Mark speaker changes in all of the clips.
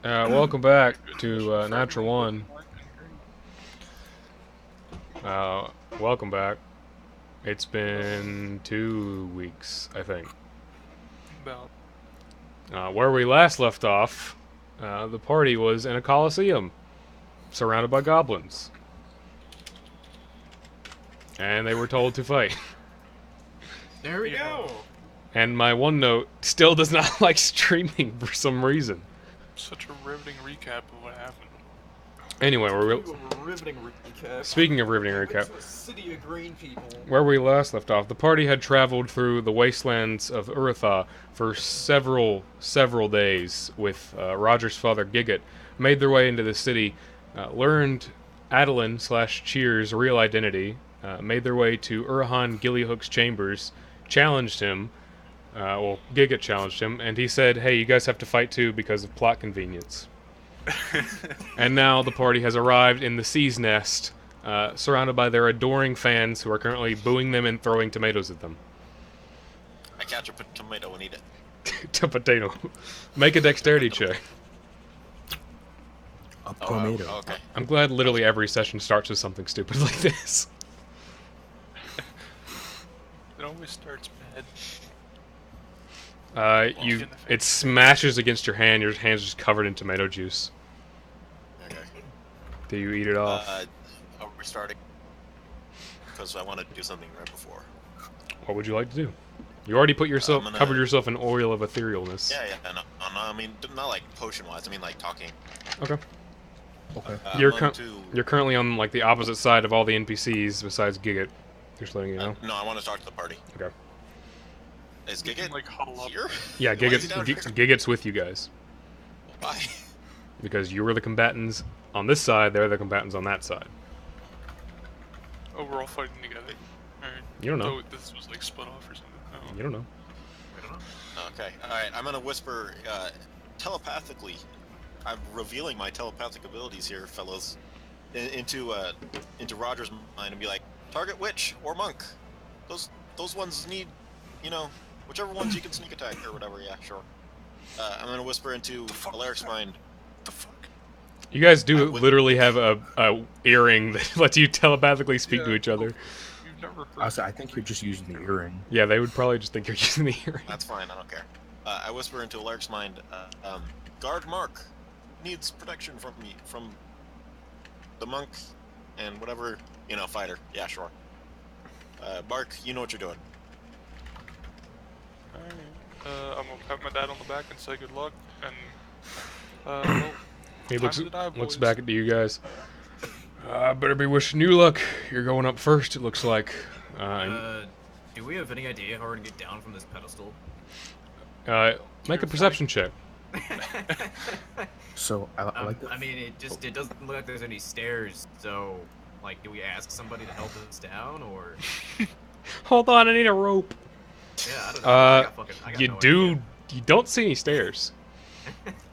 Speaker 1: Welcome back to Natural One. Welcome back. It's been 2 weeks, I think.
Speaker 2: About.
Speaker 1: Where we last left off, the party was in a coliseum, surrounded by goblins. And they were told to fight.
Speaker 3: There we go!
Speaker 1: And my OneNote still does not like streaming for some reason.
Speaker 2: Such a riveting recap of what happened.
Speaker 1: Anyway,
Speaker 3: Riveting recap.
Speaker 1: Speaking of riveting
Speaker 3: Went
Speaker 1: recap,
Speaker 3: to a city of green people.
Speaker 1: where we last left off, the party had traveled through the wastelands of Uratha for several days with Roger's father, Gigut, made their way into the city, learned Adeline/Cheer's real identity, made their way to Gillyhook's chambers, challenged him, Gigut challenged him, and he said, hey, you guys have to fight too because of plot convenience. And now the party has arrived in the Sea's Nest, surrounded by their adoring fans who are currently booing them and throwing tomatoes at them.
Speaker 4: I catch a tomato and eat it.
Speaker 1: To potato. Make a dexterity check.
Speaker 5: A tomato.
Speaker 4: Okay.
Speaker 1: I'm glad literally every session starts with something stupid like this.
Speaker 2: It always starts bad.
Speaker 1: It smashes against your hand. Your hand's just covered in tomato juice.
Speaker 4: Okay.
Speaker 1: Do you eat it off?
Speaker 4: I'm restarting because I want to do something right before.
Speaker 1: What would you like to do? You already put yourself covered yourself in oil of etherealness.
Speaker 4: Yeah. No, I mean, not like potion-wise. I mean, like talking.
Speaker 1: Okay.
Speaker 5: Okay.
Speaker 1: You're currently on like the opposite side of all the NPCs besides Gigut. Just letting you know.
Speaker 4: No, I want to talk to the party.
Speaker 1: Okay.
Speaker 4: Is
Speaker 2: We can,
Speaker 4: Gigut
Speaker 2: like, huddle up.
Speaker 4: here?
Speaker 1: Yeah,
Speaker 4: Why is he down here?
Speaker 1: Gigut's with you guys.
Speaker 4: Why?
Speaker 1: Because you were the combatants on this side, they're the combatants on that side.
Speaker 2: Oh, we're all fighting together. Alright.
Speaker 1: You don't know.
Speaker 2: So this was like split off or something. Oh.
Speaker 1: You don't know.
Speaker 4: Okay. All right. I'm gonna whisper telepathically. I'm revealing my telepathic abilities here, fellows, into Roger's mind and be like, target witch or monk. Those ones need, whichever ones you can sneak attack or whatever. Yeah, sure. I'm gonna whisper into Alaric's mind.
Speaker 2: The fuck?
Speaker 1: You guys do literally have a earring that lets you telepathically speak to each other.
Speaker 2: You've never heard.
Speaker 5: I think you're just using the earring.
Speaker 1: Yeah, they would probably just think you're using the earring.
Speaker 4: That's fine. I don't care. I whisper into Alaric's mind. Guard Mark needs protection from me, from the monk and whatever, fighter. Yeah, sure. Mark, you know what you're doing.
Speaker 2: Alright. I'm gonna pat my dad on the back and say good luck. And well,
Speaker 1: He
Speaker 2: time to die,
Speaker 1: looks
Speaker 2: boys.
Speaker 1: back at you guys. Better be wishing you luck. You're going up first, it looks like.
Speaker 3: Do we have any idea how we're gonna get down from this pedestal?
Speaker 1: Make a perception check.
Speaker 5: So I like the.
Speaker 3: I mean, it doesn't look like there's any stairs, so, like, do we ask somebody to help us down, or?
Speaker 1: Hold on, I need a rope.
Speaker 3: Yeah, I don't know. I got
Speaker 1: You
Speaker 3: no
Speaker 1: do.
Speaker 3: idea.
Speaker 1: You don't see any stairs.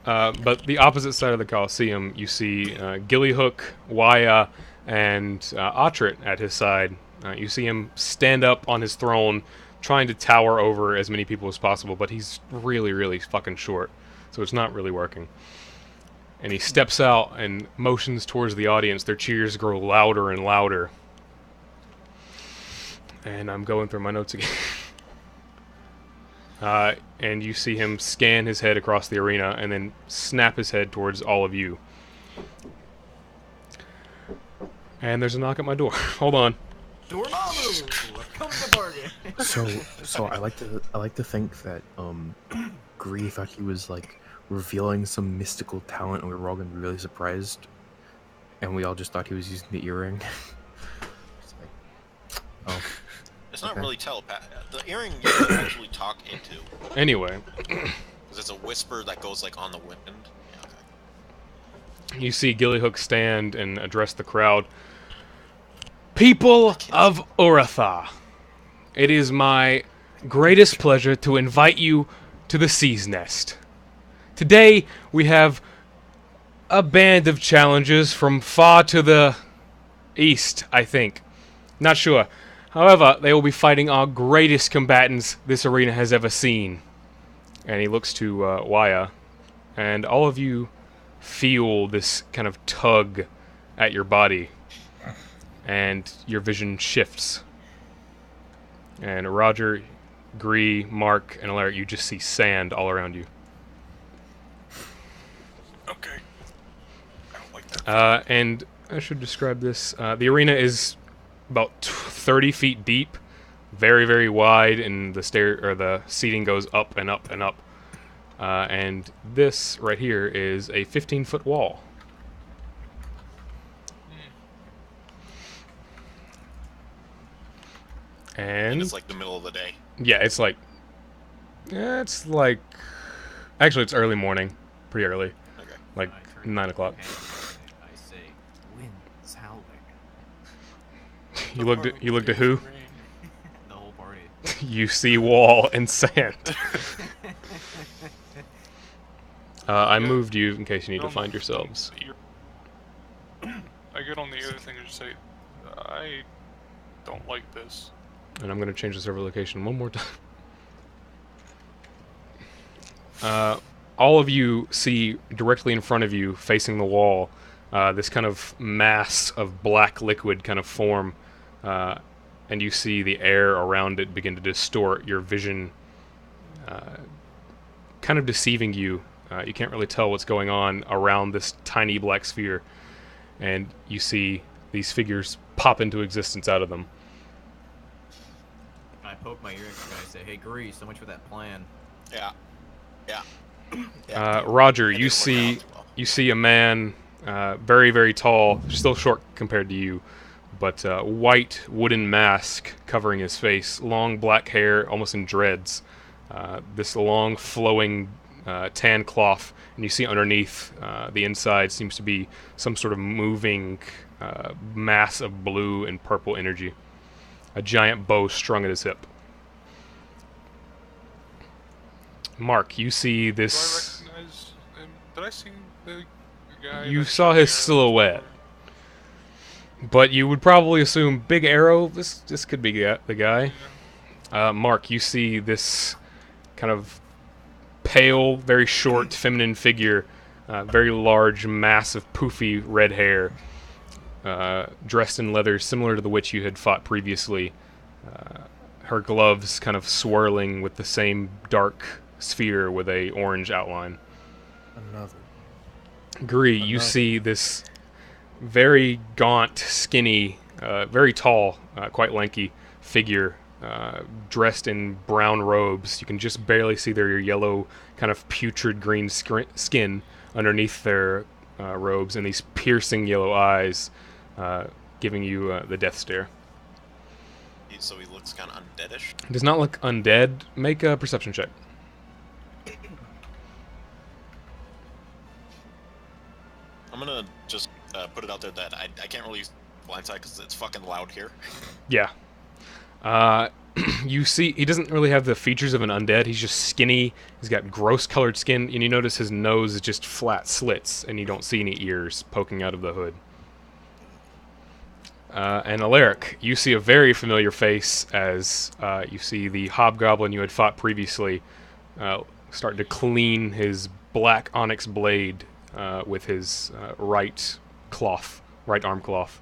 Speaker 1: But the opposite side of the Coliseum, you see Gillyhook, Wia, and Autrit at his side. You see him stand up on his throne, trying to tower over as many people as possible, but he's really, really fucking short, so it's not really working. And he steps out and motions towards the audience. Their cheers grow louder and louder. And I'm going through my notes again. And you see him scan his head across the arena and then snap his head towards all of you. And there's a knock at my door. Hold on.
Speaker 3: Dormammu, come to the party.
Speaker 5: So I like to think that Gree thought he was like revealing some mystical talent, and we were all gonna be really surprised, and we all just thought he was using the earring. It's like, oh.
Speaker 4: It's not
Speaker 5: Okay.
Speaker 4: really telepath. The earring you can actually talk into,
Speaker 1: Anyway,
Speaker 4: because it's a whisper that goes like on the wind. Yeah, okay.
Speaker 1: you see Gillyhook stand and address the crowd. People of Uratha, it is my greatest pleasure to invite you to the Sea's Nest. Today, we have a band of challengers from far to the east, I think. Not sure. However, they will be fighting our greatest combatants this arena has ever seen. And he looks to Wia. And all of you feel this kind of tug at your body, and your vision shifts. And Roger, Gree, Mark, and Alaric, you just see sand all around you.
Speaker 2: Okay. I don't like that.
Speaker 1: And I should describe this. The arena is about 30 feet deep, very, very wide, and the seating goes up and up and up. And this right here is a 15-foot wall. And
Speaker 4: it's like the middle of the day.
Speaker 1: yeah, it's like actually it's early morning, pretty early,
Speaker 4: Okay.
Speaker 1: like 9 o'clock.
Speaker 3: I say, wind's howling.
Speaker 1: You looked at who?
Speaker 3: The whole party.
Speaker 1: You see wall and sand. I moved you in case you need to find yourselves.
Speaker 2: I get on the other thing and just say, I don't like this.
Speaker 1: And I'm going to change the server location one more time. All of you see directly in front of you, facing the wall, this kind of mass of black liquid kind of form, and you see the air around it begin to distort your vision, kind of deceiving you. You can't really tell what's going on around this tiny black sphere, and you see these figures pop into existence out of them.
Speaker 3: I poke my ear and I say, hey, Gree, so much for that plan.
Speaker 4: Yeah.
Speaker 1: Roger,
Speaker 4: It
Speaker 1: you
Speaker 4: didn't work
Speaker 1: see
Speaker 4: out well.
Speaker 1: you see a man, very, very tall, still short compared to you, but white wooden mask covering his face, long black hair, almost in dreads, this long flowing tan cloth, and you see underneath the inside seems to be some sort of moving mass of blue and purple energy. A giant bow strung at his hip. Mark, you see
Speaker 2: Do I
Speaker 1: this.
Speaker 2: recognize him? Did I see the guy?
Speaker 1: You
Speaker 2: that
Speaker 1: saw
Speaker 2: shot
Speaker 1: his
Speaker 2: the arrow
Speaker 1: silhouette.
Speaker 2: before?
Speaker 1: But you would probably assume Big Arrow. This could be the guy. Mark, you see this kind of pale, very short, feminine figure, very large, massive, poofy red hair, dressed in leather similar to the witch you had fought previously. Her gloves kind of swirling with the same dark sphere with a orange outline.
Speaker 5: Another.
Speaker 1: Gree, you see this very gaunt, skinny, very tall, quite lanky figure dressed in brown robes. You can just barely see their yellow, kind of putrid green skin underneath their robes, and these piercing yellow eyes giving you the death stare.
Speaker 4: So he looks kind of undeadish.
Speaker 1: Does not look undead. Make a perception check.
Speaker 4: I'm gonna just put it out there that I can't really use blindside because it's fucking loud here.
Speaker 1: Yeah. You see, he doesn't really have the features of an undead. He's just skinny. He's got gross colored skin, and you notice his nose is just flat slits, and you don't see any ears poking out of the hood. And Alaric, you see a very familiar face as you see the hobgoblin you had fought previously start to clean his black onyx blade with his right arm cloth.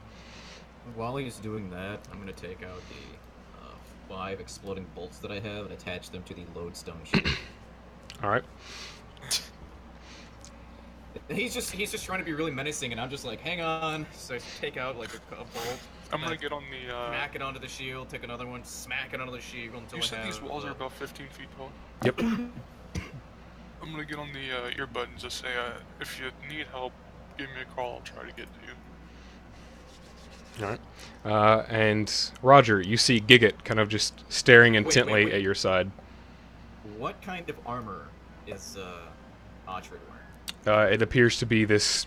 Speaker 3: While he's doing that, I'm gonna take out the 5 exploding bolts that I have and attach them to the lodestone shield.
Speaker 1: All right.
Speaker 3: He's just trying to be really menacing, and I'm just like, hang on. So I take out like a bolt.
Speaker 2: I'm gonna get on the.
Speaker 3: Smack it onto the shield. Take another one. Smack it onto the shield until
Speaker 2: You
Speaker 3: I
Speaker 2: said
Speaker 3: have.
Speaker 2: these walls are about 15 feet tall.
Speaker 1: Yep.
Speaker 2: I'm gonna get on the earbud and just say, if you need help, give me a call. I'll try to get to you.
Speaker 1: All right. And Roger, you see Gigut kind of just staring intently
Speaker 3: wait.
Speaker 1: at your side.
Speaker 3: What kind of armor is Autred wearing?
Speaker 1: It appears to be this.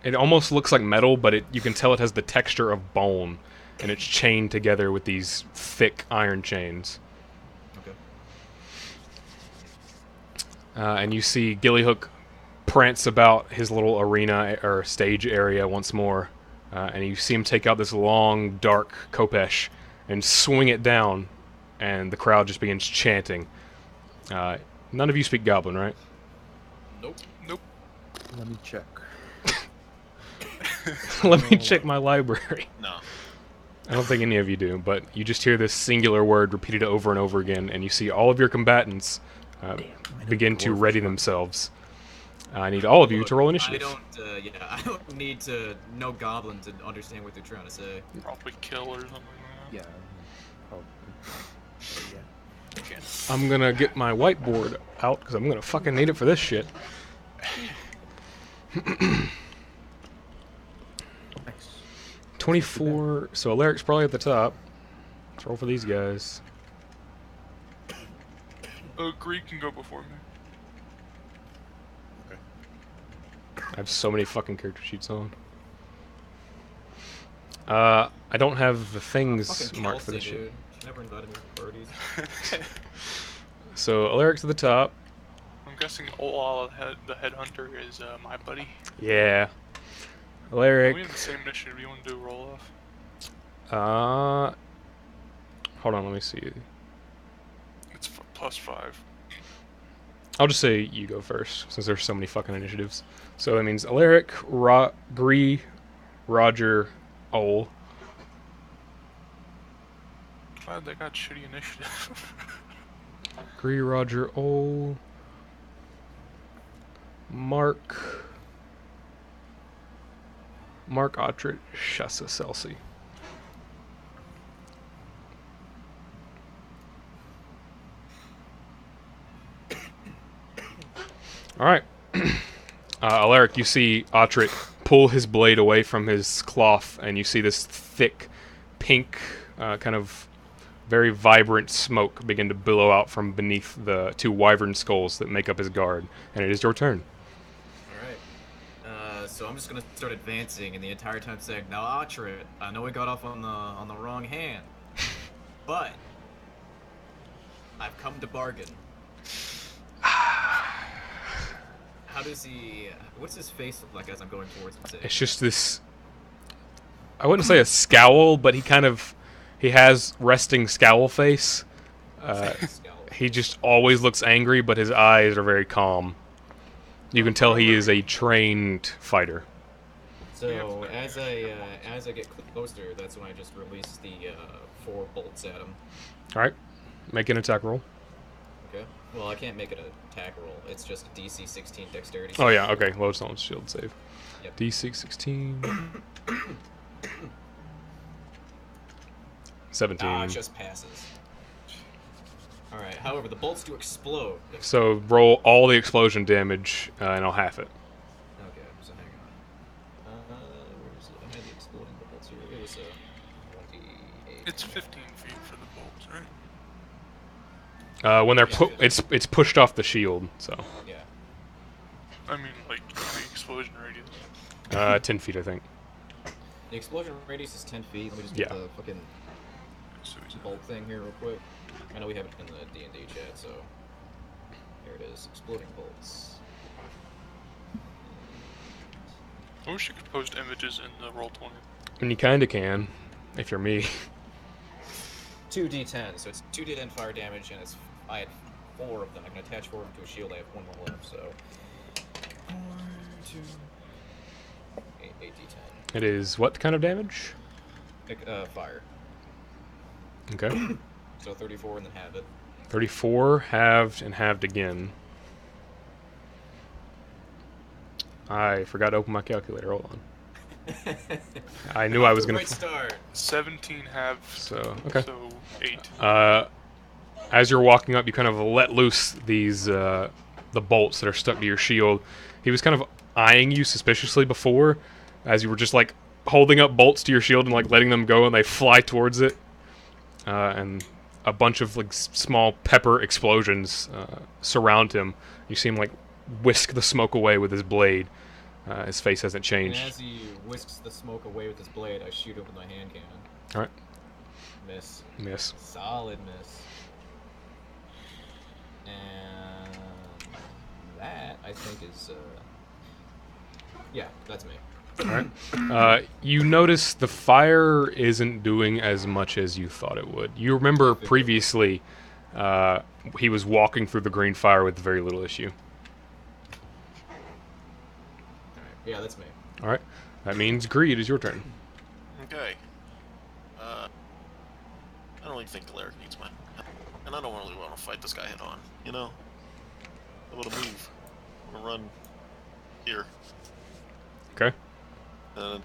Speaker 1: It almost looks like metal, but you can tell it has the texture of bone, and it's chained together with these thick iron chains.
Speaker 3: Okay.
Speaker 1: And you see Gillyhook prance about his little arena or stage area once more, and you see him take out this long, dark khopesh and swing it down, and the crowd just begins chanting. None of you speak Goblin, right?
Speaker 3: Nope.
Speaker 2: Nope.
Speaker 5: Let me check.
Speaker 1: Let me check my library.
Speaker 4: No.
Speaker 1: I don't think any of you do, but you just hear this singular word repeated over and over again, and you see all of your combatants begin to ready themselves. I need all of you to roll initiative.
Speaker 3: I don't need to know Goblin to understand what they're trying to say.
Speaker 2: Probably kill or something like
Speaker 5: Yeah. Probably. Yeah.
Speaker 2: that. Okay.
Speaker 1: I'm gonna get my whiteboard out, because I'm gonna fucking need it for this shit.
Speaker 5: Nice.
Speaker 1: 24, so Alaric's probably at the top. Let's roll for these guys.
Speaker 2: Greek can go before me.
Speaker 1: I have so many fucking character sheets on. I don't have the things
Speaker 3: Fucking
Speaker 1: marked for
Speaker 3: Kelsey,
Speaker 1: this shit.
Speaker 3: dude. She never invited me to parties.
Speaker 1: So Alaric's at the top.
Speaker 2: I'm guessing Ola, the headhunter, is my buddy.
Speaker 1: Yeah.
Speaker 2: We
Speaker 1: Alaric.
Speaker 2: have the same initiative. Do you want to do a roll off?
Speaker 1: Hold on, let me see.
Speaker 2: It's +5.
Speaker 1: I'll just say you go first, since there's so many fucking initiatives. So that means Alaric, Gree, Roger, Ol.
Speaker 2: Glad they got shitty initiative.
Speaker 1: Gree, Roger, Ol. Mark, Ottrit, Shessa, Celsi. Alright. Alaric, you see Ottrit pull his blade away from his cloth, and you see this thick, pink, kind of very vibrant smoke begin to billow out from beneath the two wyvern skulls that make up his guard. And it is your turn.
Speaker 3: Alright. So I'm just gonna start advancing, and the entire time saying, "Now, Ottrit, I know we got off on the wrong hand, but I've come to bargain." How does he? What's his face look like as I'm going towards him? Say?
Speaker 1: It's just this... I wouldn't say a scowl, but he has resting scowl face. He just always looks angry, but his eyes are very calm. You can tell he is a trained fighter.
Speaker 3: So as I get closer, that's when I just release the 4 bolts at him.
Speaker 1: Alright, make an attack roll.
Speaker 3: Okay. Well, I can't make it an attack roll. It's just a DC 16 dexterity.
Speaker 1: Oh yeah, okay, lodestone shield save.
Speaker 3: Yep.
Speaker 1: D6 16. 17.
Speaker 3: Ah, it just passes. Alright, however, the bolts do explode.
Speaker 1: So roll all the explosion damage, and I'll half it.
Speaker 3: Okay, so hang on. Where is it? I had the exploding bolts here. It was 28.
Speaker 2: It's 15 feet for the bolts, right?
Speaker 1: When they're it's pushed off the shield, so.
Speaker 3: Yeah.
Speaker 2: I mean, like, the explosion radius.
Speaker 1: 10 feet, I think.
Speaker 3: The explosion radius is 10 feet. Let me just get the fucking bolt thing here real quick. I know we have it in the D&D chat, so here it is, exploding bolts.
Speaker 2: I wish you could post images in the Roll20.
Speaker 1: And you kinda can, if you're me.
Speaker 3: 2d10, so it's 2d10 fire damage, and I had 4 of them. I can attach 4 of them to a shield. I have 1 more left, so 4, 2, 8d10.
Speaker 1: It is what kind of damage?
Speaker 3: Fire.
Speaker 1: Okay.
Speaker 3: So 34 and then halve it.
Speaker 1: 34, halved, and halved again. I forgot to open my calculator, hold on. I knew I was gonna...
Speaker 3: Great start.
Speaker 2: 17 halves,
Speaker 1: So, okay.
Speaker 2: so 8.
Speaker 1: As you're walking up, you kind of let loose these, the bolts that are stuck to your shield. He was kind of eyeing you suspiciously before, as you were just, like, holding up bolts to your shield and, like, letting them go, and they fly towards it. And a bunch of, like, small pepper explosions surround him. You see him, like, whisk the smoke away with his blade. His face hasn't changed.
Speaker 3: And as he whisks the smoke away with his blade, I shoot it with my hand cannon.
Speaker 1: Alright.
Speaker 3: Miss.
Speaker 1: Miss.
Speaker 3: Solid miss. And that, I think, is, yeah, that's me.
Speaker 1: Alright. You notice the fire isn't doing as much as you thought it would. You remember previously, he was walking through the green fire with very little issue.
Speaker 3: Yeah, that's me.
Speaker 1: All right. That means Greed is your turn.
Speaker 4: Okay. I don't really think Alaric needs my help. And I don't really want to fight this guy head on, you know? I'm gonna move. I'm gonna run here.
Speaker 1: Okay.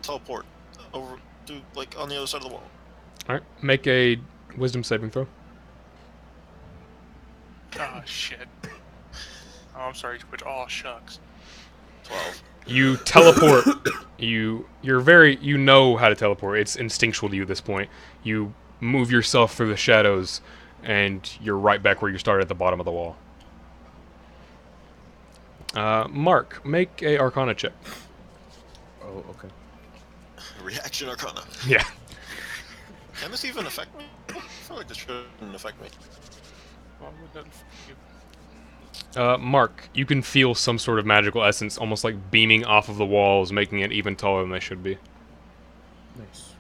Speaker 4: Teleport over to, like, on the other side of the wall.
Speaker 1: All right. Make a Wisdom saving throw.
Speaker 2: Ah, shit. Oh, I'm sorry, Twitch. Oh, shucks.
Speaker 4: 12.
Speaker 1: You teleport. You know how to teleport. It's instinctual to you at this point. You move yourself through the shadows, and you're right back where you started at the bottom of the wall. Mark, make a Arcana check.
Speaker 5: Oh, okay.
Speaker 4: Reaction Arcana.
Speaker 1: Yeah.
Speaker 4: Can this even affect me? I feel like this shouldn't affect me.
Speaker 2: Why would that affect you?
Speaker 1: Mark, you can feel some sort of magical essence almost like beaming off of the walls, making it even taller than they should be.
Speaker 5: Nice.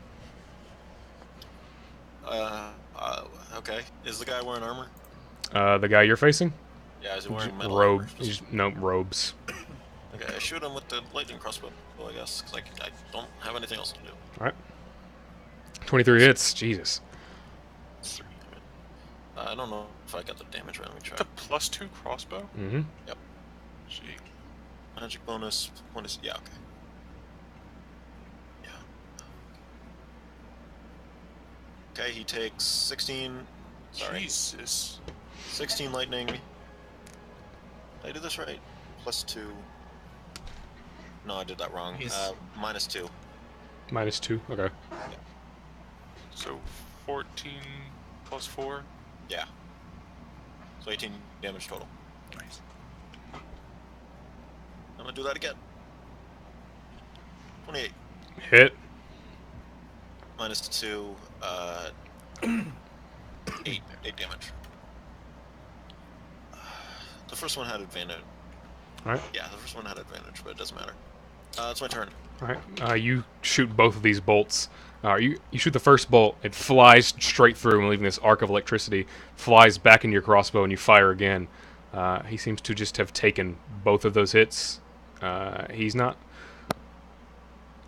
Speaker 4: Okay. Is the guy wearing armor?
Speaker 1: The guy you're facing?
Speaker 4: Yeah, is he wearing metal
Speaker 1: Robe.
Speaker 4: armor?
Speaker 1: No, robes.
Speaker 4: Okay, I shoot him with the lightning crossbow, I guess, because I don't have anything else to do.
Speaker 1: Alright. 23 hits. Jesus.
Speaker 4: I don't know if I got the damage right. Let me try.
Speaker 2: The +2 crossbow?
Speaker 1: Mm-hmm.
Speaker 4: Yep.
Speaker 2: Gee.
Speaker 4: Magic bonus. What is? Yeah. Okay. Yeah. Okay. He takes 16. Sorry.
Speaker 2: Jesus.
Speaker 4: 16 lightning. Did I do this right? +2. No, I did that wrong. -2.
Speaker 1: -2. Okay.
Speaker 2: So 14 plus 4.
Speaker 4: Yeah. So 18 damage total.
Speaker 2: Nice.
Speaker 4: I'm gonna do that again. 28.
Speaker 1: Hit.
Speaker 4: -2. 8 damage. The first one had advantage.
Speaker 1: Alright.
Speaker 4: Yeah, the first one had advantage, but it doesn't matter. It's my turn.
Speaker 1: Alright. You shoot both of these bolts. You shoot the first bolt, it flies straight through, leaving this arc of electricity, flies back into your crossbow, and you fire again. He seems to just have taken both of those hits. He's not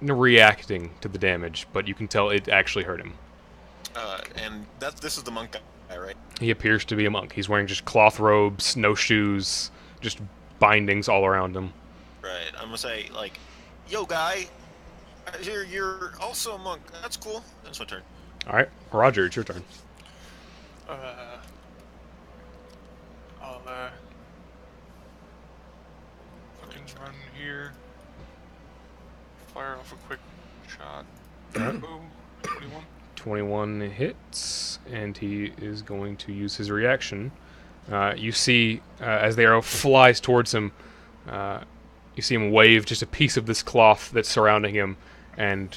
Speaker 1: reacting to the damage, but you can tell it actually hurt him.
Speaker 4: And this is the monk guy, right?
Speaker 1: He appears to be a monk. He's wearing just cloth robes, no shoes, just bindings all around him.
Speaker 4: Right. I'm gonna say, like, yo, guy, I hear you're also a monk. That's cool. That's my turn.
Speaker 1: Alright, Roger, it's your turn.
Speaker 2: I'll fucking run here. Fire off a quick shot. Oh, 21.
Speaker 1: 21 hits, and he is going to use his reaction. You see, as the arrow flies towards him, you see him wave just a piece of this cloth that's surrounding him, and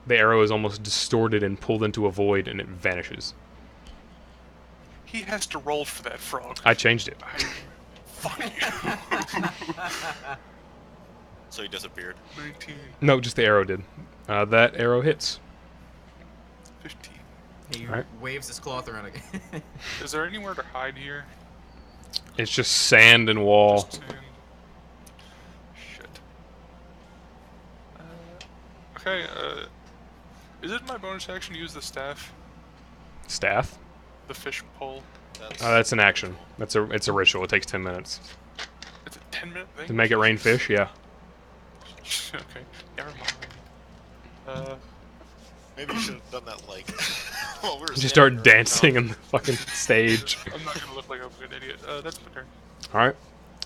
Speaker 1: the arrow is almost distorted and pulled into a void, and it vanishes.
Speaker 2: He has to roll for that frog.
Speaker 1: I changed it.
Speaker 2: Fuck you.
Speaker 4: So he disappeared.
Speaker 2: 19.
Speaker 1: No, just the arrow did. That arrow hits.
Speaker 2: 15.
Speaker 3: He
Speaker 1: Alright.
Speaker 3: waves his cloth around again.
Speaker 2: Is there anywhere to hide here?
Speaker 1: It's just sand and wall.
Speaker 2: Just sand. Shit. Okay, is it my bonus action to use the staff?
Speaker 1: Staff?
Speaker 2: The fish pole?
Speaker 1: That's an action. It's a ritual. It takes 10 minutes.
Speaker 2: It's a 10-minute thing?
Speaker 1: To make it rain fish, yeah.
Speaker 2: Okay, never mind.
Speaker 4: Maybe you should have done that, like, while we were
Speaker 1: Just
Speaker 4: standing
Speaker 1: start
Speaker 4: around.
Speaker 1: dancing on the fucking stage.
Speaker 2: I'm not gonna look like a good idiot. That's my turn.
Speaker 1: Alright.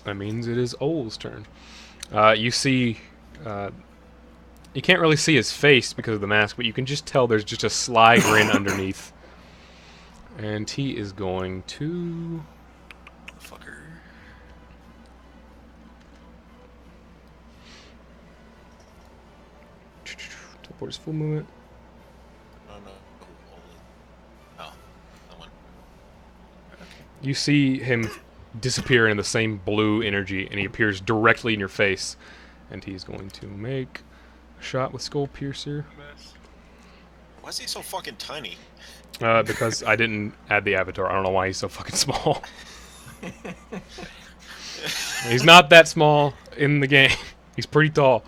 Speaker 1: That means it is Ol's turn. You see... you can't really see his face because of the mask, but you can just tell there's just a sly grin underneath. And he is going to...
Speaker 2: Fucker.
Speaker 1: Teleport his full movement.
Speaker 4: Oh, no. Oh, that one.
Speaker 1: You see him disappear in the same blue energy, and he appears directly in your face. And he's going to make a shot with Skull Piercer.
Speaker 2: Mess.
Speaker 4: Why is he so fucking tiny?
Speaker 1: Because I didn't add the avatar. I don't know why he's so fucking small. He's not that small in the game. He's pretty tall.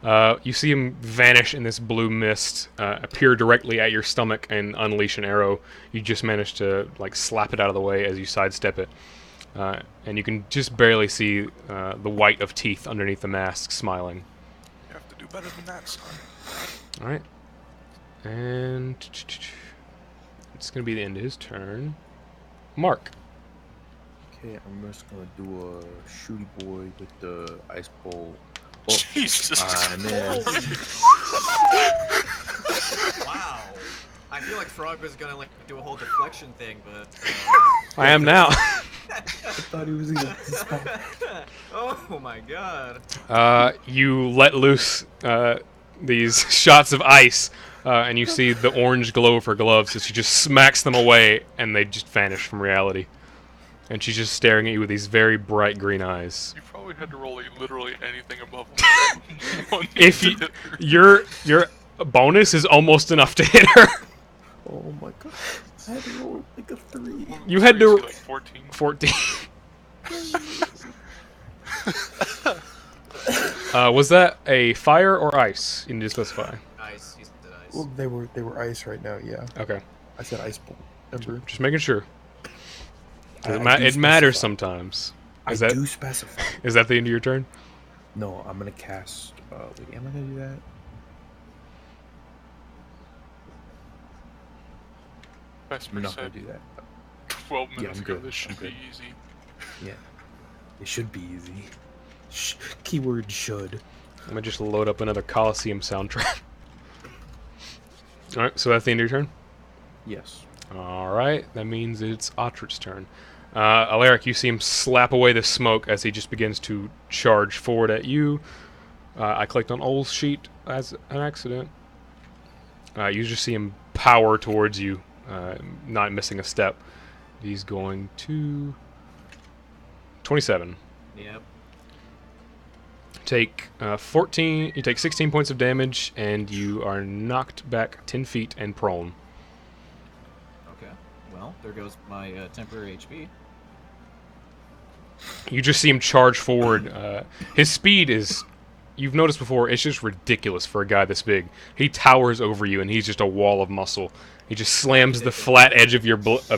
Speaker 1: You see him vanish in this blue mist, appear directly at your stomach, and unleash an arrow. You just manage to like slap it out of the way as you sidestep it, and you can just barely see the white of teeth underneath the mask, smiling.
Speaker 2: You have to do better than that, son.
Speaker 1: All right, and it's gonna be the end of his turn. Mark.
Speaker 5: Okay, I'm just gonna do a shooty boy with the ice bowl. Oh,
Speaker 2: Jesus.
Speaker 5: I missed.
Speaker 3: Wow. I feel like Frog was gonna like do a whole deflection thing, but.
Speaker 1: I am now.
Speaker 5: I thought he was gonna spot.
Speaker 3: Oh my god.
Speaker 1: You let loose these shots of ice, and you see the orange glow of her gloves as she just smacks them away, and they just vanish from reality. And she's just staring at you with these very bright green eyes.
Speaker 2: You probably had to roll literally anything above one.
Speaker 1: If your bonus is almost enough to hit her.
Speaker 5: Oh my god! I had to roll like a 3.
Speaker 1: You had to.
Speaker 2: Like 14.
Speaker 1: 14. Was that a fire or ice? You need to specify.
Speaker 3: Ice. He said ice.
Speaker 5: Well, they were ice right now. Yeah.
Speaker 1: Okay.
Speaker 5: I said ice bowl. Remember?
Speaker 1: Just making sure.
Speaker 5: I
Speaker 1: It
Speaker 5: do
Speaker 1: matters
Speaker 5: specify.
Speaker 1: sometimes.
Speaker 5: I
Speaker 1: Is that
Speaker 5: do specify.
Speaker 1: is that the end of your turn?
Speaker 5: No, I'm gonna cast. Wait, am I gonna do that?
Speaker 2: Vesper
Speaker 5: I'm not gonna
Speaker 2: said
Speaker 5: do that.
Speaker 2: 12 minutes
Speaker 5: I'm
Speaker 2: ago
Speaker 5: good,
Speaker 2: this should
Speaker 5: I'm
Speaker 2: be
Speaker 5: good.
Speaker 2: easy.
Speaker 5: Yeah. It should be easy. Keyword should.
Speaker 1: I'm gonna just load up another Coliseum soundtrack. Alright, so that's the end of your turn?
Speaker 5: Yes.
Speaker 1: Alright, that means it's Otric's turn. Alaric, you see him slap away the smoke as he just begins to charge forward at you. I clicked on Ol's sheet as an accident. You just see him power towards you, not missing a step. He's going to... 27.
Speaker 3: Yep.
Speaker 1: Take 14. You take 16 points of damage, and you are knocked back 10 feet and prone.
Speaker 3: Okay. Well, there goes my temporary HP.
Speaker 1: You just see him charge forward. His speed is, you've noticed before, it's just ridiculous for a guy this big. He towers over you, and he's just a wall of muscle. He just slams the flat edge of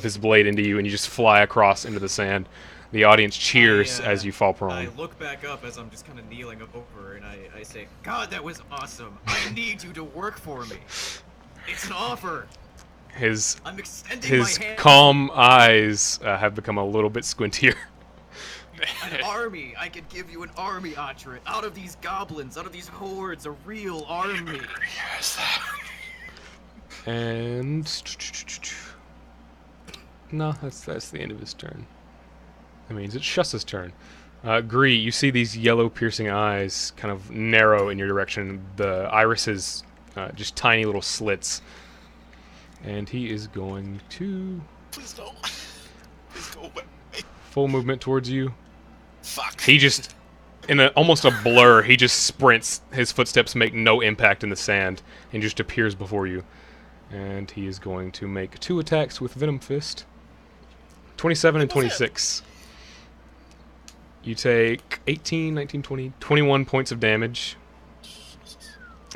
Speaker 1: his blade into you, and you just fly across into the sand. The audience cheers as you fall prone.
Speaker 3: I look back up as I'm just kind of kneeling over, and I say, God, that was awesome. I need you to work for me. It's an offer. I'm extending
Speaker 1: His
Speaker 3: my hand.
Speaker 1: calm eyes have become a little bit squintier.
Speaker 3: An army. I could give you an army, Atra. Out of these goblins, out of these hordes, a real army.
Speaker 2: Yes.
Speaker 1: And no, that's the end of his turn. That means it's Shuss's turn. Gree, you see these yellow piercing eyes kind of narrow in your direction. The irises, just tiny little slits. And he is going to...
Speaker 4: Please don't. Please go away.
Speaker 1: Full movement towards you.
Speaker 4: Fuck.
Speaker 1: He just, in almost a blur, he just sprints. His footsteps make no impact in the sand and just appears before you. And he is going to make 2 attacks with Venom Fist. 27 and 26. You take 18, 19, 20, 21 points of damage.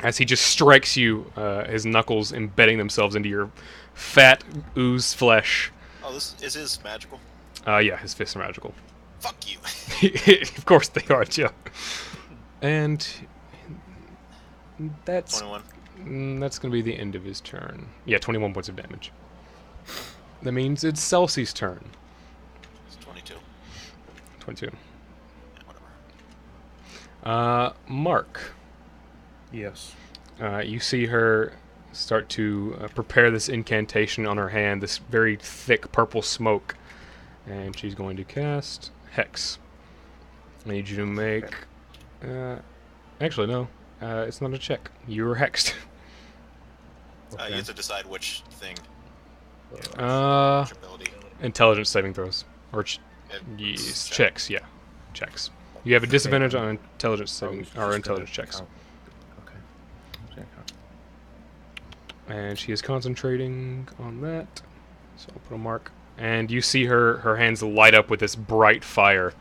Speaker 1: As he just strikes you, his knuckles embedding themselves into your fat, ooze flesh.
Speaker 4: Oh, this is his magical?
Speaker 1: Yeah, his fists are magical.
Speaker 4: Fuck you.
Speaker 1: Of course they are, Joe. And that's
Speaker 4: 21.
Speaker 1: That's going to be the end of his turn. Yeah, 21 points of damage. That means it's Celsie's turn.
Speaker 4: It's 22.
Speaker 1: 22.
Speaker 4: Yeah, whatever.
Speaker 1: Mark.
Speaker 5: Yes.
Speaker 1: You see her start to prepare this incantation on her hand, this very thick purple smoke. And she's going to cast Hex. I need you to make... actually, no. It's not a check. You're hexed.
Speaker 4: You have to decide which thing. Which ability.
Speaker 1: Intelligence saving throws. Or yes, checks, yeah. Checks. You have a disadvantage on intelligence saving or intelligence checks.
Speaker 5: Okay.
Speaker 1: And she is concentrating on that. So I'll put a mark. And you see her hands light up with this bright fire.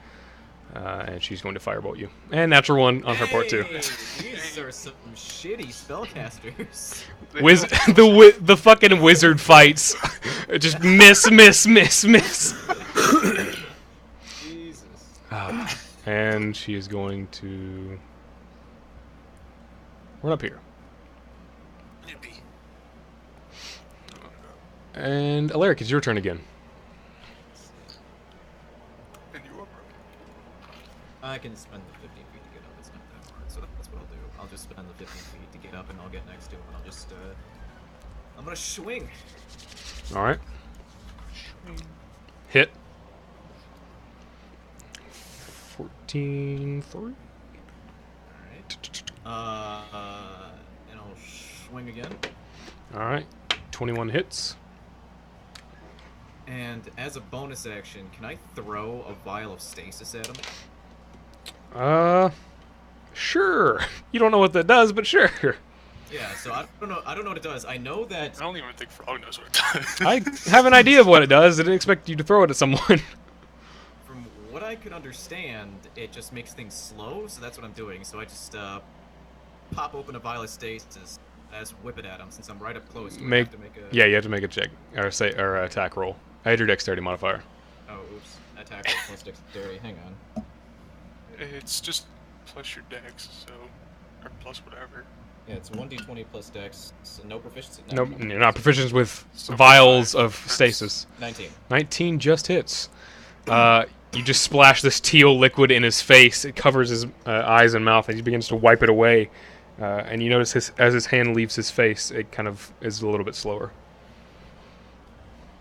Speaker 1: And she's going to firebolt you. And natural one on her part too.
Speaker 3: These are some shitty spellcasters.
Speaker 1: The fucking wizard fights. Just miss.
Speaker 3: Jesus.
Speaker 1: And she is going to run up here. And Alaric, it's your turn again.
Speaker 2: And you up,
Speaker 3: I can spend the 15 feet to get up. It's not that hard, so that's what I'll do. I'll just spend the 15 feet to get up, and I'll get next to him, and I'll just, I'm gonna swing.
Speaker 1: Alright. Hit. 14, 3.
Speaker 3: Alright. And I'll swing again.
Speaker 1: Alright. 21 hits.
Speaker 3: And as a bonus action, can I throw a vial of stasis at him?
Speaker 1: Sure. You don't know what that does, but sure.
Speaker 3: Yeah, so I don't know what it does. I know that
Speaker 2: I don't even think Frog knows what it does.
Speaker 1: I have an idea of what it does. I didn't expect you to throw it at someone.
Speaker 3: from what I could understand, it just makes things slow, so that's what I'm doing. So I just pop open a vial of stasis, as whip it at him since I'm right up close.
Speaker 1: You have to make a check or attack roll. Add your dexterity modifier.
Speaker 3: Oh, oops. Attack roll plus dexterity. Hang on.
Speaker 2: It's just plus your dex, so or plus whatever.
Speaker 3: Yeah, it's 1d20 plus dex. So no proficiency.
Speaker 1: Nope, you're not proficient with vials of stasis.
Speaker 3: 19.
Speaker 1: 19 just hits. You just splash this teal liquid in his face. It covers his eyes and mouth, and he begins to wipe it away. And you notice as his hand leaves his face, it kind of is a little bit slower.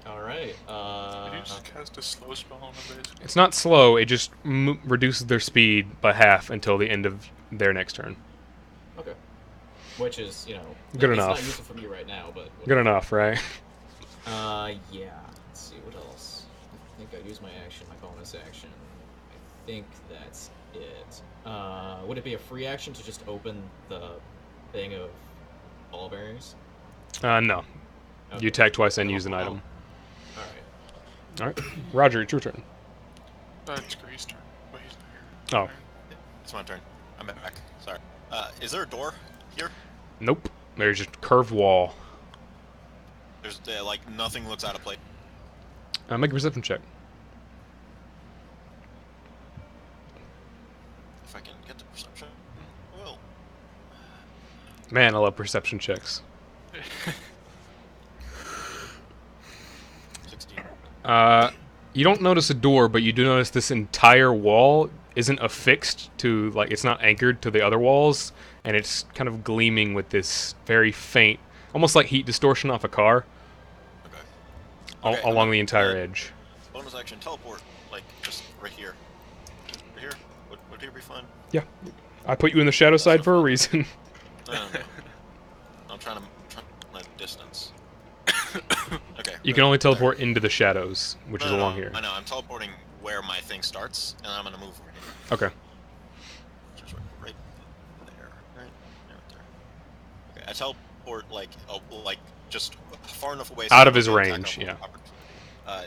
Speaker 3: Alright,
Speaker 2: Did you just cast a slow spell on him, basically?
Speaker 1: It's not slow, it just reduces their speed by half until the end of their next turn.
Speaker 3: Okay. Which is,
Speaker 1: good
Speaker 3: it's
Speaker 1: enough.
Speaker 3: not useful for me right now, but...
Speaker 1: Good enough, right?
Speaker 3: Yeah. Let's see, what else? I think I'd use my action, my bonus action. I think that's it. Would it be a free action to just open the thing of ball bearings?
Speaker 1: No.
Speaker 3: Okay.
Speaker 1: You attack twice and use an item.
Speaker 3: Alright.
Speaker 1: Alright. Roger, it's your turn.
Speaker 2: It's Grease' turn. Wait, he's not here.
Speaker 1: Oh.
Speaker 4: It's my turn. I'm back. Sorry. Is there a door here?
Speaker 1: Nope. There's just a curved wall.
Speaker 4: There's like nothing looks out of place.
Speaker 1: Make a perception check.
Speaker 4: If I can get the perception. Well.
Speaker 1: Man, I love perception checks.
Speaker 4: 16.
Speaker 1: You don't notice a door, but you do notice this entire wall isn't affixed to, like, it's not anchored to the other walls, and it's kind of gleaming with this very faint, almost like heat distortion off a car,
Speaker 4: Okay.
Speaker 1: along the entire edge.
Speaker 4: Bonus action teleport, like just right here. Right here? Would here be fun?
Speaker 1: Yeah. I put you in the shadow side for a reason.
Speaker 4: I don't know. I'm trying to my distance. Okay.
Speaker 1: You can only teleport into the shadows, which is along here.
Speaker 4: I know. I'm teleporting where my thing starts, and I'm gonna move right here.
Speaker 1: Okay.
Speaker 4: Just right there. Right there. Okay. I teleport like just far enough away.
Speaker 1: Out of his range. Yeah.
Speaker 4: I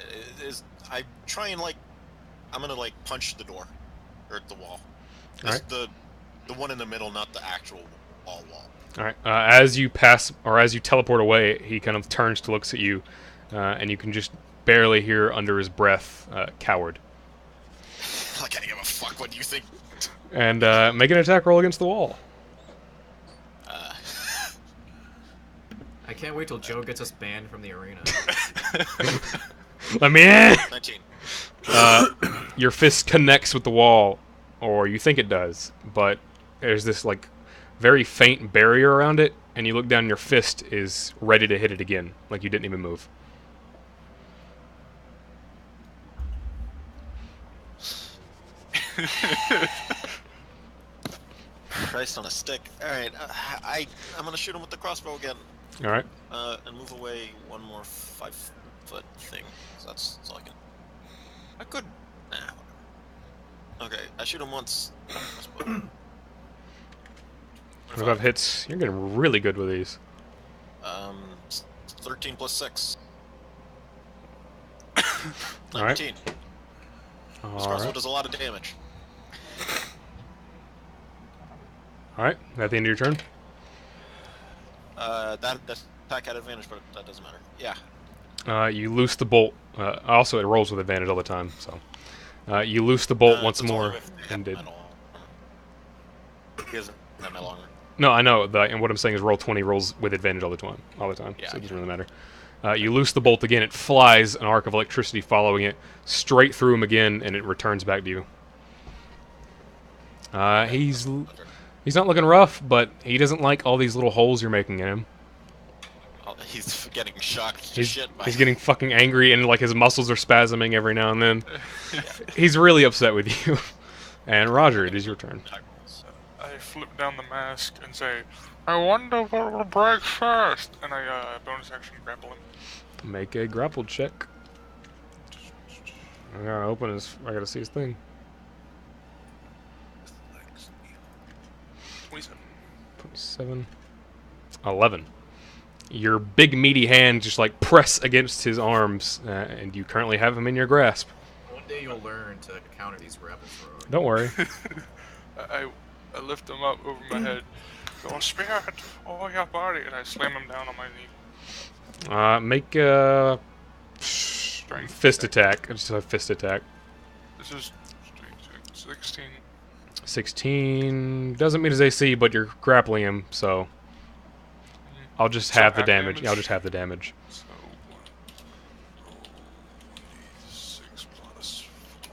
Speaker 4: try and I'm gonna punch the door or the wall.
Speaker 1: Alright.
Speaker 4: The one in the middle, not the actual wall.
Speaker 1: Alright, as you pass, or as you teleport away, he kind of turns to looks at you, and you can just barely hear under his breath, coward.
Speaker 4: I can't give a fuck what you think.
Speaker 1: And, make an attack roll against the wall.
Speaker 3: I can't wait till Joe gets us banned from the arena.
Speaker 1: Let me in!
Speaker 4: 19.
Speaker 1: Your fist connects with the wall, or you think it does, but there's this, very faint barrier around it, and you look down and your fist is ready to hit it again, like you didn't even move.
Speaker 4: Christ on a stick. Alright, I'm gonna shoot him with the crossbow again.
Speaker 1: Alright.
Speaker 4: And move away one more 5-foot thing. So that's all I can... I could... Nah, whatever. Okay, I shoot him once.
Speaker 1: 25 hits. You're getting really good with these.
Speaker 4: 13 plus 6.
Speaker 1: Alright.
Speaker 4: 19. This crossbow does a lot of damage.
Speaker 1: All right, at the end of your turn.
Speaker 4: That attack had advantage, but that doesn't matter. Yeah.
Speaker 1: You loose the bolt. Also, it rolls with advantage all the time. So you loose the bolt once
Speaker 4: it's only
Speaker 1: more
Speaker 4: with
Speaker 1: and did.
Speaker 4: metal armor. He doesn't have metal armor.
Speaker 1: No, I know. And what I'm saying is roll 20 rolls with advantage all the time.
Speaker 4: Yeah,
Speaker 1: So it doesn't really matter. You loose the bolt again. It flies, an arc of electricity following it, straight through him again, and it returns back to you. He's not looking rough, but he doesn't like all these little holes you're making in him.
Speaker 4: Oh, he's getting shocked to
Speaker 1: He's,
Speaker 4: shit.
Speaker 1: he's getting fucking angry, and like his muscles are spasming every now and then. He's really upset with you. And Roger, it is your turn.
Speaker 2: I flip down the mask and say, I wonder what will break first, and I bonus action grapple him.
Speaker 1: Make a grapple check. I gotta open his. I gotta see his thing.
Speaker 2: 27.
Speaker 1: 27. 11. Your big meaty hand just like press against his arms, and you currently have him in your grasp.
Speaker 3: One day you'll learn to counter these grapple throws.
Speaker 1: Don't worry.
Speaker 2: I lift him up over my head. Go spirit, all your body, and I slam him down on my knee.
Speaker 1: Make a
Speaker 2: Strength.
Speaker 1: fist attack. Just a fist attack.
Speaker 2: This is 16.
Speaker 1: 16 doesn't meet his AC, but you're grappling him, so I'll just
Speaker 2: So
Speaker 1: have the
Speaker 2: half
Speaker 1: damage.
Speaker 2: damage?
Speaker 1: I'll just have the damage.
Speaker 2: So 6 plus 4,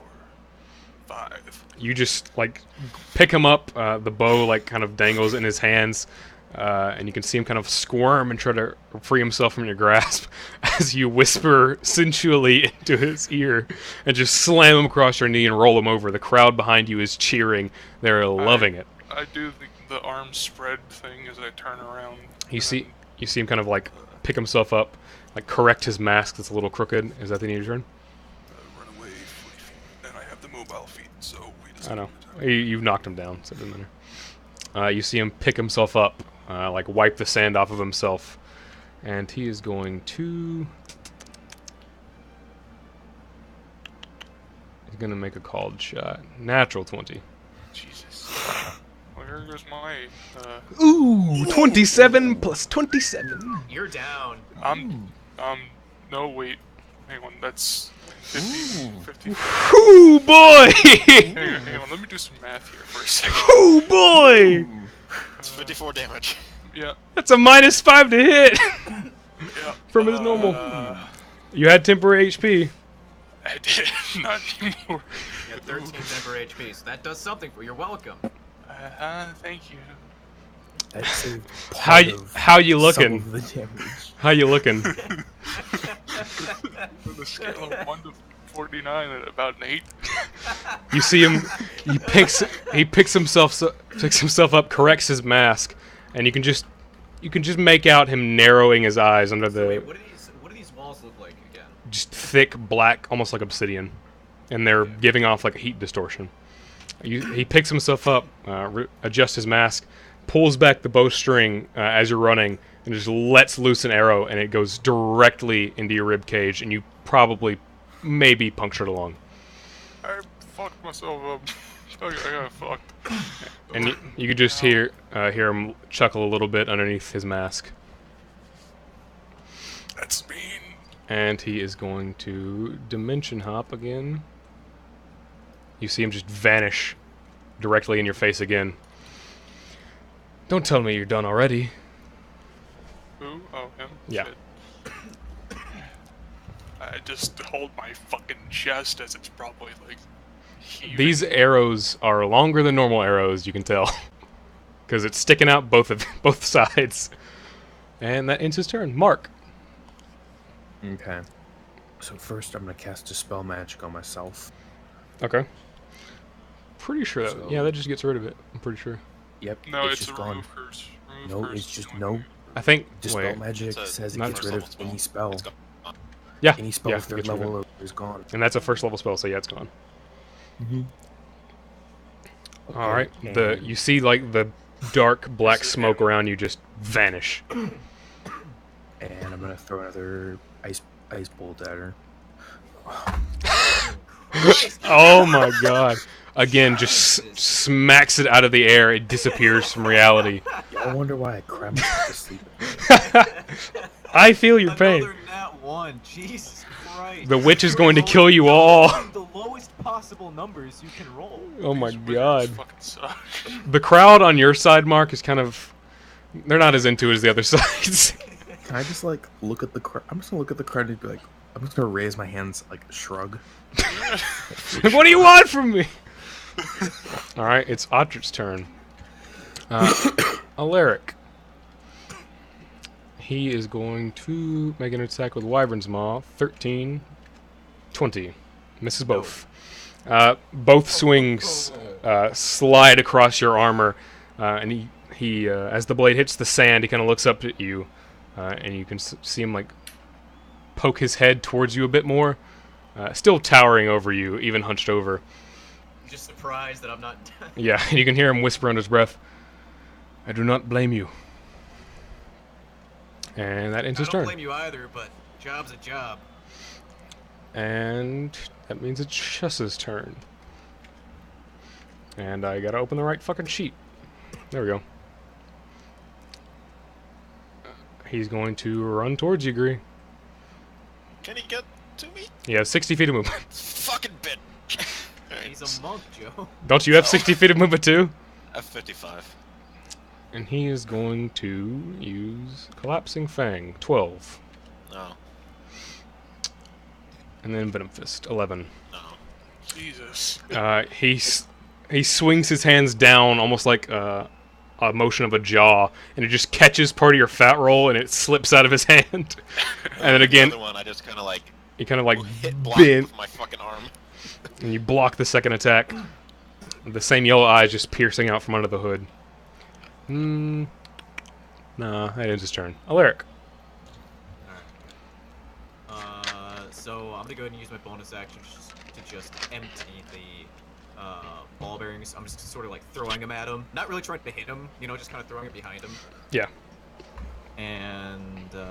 Speaker 2: 5.
Speaker 1: You just like pick him up. The bow like kind of dangles in his hands, and you can see him kind of squirm and try to free himself from your grasp as you whisper sensually into his ear and just slam him across your knee and roll him over. The crowd behind you is cheering. They're loving it.
Speaker 2: I do the arm spread thing as I turn around.
Speaker 1: You see him kind of like pick himself up, like correct his mask that's a little crooked. Is that the end of your turn?
Speaker 2: Run away 40 feet, and I have the mobile feet, so we just.
Speaker 1: I know. You've knocked him down, so it doesn't matter. You see him pick himself up, like wipe the sand off of himself, and he is going to. He's gonna make a called shot. Natural 20.
Speaker 2: Jesus. Well, here goes my.
Speaker 1: Ooh, 27 plus 27.
Speaker 3: You're down.
Speaker 2: No, wait. Hang on, that's 50. 50.
Speaker 1: Ooh, boy!
Speaker 2: Hang on, let me do some math here for a second.
Speaker 1: Ooh, boy!
Speaker 4: It's 54 damage.
Speaker 2: Yeah,
Speaker 1: That's a -5 to hit
Speaker 2: yeah.
Speaker 1: from his normal. You had temporary HP.
Speaker 2: I did. Not anymore.
Speaker 3: You got 13 temporary HP, so that does something for you. You're welcome.
Speaker 2: Thank you.
Speaker 5: That saved
Speaker 1: How
Speaker 5: part
Speaker 1: you,
Speaker 5: of
Speaker 1: how you
Speaker 5: some
Speaker 1: looking?
Speaker 5: of the damage.
Speaker 1: How you looking?
Speaker 2: With a scale of 1 to 49 at about an 8.
Speaker 1: You see him. He picks himself up, corrects his mask, and you can just make out him narrowing his eyes under the
Speaker 3: Wait, what do these walls look like again?
Speaker 1: just thick black, almost like obsidian, and they're giving off like a heat distortion. He picks himself up, adjusts his mask, pulls back the bowstring as you're running, and just lets loose an arrow, and it goes directly into your rib cage, and you probably maybe punctured a lung.
Speaker 2: I fucked myself up. I got fucked.
Speaker 1: And you could just hear him chuckle a little bit underneath his mask.
Speaker 2: That's mean.
Speaker 1: And he is going to dimension hop again. You see him just vanish directly in your face again. Don't tell me you're done already.
Speaker 2: Who? Oh, him?
Speaker 1: Yeah.
Speaker 2: Shit. I just hold my fucking chest as it's probably like heaving.
Speaker 1: These arrows are longer than normal arrows, you can tell. Because it's sticking out both sides. And that ends his turn. Mark.
Speaker 5: Okay. So first I'm gonna cast Dispel Magic on myself.
Speaker 1: Okay. Pretty sure that...
Speaker 5: So-
Speaker 1: yeah, that just gets rid of it. I'm pretty sure.
Speaker 5: Yep.
Speaker 2: No, it's
Speaker 5: just
Speaker 2: a
Speaker 5: gone.
Speaker 2: remove curse. Remove
Speaker 5: No,
Speaker 2: curse
Speaker 5: it's
Speaker 2: is
Speaker 5: just
Speaker 2: the one
Speaker 5: no.
Speaker 2: where you-
Speaker 1: I think...
Speaker 5: Dispel
Speaker 1: wait.
Speaker 5: Magic
Speaker 4: It's a
Speaker 5: says it
Speaker 1: not
Speaker 5: gets
Speaker 4: first
Speaker 5: rid
Speaker 4: level
Speaker 5: of any
Speaker 4: spell.
Speaker 5: spell.
Speaker 4: It's gone.
Speaker 1: Yeah.
Speaker 5: Any spell
Speaker 1: yeah,
Speaker 5: third
Speaker 1: gets rid of it.
Speaker 5: level is gone.
Speaker 1: And that's a first level spell, so yeah, it's gone.
Speaker 5: Mm-hmm.
Speaker 1: All right. You see like the dark black smoke around you just vanish.
Speaker 5: And I'm gonna throw another ice bolt at her.
Speaker 1: Oh my god. again just smacks it out of the air. It disappears from reality.
Speaker 5: I wonder why I crammed to sleep.
Speaker 1: I feel your pain.
Speaker 3: Another nat 1. Jesus Christ.
Speaker 1: The witch is going to kill you all.
Speaker 6: The lowest possible numbers you can roll.
Speaker 1: Oh my
Speaker 2: These wizards
Speaker 1: god.
Speaker 2: fucking suck.
Speaker 1: The crowd on your side, Mark, is kind of... They're not as into it as the other sides.
Speaker 5: Can I just like look at the crowd? I'm just gonna look at the crowd and be like, I'm just gonna raise my hands, like shrug.
Speaker 1: What do you want from me? Alright, it's Audric's turn. Alaric. He is going to make an attack with Wyvern's Maw. 13, 20. Misses both. Both swings slide across your armor, and he as the blade hits the sand, he kind of looks up at you, and you can see him like poke his head towards you a bit more, still towering over you, even hunched over.
Speaker 3: Just surprised that I'm not.
Speaker 1: Yeah, and you can hear him whisper under his breath, "I do not blame you." And that ends
Speaker 3: I
Speaker 1: his
Speaker 3: don't
Speaker 1: turn.
Speaker 3: blame you either, but job's a job.
Speaker 1: And that means it's Chess's turn. And I gotta open the right fucking sheet. There we go. He's going to run towards you, Gree.
Speaker 4: Can he get to me?
Speaker 1: He has 60 feet of movement.
Speaker 4: Fucking bit. Alright,
Speaker 3: He's a monk, Joe.
Speaker 1: Don't you have 60 feet of movement too?
Speaker 4: F55.
Speaker 1: And he is going to use Collapsing Fang. 12.
Speaker 4: No.
Speaker 1: And then Venom Fist. 11.
Speaker 4: No.
Speaker 2: Jesus.
Speaker 1: He swings his hands down almost like a motion of a jaw, and it just catches part of your fat roll, and it slips out of his hand. And then again,
Speaker 4: The other one, I just kind of like
Speaker 1: he kind of like
Speaker 4: hit block
Speaker 1: bent,
Speaker 4: with my fucking arm.
Speaker 1: and you block the second attack. The same yellow eyes just piercing out from under the hood. Nah, that ends his turn. Alaric.
Speaker 3: So I'm gonna go ahead and use my bonus action to just empty the ball bearings. I'm just sort of like throwing them at him, not really trying to hit him, you know, just kind of throwing it behind him.
Speaker 1: Yeah.
Speaker 3: And then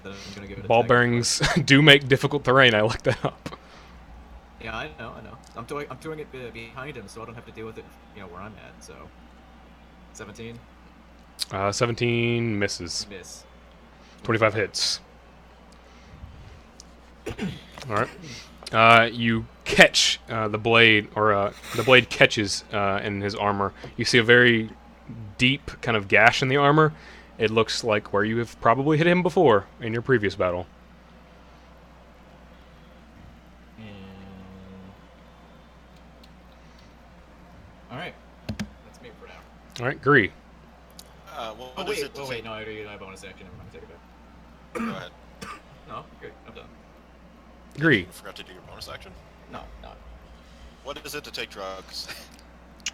Speaker 3: I'm gonna give it.
Speaker 1: Ball bearings do make difficult terrain. I looked that up.
Speaker 3: Yeah, I know. I'm doing it behind him, so I don't have to deal with it, you know, where I'm at. So 17.
Speaker 1: 17 misses.
Speaker 3: Miss.
Speaker 1: 25 hits. Alright. You catch the blade, or the blade catches in his armor. You see a very deep kind of gash in the armor. It looks like where you have probably hit him before in your previous battle.
Speaker 3: Alright. That's me for now.
Speaker 1: Alright, Gree.
Speaker 4: What
Speaker 3: Oh
Speaker 4: is
Speaker 3: wait,
Speaker 4: it to take-
Speaker 3: no, I already did my bonus action. Never mind, take it back.
Speaker 4: Go ahead.
Speaker 3: No, good, I'm done.
Speaker 1: Gree.
Speaker 4: You forgot to do your bonus action.
Speaker 3: No.
Speaker 4: What is it to take drugs?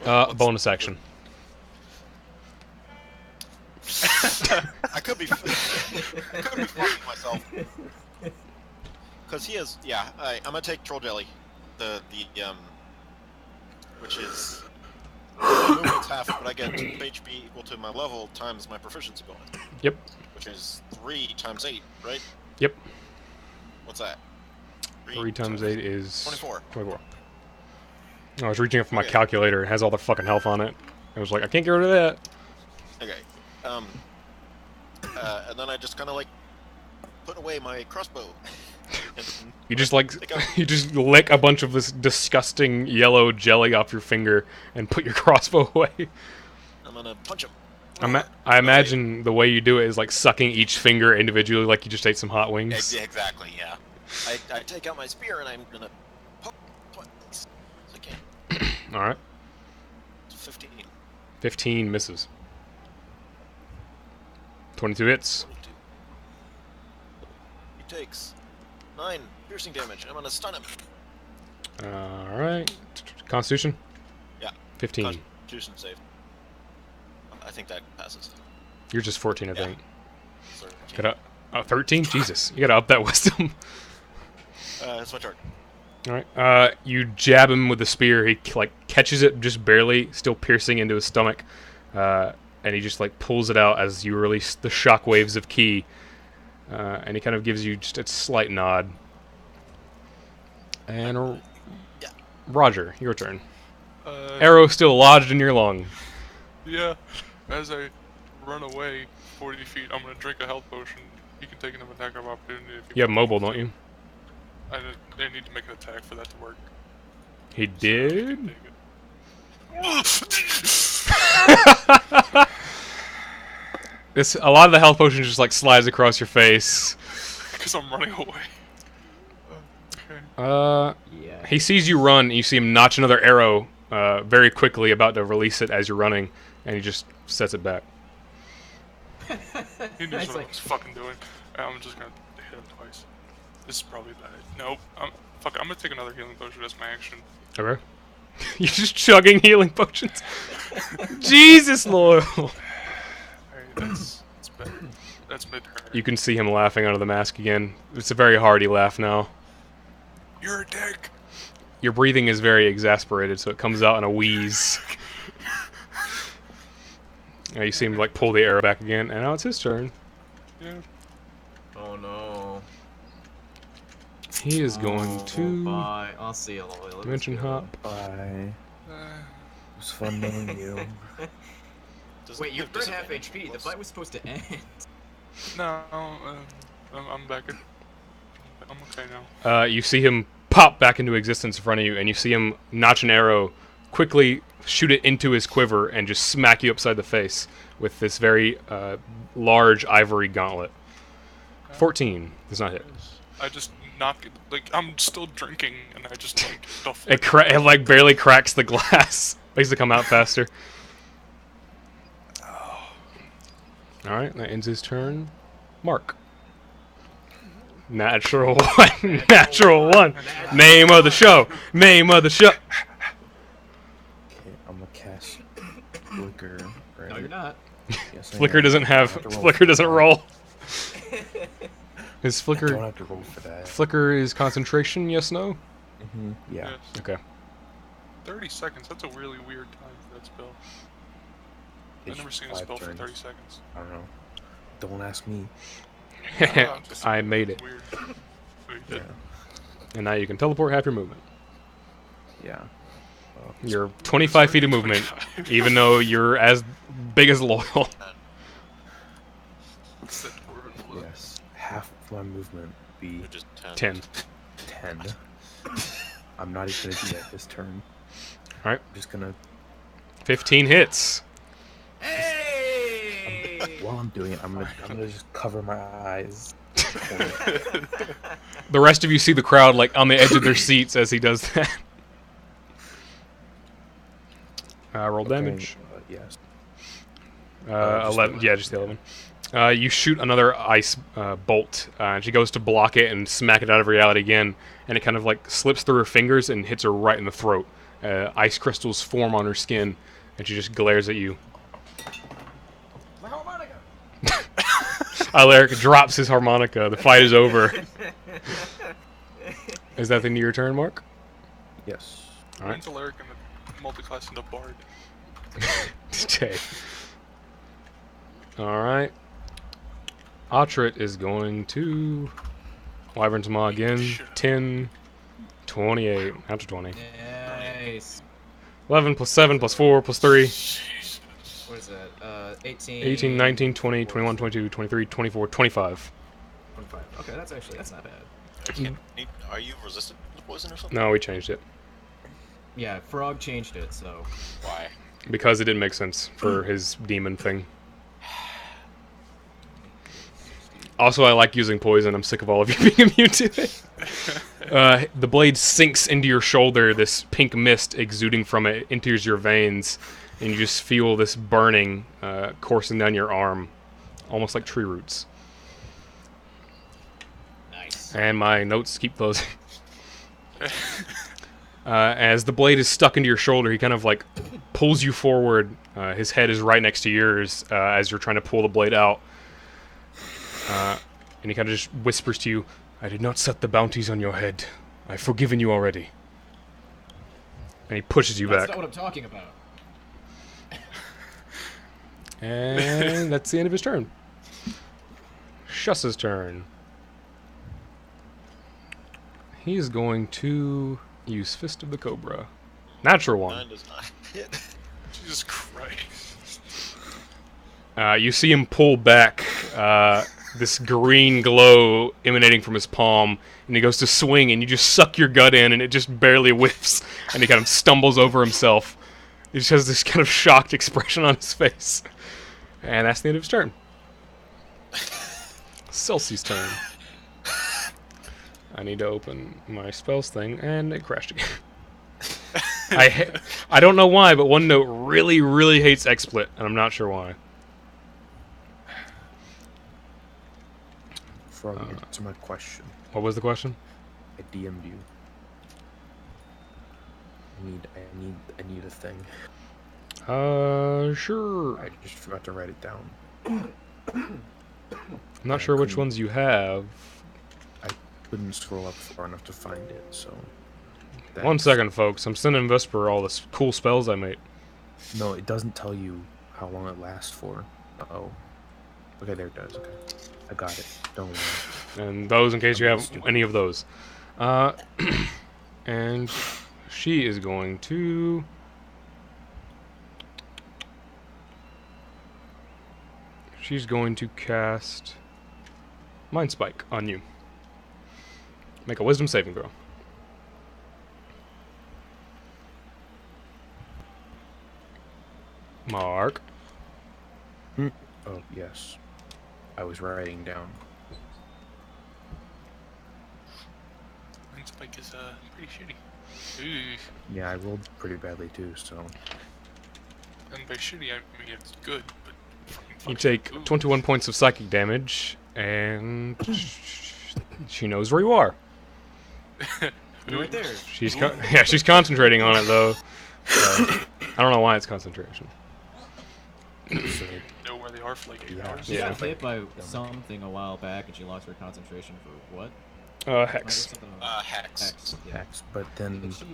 Speaker 1: Bonus action.
Speaker 4: I could be fucking myself. Because he has, yeah. I'm gonna take Troll Jelly, which is movement's half, but I get HP equal to my level times my proficiency bonus.
Speaker 1: Yep.
Speaker 4: Which is 3 times 8, right?
Speaker 1: Yep.
Speaker 4: What's that?
Speaker 1: 3 times 8 is
Speaker 4: 24.
Speaker 1: 24. I was reaching up for my
Speaker 4: Okay.
Speaker 1: calculator. It has all the fucking health on it. I was like, I can't get rid of that.
Speaker 4: Okay. And then I just kind of like put away my crossbow.
Speaker 1: You just like
Speaker 4: Take out-
Speaker 1: you just lick a bunch of this disgusting yellow jelly off your finger and put your crossbow away.
Speaker 4: I'm gonna punch him.
Speaker 1: I imagine the way you do it is like sucking each finger individually, like you just ate some hot wings.
Speaker 4: Exactly, yeah. I take out my spear and I'm gonna poke twice as I can.
Speaker 1: All right,
Speaker 4: 15,
Speaker 1: 15 misses. 22 hits.
Speaker 4: 22. He takes 9 piercing damage. I'm gonna stun him.
Speaker 1: All right, Constitution.
Speaker 4: Yeah.
Speaker 1: 15.
Speaker 4: Constitution save. I think that passes.
Speaker 1: You're just 14, I
Speaker 4: Yeah.
Speaker 1: think.
Speaker 4: 13.
Speaker 1: 13? Jesus, you gotta up that wisdom.
Speaker 4: That's my turn.
Speaker 1: All right. You jab him with the spear. He like catches it just barely, still piercing into his stomach, and he just like pulls it out as you release the shockwaves of ki, and he kind of gives you just a slight nod. And
Speaker 4: Yeah.
Speaker 1: Roger, your turn. Arrow still lodged in your lung.
Speaker 2: Yeah. As I run away 40 feet, I'm gonna drink a health potion. You can take an attack of opportunity if
Speaker 1: You have mobile, don't you?
Speaker 2: I need to make an attack for that to work.
Speaker 1: He
Speaker 2: So
Speaker 1: did?
Speaker 2: you can take it.
Speaker 1: A lot of the health potion just like slides across your face.
Speaker 2: Because I'm running away. Okay.
Speaker 3: Yeah.
Speaker 1: He sees you run, and you see him notch another arrow very quickly, about to release it as you're running, and he just sets it back.
Speaker 2: He knew
Speaker 3: It's
Speaker 2: what I
Speaker 3: like-
Speaker 2: was fucking doing. I'm just gonna hit him twice. This is probably bad. Nope. Fuck. I'm gonna take another healing potion as my action.
Speaker 1: Okay. You're just chugging healing potions. Jesus, Loyal.
Speaker 2: Alright, that's bad. That's mid turn.
Speaker 1: You can see him laughing under the mask again. It's a very hearty laugh now.
Speaker 2: You're a dick.
Speaker 1: Your breathing is very exasperated, so it comes out in a wheeze. You see him like pull the arrow back again, and now it's his turn.
Speaker 2: Yeah.
Speaker 3: Oh no.
Speaker 1: He is going to
Speaker 3: Bye. I'll see you, Loyal.
Speaker 1: dimension hop.
Speaker 5: Bye.
Speaker 2: Uh,
Speaker 5: It was fun knowing you.
Speaker 4: Doesn't
Speaker 3: Wait, you're
Speaker 4: have
Speaker 3: at half
Speaker 4: disadvantage
Speaker 3: HP. The
Speaker 4: plus.
Speaker 3: fight was supposed to end.
Speaker 2: no. I'm back. I'm okay now.
Speaker 1: You see him pop back into existence in front of you, and you see him notch an arrow, quickly shoot it into his quiver, and just smack you upside the face with this very large ivory gauntlet. 14 does not hit.
Speaker 2: I just knock it. Like I'm still drinking, and I just like stuff.
Speaker 1: It like barely cracks the glass. Makes it come out faster. Alright, that ends his turn. Mark. Natural one. Natural one. Name of the show. Name of the show.
Speaker 5: Okay, I'm gonna cast Flicker. Right?
Speaker 3: No, you're not.
Speaker 5: Yes, I
Speaker 1: Flicker
Speaker 5: am.
Speaker 1: doesn't
Speaker 5: I
Speaker 1: have.
Speaker 5: to roll
Speaker 1: Flicker
Speaker 5: for
Speaker 1: doesn't
Speaker 5: that.
Speaker 1: roll. Is
Speaker 5: I don't
Speaker 1: Flicker.
Speaker 5: have to roll for that.
Speaker 1: Flicker is concentration, yes, no?
Speaker 5: Yeah.
Speaker 2: Yes.
Speaker 1: Okay.
Speaker 2: 30 seconds. That's a really weird time for that spell. I've
Speaker 5: It's
Speaker 2: never seen a
Speaker 5: 5
Speaker 2: spell for
Speaker 5: turns.
Speaker 2: 30 seconds.
Speaker 5: I don't know. Don't ask me.
Speaker 1: I made it.
Speaker 2: Weird. Oh, you did?
Speaker 1: And now you can teleport half your movement.
Speaker 5: Yeah.
Speaker 1: You're 25 feet of movement, even though you're as big as Loyal.
Speaker 5: Yes. Half of my movement would be
Speaker 4: You're just 10.
Speaker 1: 10.
Speaker 5: 10. I'm not even gonna do that this turn.
Speaker 1: Alright.
Speaker 5: I'm just gonna.
Speaker 1: 15 hits.
Speaker 3: Hey!
Speaker 5: While I'm doing it, I'm gonna just cover my eyes.
Speaker 1: The rest of you see the crowd like on the edge of their seats as he does that. Roll damage.
Speaker 5: Yes.
Speaker 1: Uh,
Speaker 5: just
Speaker 1: 11.
Speaker 5: the
Speaker 1: Yeah, just the 11. You shoot another ice bolt, and she goes to block it and smack it out of reality again, and it kind of like slips through her fingers and hits her right in the throat. Ice crystals form on her skin, and she just glares at you.
Speaker 3: My harmonica!
Speaker 1: Alaric drops his harmonica. The fight is over. Is that the end of your turn, Mark?
Speaker 5: Yes.
Speaker 1: Alright.
Speaker 2: When's Alaric in the multi-class into Bard?
Speaker 1: Okay. Alright. Otrit is going to Wyvern's Maw again. 10, 28. After 20.
Speaker 3: Nice.
Speaker 1: 11 plus 7 plus 4 plus 3.
Speaker 2: Jesus.
Speaker 3: What is that? 18.
Speaker 1: 18, 19, 20, 21, 22, 23, 24, 25.
Speaker 3: 25. Okay, that's not bad.
Speaker 4: I can't. Are you resistant to poison or something?
Speaker 1: No, we changed it.
Speaker 3: Yeah, Frog changed it, so.
Speaker 4: Why?
Speaker 1: Because it didn't make sense for his demon thing. Also, I like using poison. I'm sick of all of you being immune to it. The blade sinks into your shoulder, this pink mist exuding from it enters your veins, and you just feel this burning coursing down your arm, almost like tree roots.
Speaker 3: Nice.
Speaker 1: And my notes keep closing. As the blade is stuck into your shoulder, he kind of like pulls you forward. His head is right next to yours as you're trying to pull the blade out. And he kind of just whispers to you, "I did not set the bounties on your head. I've forgiven you already." And he pushes you
Speaker 3: That's
Speaker 1: back.
Speaker 3: not what I'm talking about.
Speaker 1: And that's the end of his turn. Shuss's turn. He is going to use Fist of the Cobra. Natural one.
Speaker 4: 9 does not hit.
Speaker 2: Jesus Christ.
Speaker 1: You see him pull back this green glow emanating from his palm, and he goes to swing, and you just suck your gut in, and it just barely whiffs, and he kind of stumbles over himself. He just has this kind of shocked expression on his face. And that's the end of his turn. Celsi's turn. I need to open my spells thing, and it crashed again. I don't know why, but OneNote really, really hates XSplit, and I'm not sure why.
Speaker 5: Frog, answer my question.
Speaker 1: What was the question?
Speaker 5: I DM'd you. I need a thing.
Speaker 1: Sure.
Speaker 5: I just forgot to write it down.
Speaker 1: I'm not sure which ones you have.
Speaker 5: I couldn't scroll up far enough to find it, so...
Speaker 1: One second, folks. I'm sending Vesper all the cool spells I made.
Speaker 5: No, it doesn't tell you how long it lasts for. Uh-oh. Okay, there it does. Okay. I got it. Don't worry.
Speaker 1: And those in case you have any of those. And she is going to... She's going to cast Mind Spike on you. Make a Wisdom saving throw. Mark.
Speaker 5: Oh, yes. I was writing down.
Speaker 2: Mind Spike is pretty shitty. Ooh.
Speaker 5: Yeah, I rolled pretty badly too, so...
Speaker 2: And by shitty, I mean it's good, but
Speaker 1: You
Speaker 2: fucking
Speaker 1: take
Speaker 2: ooh.
Speaker 1: 21 points of psychic damage, and she knows where you are.
Speaker 3: You're right there.
Speaker 1: She's she's concentrating on it though. So, I don't know why it's concentration.
Speaker 5: so
Speaker 2: Know where they are for like 8 hours.
Speaker 3: She
Speaker 1: Yeah.
Speaker 3: got hit by something a while back, and she lost her concentration for what?
Speaker 1: Hex.
Speaker 3: Something about
Speaker 4: Hex.
Speaker 3: Hex. Yeah.
Speaker 5: hex, but then...
Speaker 3: Did she-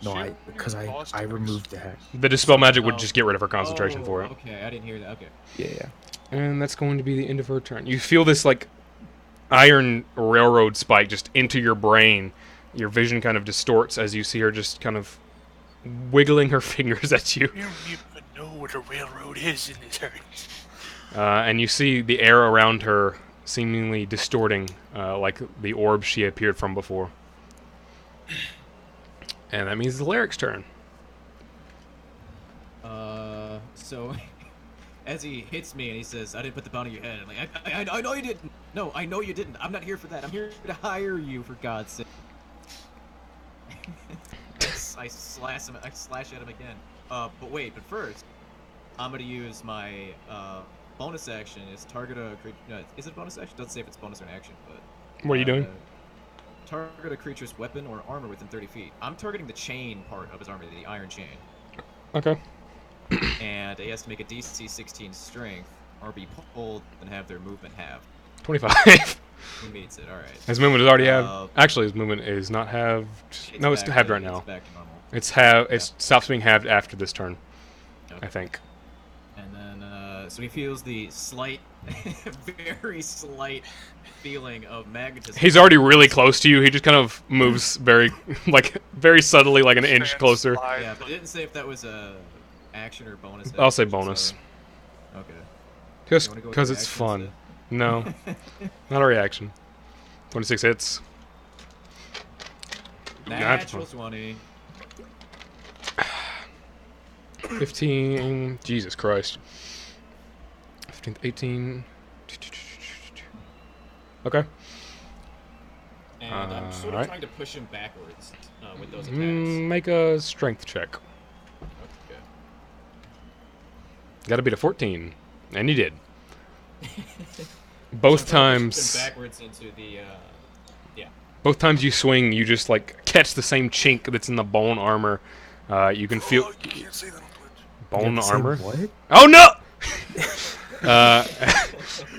Speaker 5: No,
Speaker 2: She
Speaker 5: because
Speaker 2: lost
Speaker 5: I
Speaker 2: her
Speaker 5: removed the hex.
Speaker 1: The Dispel Magic would
Speaker 3: Oh.
Speaker 1: just get rid of her concentration
Speaker 3: Oh,
Speaker 1: for it.
Speaker 3: Okay, I didn't hear that. Okay.
Speaker 5: Yeah.
Speaker 1: And that's going to be the end of her turn. You feel this, like, iron railroad spike just into your brain. Your vision kind of distorts as you see her just kind of wiggling her fingers at you.
Speaker 2: You don't even know what a railroad is in this area.
Speaker 1: And you see the air around her seemingly distorting, like the orb she appeared from before. And that means it's Alaric's turn.
Speaker 3: So, as he hits me and he says, "I didn't put the bounty on your head," I'm like, I know you didn't. No, I know you didn't. I'm not here for that. I'm here to hire you, for God's sake. I slash him. I slash at him again. But first, I'm gonna use my bonus action. Is target a creature? No, is it a bonus action? Doesn't say if it's bonus or an action, but.
Speaker 1: What are you doing?
Speaker 3: Target a creature's weapon or armor within 30 feet. I'm targeting the chain part of his armor, the iron chain.
Speaker 1: Okay.
Speaker 3: And he has to make a DC 16 strength, or be pulled and have their movement halved.
Speaker 1: 25.
Speaker 3: He meets it, alright.
Speaker 1: His movement is already halved.
Speaker 3: Uh,
Speaker 1: Actually, his movement is not halved. No, it's
Speaker 3: back
Speaker 1: halved
Speaker 3: to-
Speaker 1: right now.
Speaker 3: It's back to normal.
Speaker 1: It's halved. It stops being halved after this turn,
Speaker 3: Okay.
Speaker 1: I think.
Speaker 3: And then, so he feels the slight, very slight feeling of magnetism.
Speaker 1: He's already really close to you. He just kind of moves very, like, very subtly, like an inch
Speaker 2: Fans
Speaker 1: closer.
Speaker 2: slide,
Speaker 3: Yeah, but it didn't say if that was a action or bonus.
Speaker 1: I'll say
Speaker 3: action,
Speaker 1: bonus.
Speaker 3: so- Okay.
Speaker 1: Just
Speaker 3: You wanna go with
Speaker 1: because
Speaker 3: your
Speaker 1: it's
Speaker 3: action
Speaker 1: fun. No, not a reaction. 26 hits.
Speaker 3: Natural 20.
Speaker 1: 15. Jesus Christ. 15, 18. Okay.
Speaker 3: And I'm sort of
Speaker 1: Alright.
Speaker 3: trying to push him backwards with those attacks.
Speaker 1: Make a strength check.
Speaker 3: Okay.
Speaker 1: Got to beat a 14. And you did. Both
Speaker 3: So I'm trying to push
Speaker 1: times.
Speaker 3: him backwards into the,
Speaker 1: Both times you swing, you just like catch the same chink that's in the bone armor. You can feel
Speaker 2: Oh, you can't say that on Twitch.
Speaker 1: bone
Speaker 5: You have to say
Speaker 1: armor.
Speaker 5: What?
Speaker 1: Oh no!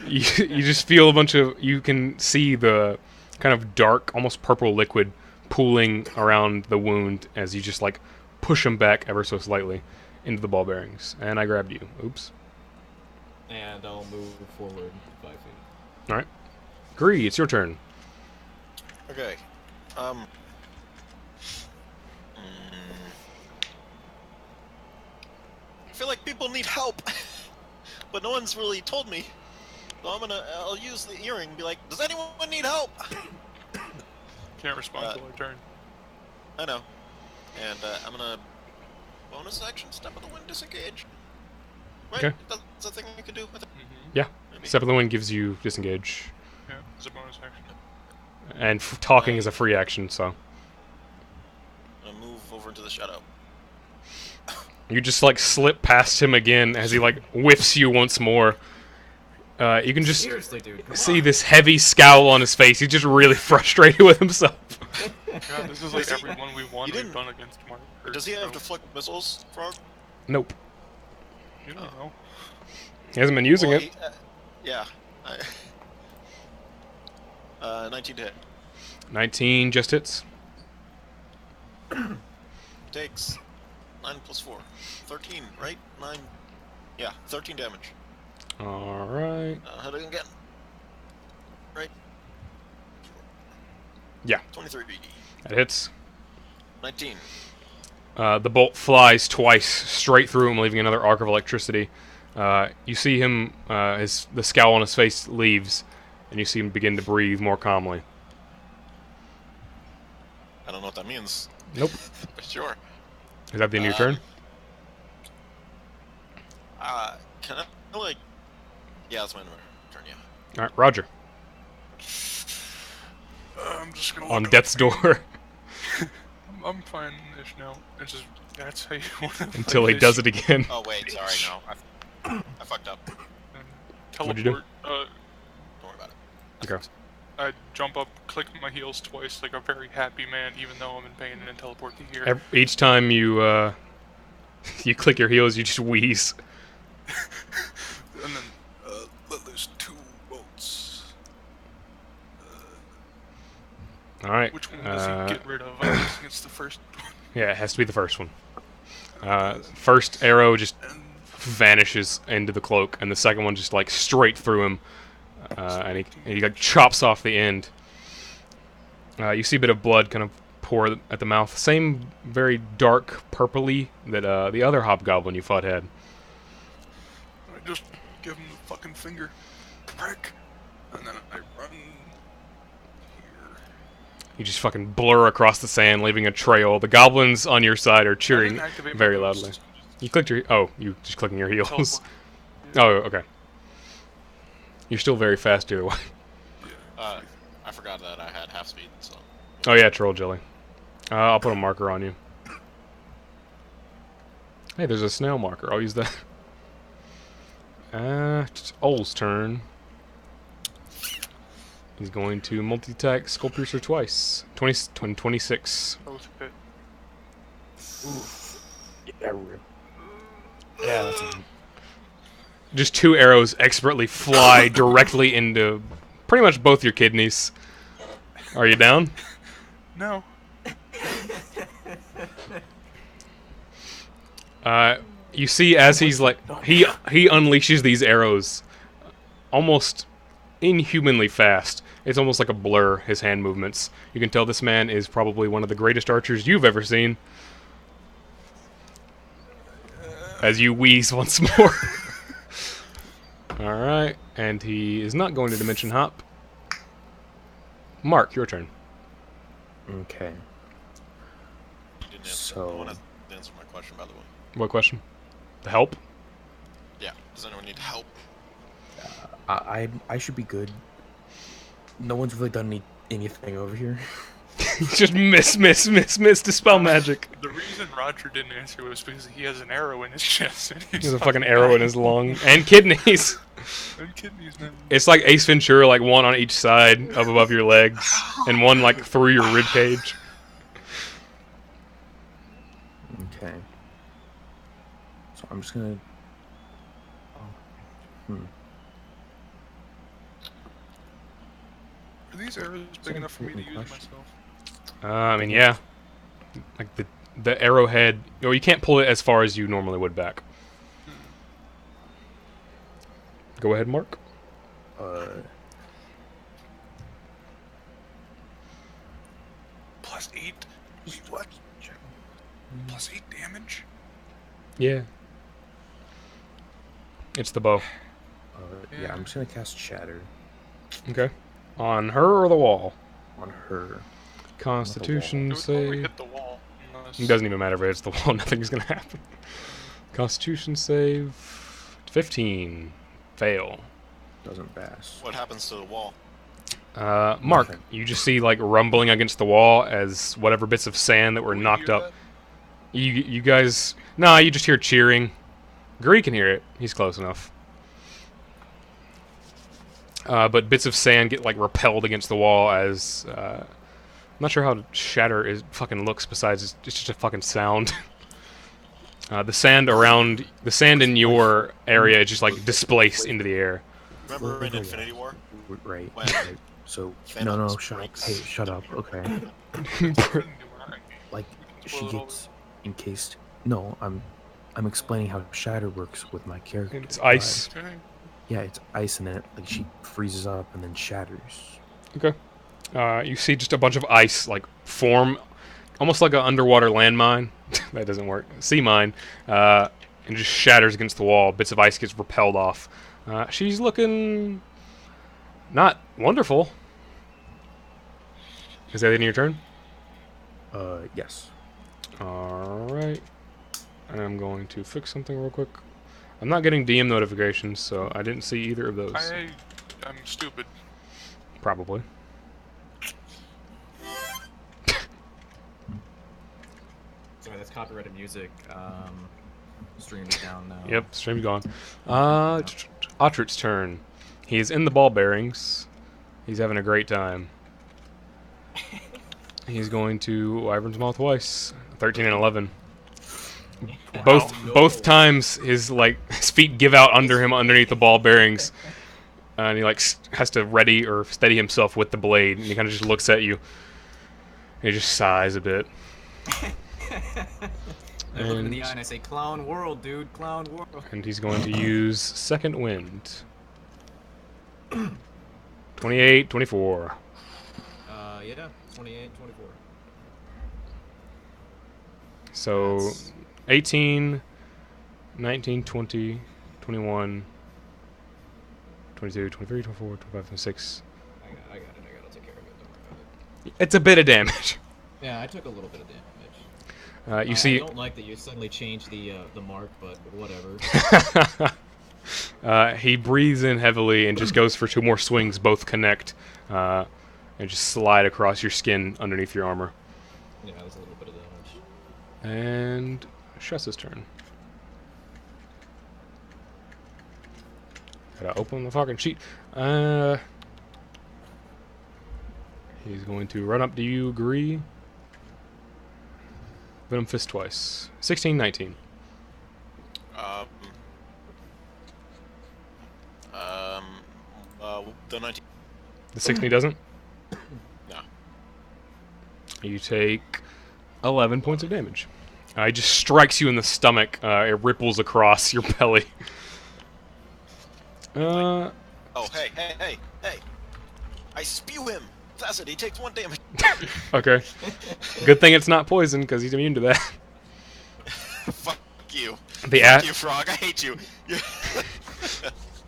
Speaker 1: You just feel a bunch of. You can see the kind of dark, almost purple liquid pooling around the wound as you just like push him back ever so slightly into the ball bearings. And I grabbed you. Oops.
Speaker 3: and I'll move forward 5 feet.
Speaker 1: All right. Gree, it's your turn.
Speaker 4: Okay. feel like people need help, but no one's really told me. So I'll use the earring and be like, does anyone need help?
Speaker 2: Can't respond until I turn.
Speaker 4: I know. And I'm gonna bonus action, step of the wind, disengage. Right?
Speaker 1: Okay.
Speaker 4: That's a thing you can do with it.
Speaker 1: Yeah.
Speaker 4: Maybe.
Speaker 1: Step of the wind gives you disengage,
Speaker 2: Yeah, it's a bonus action.
Speaker 1: and talking is a free action. So
Speaker 4: I'm gonna move over into the shadow.
Speaker 1: you just like slip past him again as he like whiffs you once more. You can just
Speaker 3: Seriously, dude. Come
Speaker 1: see
Speaker 3: on.
Speaker 1: this heavy scowl on his face. He's just really frustrated with himself.
Speaker 2: God, this is like every one we've
Speaker 4: didn't-
Speaker 2: done against Mark.
Speaker 4: Does he have deflect missiles, Frog?
Speaker 1: Nope.
Speaker 2: You don't know.
Speaker 1: He hasn't been using
Speaker 4: Well,
Speaker 1: it.
Speaker 4: Yeah. 19 to hit.
Speaker 1: 19 just hits.
Speaker 4: Takes 9 plus 4. 13, right? 9. Yeah, 13 damage.
Speaker 1: Alright.
Speaker 4: Hit it again. Right?
Speaker 1: Yeah.
Speaker 4: 23.
Speaker 1: That hits.
Speaker 4: 19.
Speaker 1: The bolt flies twice straight through him, leaving another arc of electricity. You see him, the scowl on his face leaves, and you see him begin to breathe more calmly.
Speaker 4: I don't know what that means.
Speaker 1: Nope.
Speaker 4: But sure.
Speaker 1: Is that the end of your turn?
Speaker 4: Can I, like... Yeah, that's my turn, yeah.
Speaker 1: Alright, Roger.
Speaker 2: I'm just gonna
Speaker 1: On
Speaker 2: look
Speaker 1: death's
Speaker 2: up.
Speaker 1: door.
Speaker 2: I'm fine-ish now. It's just, that's how you want to
Speaker 1: Until he does it again.
Speaker 4: Oh, wait, sorry, no. I fucked up.
Speaker 1: What'd you do?
Speaker 2: Teleport,
Speaker 4: Don't worry about it.
Speaker 1: Okay.
Speaker 2: I jump up, click my heels twice like a very happy man, even though I'm in pain, and then teleport to here.
Speaker 1: Each time you, you click your heels, you just wheeze.
Speaker 2: And then, there's 2 bolts.
Speaker 1: Alright.
Speaker 2: Which one does he get rid of? I guess it's the first one.
Speaker 1: Yeah, it has to be the first one. First arrow just
Speaker 2: And
Speaker 1: vanishes into the cloak, and the second one just like straight through him, and he like chops off the end. You see a bit of blood kind of pour at the mouth. Same very dark purpley that the other hobgoblin you fought had.
Speaker 2: I just give him the fucking finger. Prick. And then I run here.
Speaker 1: You just fucking blur across the sand, leaving a trail. The goblins on your side are
Speaker 2: I
Speaker 1: cheering
Speaker 2: didn't activate my
Speaker 1: very
Speaker 2: boost.
Speaker 1: loudly. You clicked your... Oh, you just clicking your heels.
Speaker 2: Teleport.
Speaker 1: Oh, okay. You're still very fast either way.
Speaker 4: I forgot that I had half speed, so...
Speaker 1: Oh yeah, troll jelly. I'll put a marker on you. Hey, there's a snail marker. I'll use that. It's Ol's turn. He's going to multi-attack Skull Piercer twice. 26.
Speaker 2: Both hit.
Speaker 5: Yeah, that's a...
Speaker 1: Just 2 arrows expertly fly directly into pretty much both your kidneys. Are you down?
Speaker 2: No.
Speaker 1: You see as he's like he unleashes these arrows almost inhumanly fast. It's almost like a blur, his hand movements. You can tell this man is probably one of the greatest archers you've ever seen. As you wheeze once more. Alright, and he is not going to Dimension Hop. Mark, your turn.
Speaker 5: Okay.
Speaker 4: You didn't answer.
Speaker 5: So-
Speaker 4: No one has answered my question, by the way.
Speaker 1: What question? The help?
Speaker 4: Yeah. Does anyone need help?
Speaker 5: I should be good. No one's really done anything over here.
Speaker 1: Just miss, dispel magic.
Speaker 2: The reason Roger didn't answer was because he has an arrow in his chest. And
Speaker 1: There's a fucking arrow in his lung. And kidneys.
Speaker 2: And kidneys now.
Speaker 1: It's like Ace Ventura, like one on each side up above your legs, and one like through your rib cage.
Speaker 5: Okay. So I'm just gonna...
Speaker 2: Are these arrows big enough for me to use
Speaker 5: Question.
Speaker 2: myself?
Speaker 1: I mean, yeah. Like the arrowhead, or you can't pull it as far as you normally would back. Go ahead, Mark.
Speaker 2: Plus 8? Wait, what? Plus 8 damage?
Speaker 1: Yeah. It's the bow.
Speaker 5: Yeah, I'm just gonna cast Shatter
Speaker 1: Okay. On her or the wall?
Speaker 5: on her.
Speaker 1: Constitution
Speaker 2: It would totally
Speaker 1: save.
Speaker 2: hit the wall. Unless...
Speaker 1: It doesn't even matter if it hits the wall. Nothing's gonna happen. Constitution save. 15. Fail.
Speaker 5: Doesn't pass.
Speaker 4: What happens to the wall?
Speaker 1: Mark,
Speaker 5: Nothing.
Speaker 1: you just see like rumbling against the wall as whatever bits of sand that were
Speaker 2: Will you
Speaker 1: knocked
Speaker 2: hear
Speaker 1: up. You guys, nah, you just hear cheering. Gree can hear it. He's close enough. But bits of sand get like repelled against the wall as I'm not sure how shatter is fucking looks. Besides, it's just a fucking sound. The sand in your area is just like displaced into the air.
Speaker 4: Remember in Infinity War?
Speaker 5: Right.
Speaker 4: When
Speaker 5: right. So
Speaker 4: Thanos
Speaker 5: no, shut up.
Speaker 4: breaks-
Speaker 5: Hey, shut up. Okay.
Speaker 2: that?
Speaker 5: Like she
Speaker 2: Spoil it all.
Speaker 5: gets encased. No, I'm explaining how Shatter works with my character.
Speaker 1: It's ice.
Speaker 2: Okay.
Speaker 5: Yeah, it's ice, and then like she freezes up and then shatters.
Speaker 1: Okay. You see just a bunch of ice like form, almost like an underwater landmine. That doesn't work. Sea mine, and just shatters against the wall. Bits of ice gets repelled off. She's looking not wonderful. Is that the end of your turn?
Speaker 5: Yes.
Speaker 1: All right. I'm going to fix something real quick. I'm not getting DM notifications, so I didn't see either of those.
Speaker 2: I'm stupid.
Speaker 1: Probably.
Speaker 3: Sorry, that's copyrighted music. Stream is down now.
Speaker 1: Yep, stream's gone. Otric's turn. He's in the ball bearings. He's having a great time. He's going to Wyvern's Maw twice. 13 and 11. Both times his feet give out under him underneath the ball bearings, and he has to ready or steady himself with the blade. And he kind of just looks at you. And he just sighs a bit.
Speaker 3: I look him in the eye and I say, "Clown world, dude, clown world."
Speaker 1: And he's going to use Second Wind. 28, 24.
Speaker 3: Yeah, 28, 24.
Speaker 1: So
Speaker 3: That's-
Speaker 1: 18, 19, 20, 21, 22, 23, 24, 25, 26.
Speaker 3: I got it. I'll take care of it. Don't worry about it.
Speaker 1: It's a bit of damage.
Speaker 3: Yeah, I took a little bit of damage.
Speaker 1: You
Speaker 3: I
Speaker 1: see,
Speaker 3: don't like that you suddenly changed the mark, but whatever.
Speaker 1: he breathes in heavily and just goes for 2 more swings. Both connect and just slide across your skin underneath your armor.
Speaker 3: Yeah, that's a little bit of damage.
Speaker 1: And Shessa's turn. Gotta open the fucking sheet. He's going to run up to you, Agree. Venom Fist twice. 16, 19.
Speaker 4: The 19.
Speaker 1: The 16 doesn't?
Speaker 4: No.
Speaker 1: You take 11 points of damage. He just strikes you in the stomach. It ripples across your belly.
Speaker 4: Oh, hey. I spew him. That's it. He takes 1 damage.
Speaker 1: Okay. Good thing it's not poison, because he's immune to that.
Speaker 4: Fuck you.
Speaker 1: The
Speaker 4: Fuck you, Frog. I hate you.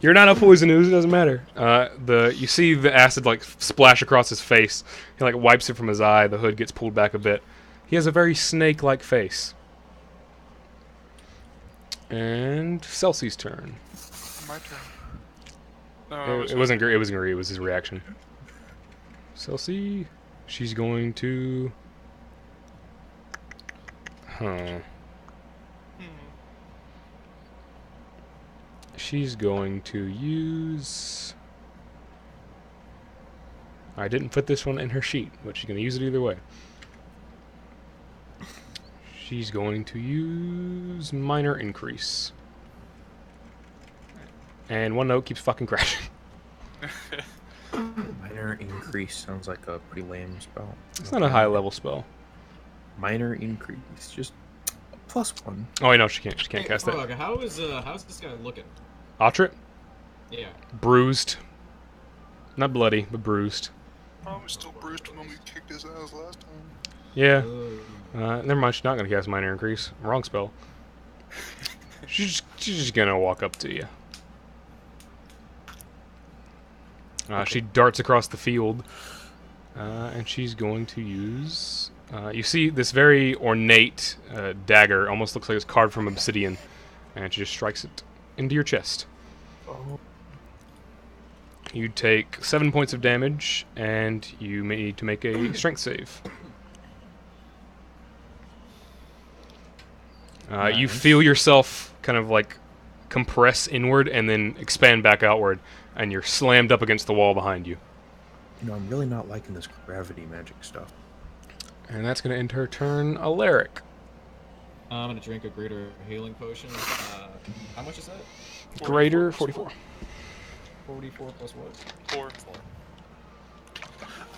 Speaker 1: You're not a poison ooze, it doesn't matter. You see the acid splash across his face. He wipes it from his eye, the hood gets pulled back a bit. He has a very snake-like face. And Celsie's turn.
Speaker 2: My turn. No,
Speaker 1: It wasn't Gree, it was his reaction. Celsie, she's going to... She's going to use... I didn't put this one in her sheet, but she's going to use it either way. She's going to use Minor Increase. And 1 note keeps fucking crashing.
Speaker 5: Minor increase sounds like a pretty lame spell.
Speaker 1: It's not a high level spell.
Speaker 5: Minor increase, just +1.
Speaker 1: Oh, I know she can't cast that.
Speaker 3: Frog, how's this guy looking?
Speaker 1: Otrip,
Speaker 3: Yeah.
Speaker 1: bruised. Not bloody, but bruised.
Speaker 2: Probably still bruised when we kicked his ass last time.
Speaker 1: Yeah. Never mind, she's not going to cast Minor Increase. Wrong spell. She's just going to walk up to you. She darts across the field, and she's going to use... you see this very ornate dagger, almost looks like it's carved from obsidian, and she just strikes it into your chest.
Speaker 5: Oh.
Speaker 1: You take 7 points of damage, and you may need to make a strength save. You
Speaker 3: Nice.
Speaker 1: feel yourself kind of like compress inward and then expand back outward, and you're slammed up against the wall behind you.
Speaker 5: You know, I'm really not liking this gravity magic stuff.
Speaker 1: And that's going to end her turn. Alaric.
Speaker 3: I'm gonna drink a greater healing potion. How much is that?
Speaker 1: Greater 44.
Speaker 3: 44 plus what?
Speaker 2: 4.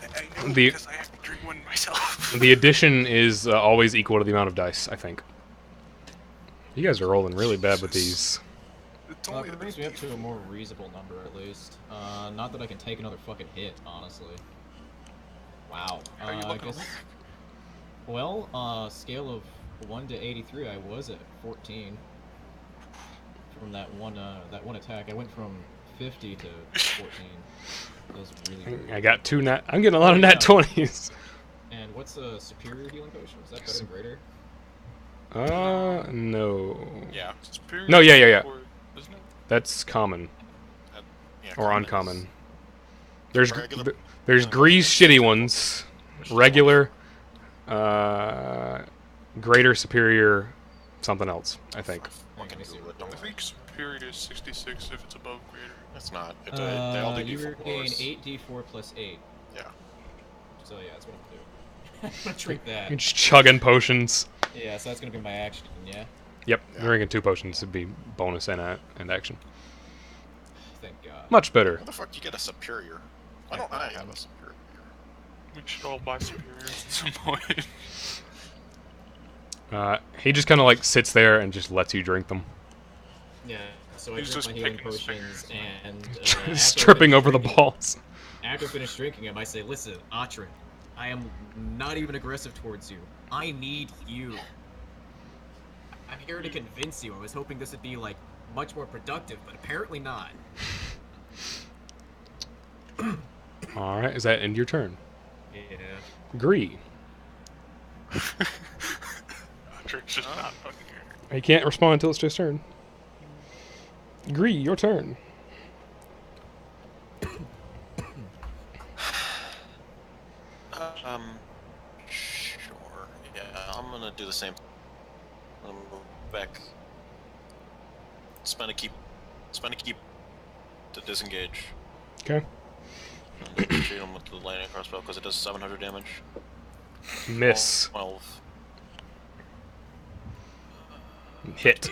Speaker 2: I know,
Speaker 1: The-
Speaker 2: because I have to drink one myself.
Speaker 1: The addition is always equal to the amount of dice, I think. You guys are rolling really bad with these.
Speaker 2: It's
Speaker 3: It
Speaker 2: only the
Speaker 3: brings me up to a more reasonable number, at least. Not that I can take another fucking hit, honestly. Wow.
Speaker 2: How you
Speaker 3: I
Speaker 2: looking,
Speaker 3: guess. Well, scale of 1 to 83, I was at 14. From that one attack, I went from 50 to 14. That was really good.
Speaker 1: I got 2 nat... I'm getting a lot of nat 20s.
Speaker 3: And what's a superior healing potion? Is that better than greater?
Speaker 1: No.
Speaker 4: Yeah.
Speaker 2: Superior
Speaker 1: No, yeah.
Speaker 2: or- Isn't it?
Speaker 1: That's common.
Speaker 4: Yeah,
Speaker 1: Or
Speaker 4: common
Speaker 1: uncommon.
Speaker 4: is-
Speaker 1: There's
Speaker 4: Regular-
Speaker 1: there's Grease shitty ones. Regular, greater, superior, something else, I think.
Speaker 4: Fucking
Speaker 3: Let me see
Speaker 4: do
Speaker 3: what
Speaker 4: it,
Speaker 3: the-
Speaker 2: I
Speaker 4: don't
Speaker 2: think superior is 66 if it's above greater.
Speaker 4: It's not. They all do
Speaker 3: You
Speaker 4: D4
Speaker 3: gain
Speaker 4: plus.
Speaker 3: 8d4 plus 8.
Speaker 4: Yeah.
Speaker 3: So yeah, that's what I'm gonna do. I'm gonna drink that.
Speaker 1: You're just chugging potions.
Speaker 3: Yeah, so that's gonna be my action, yeah?
Speaker 1: Yep,
Speaker 4: Yeah.
Speaker 1: drinking 2 potions would be bonus and action.
Speaker 3: Thank God.
Speaker 1: Much better.
Speaker 4: How the fuck do you get a superior? Why don't I have a superior?
Speaker 2: We should all buy superiors at some point.
Speaker 1: He just kind of like sits there and just lets you drink them.
Speaker 3: Yeah, so I
Speaker 2: He's
Speaker 3: drink
Speaker 2: just
Speaker 3: my healing
Speaker 2: picking his
Speaker 3: potions,
Speaker 2: fingers.
Speaker 3: and
Speaker 1: Just
Speaker 3: after I
Speaker 1: tripping
Speaker 3: finish
Speaker 1: over the
Speaker 3: drinking-
Speaker 1: balls.
Speaker 3: After I finish drinking them, I say, listen, Atrin, I am not even aggressive towards you. I need you. I'm here to convince you. I was hoping this would be, like, much more productive, but apparently not.
Speaker 1: Alright, is that end your turn?
Speaker 3: Yeah.
Speaker 1: Gree.
Speaker 2: Drake's just not fucking here.
Speaker 1: He can't respond until it's his turn. Gree, your turn.
Speaker 4: Sure. Yeah, I'm gonna do the same. I'm gonna move back. Spend a keep to disengage.
Speaker 1: Okay.
Speaker 4: And shoot him with the lightning crossbow because it does 700 damage.
Speaker 1: Miss.
Speaker 4: 12.
Speaker 1: Hit.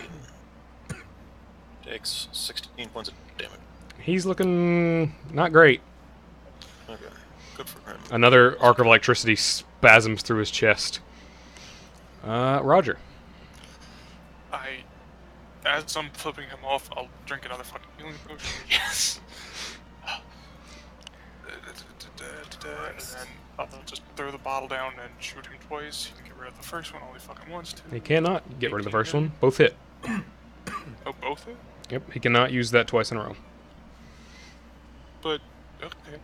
Speaker 4: Takes 16 points of damage.
Speaker 1: He's looking not great.
Speaker 4: Okay. Good for him.
Speaker 1: Another arc of electricity spasms through his chest. Roger.
Speaker 2: As I'm flipping him off, I'll drink another fucking healing potion. Yes. And then I'll just throw the bottle down and shoot him twice. He can get rid of the first one, only fucking once to.
Speaker 1: He cannot get rid of the first one. Both hit.
Speaker 2: Oh, both hit?
Speaker 1: Yep, he cannot use that twice in a row.
Speaker 2: But, okay.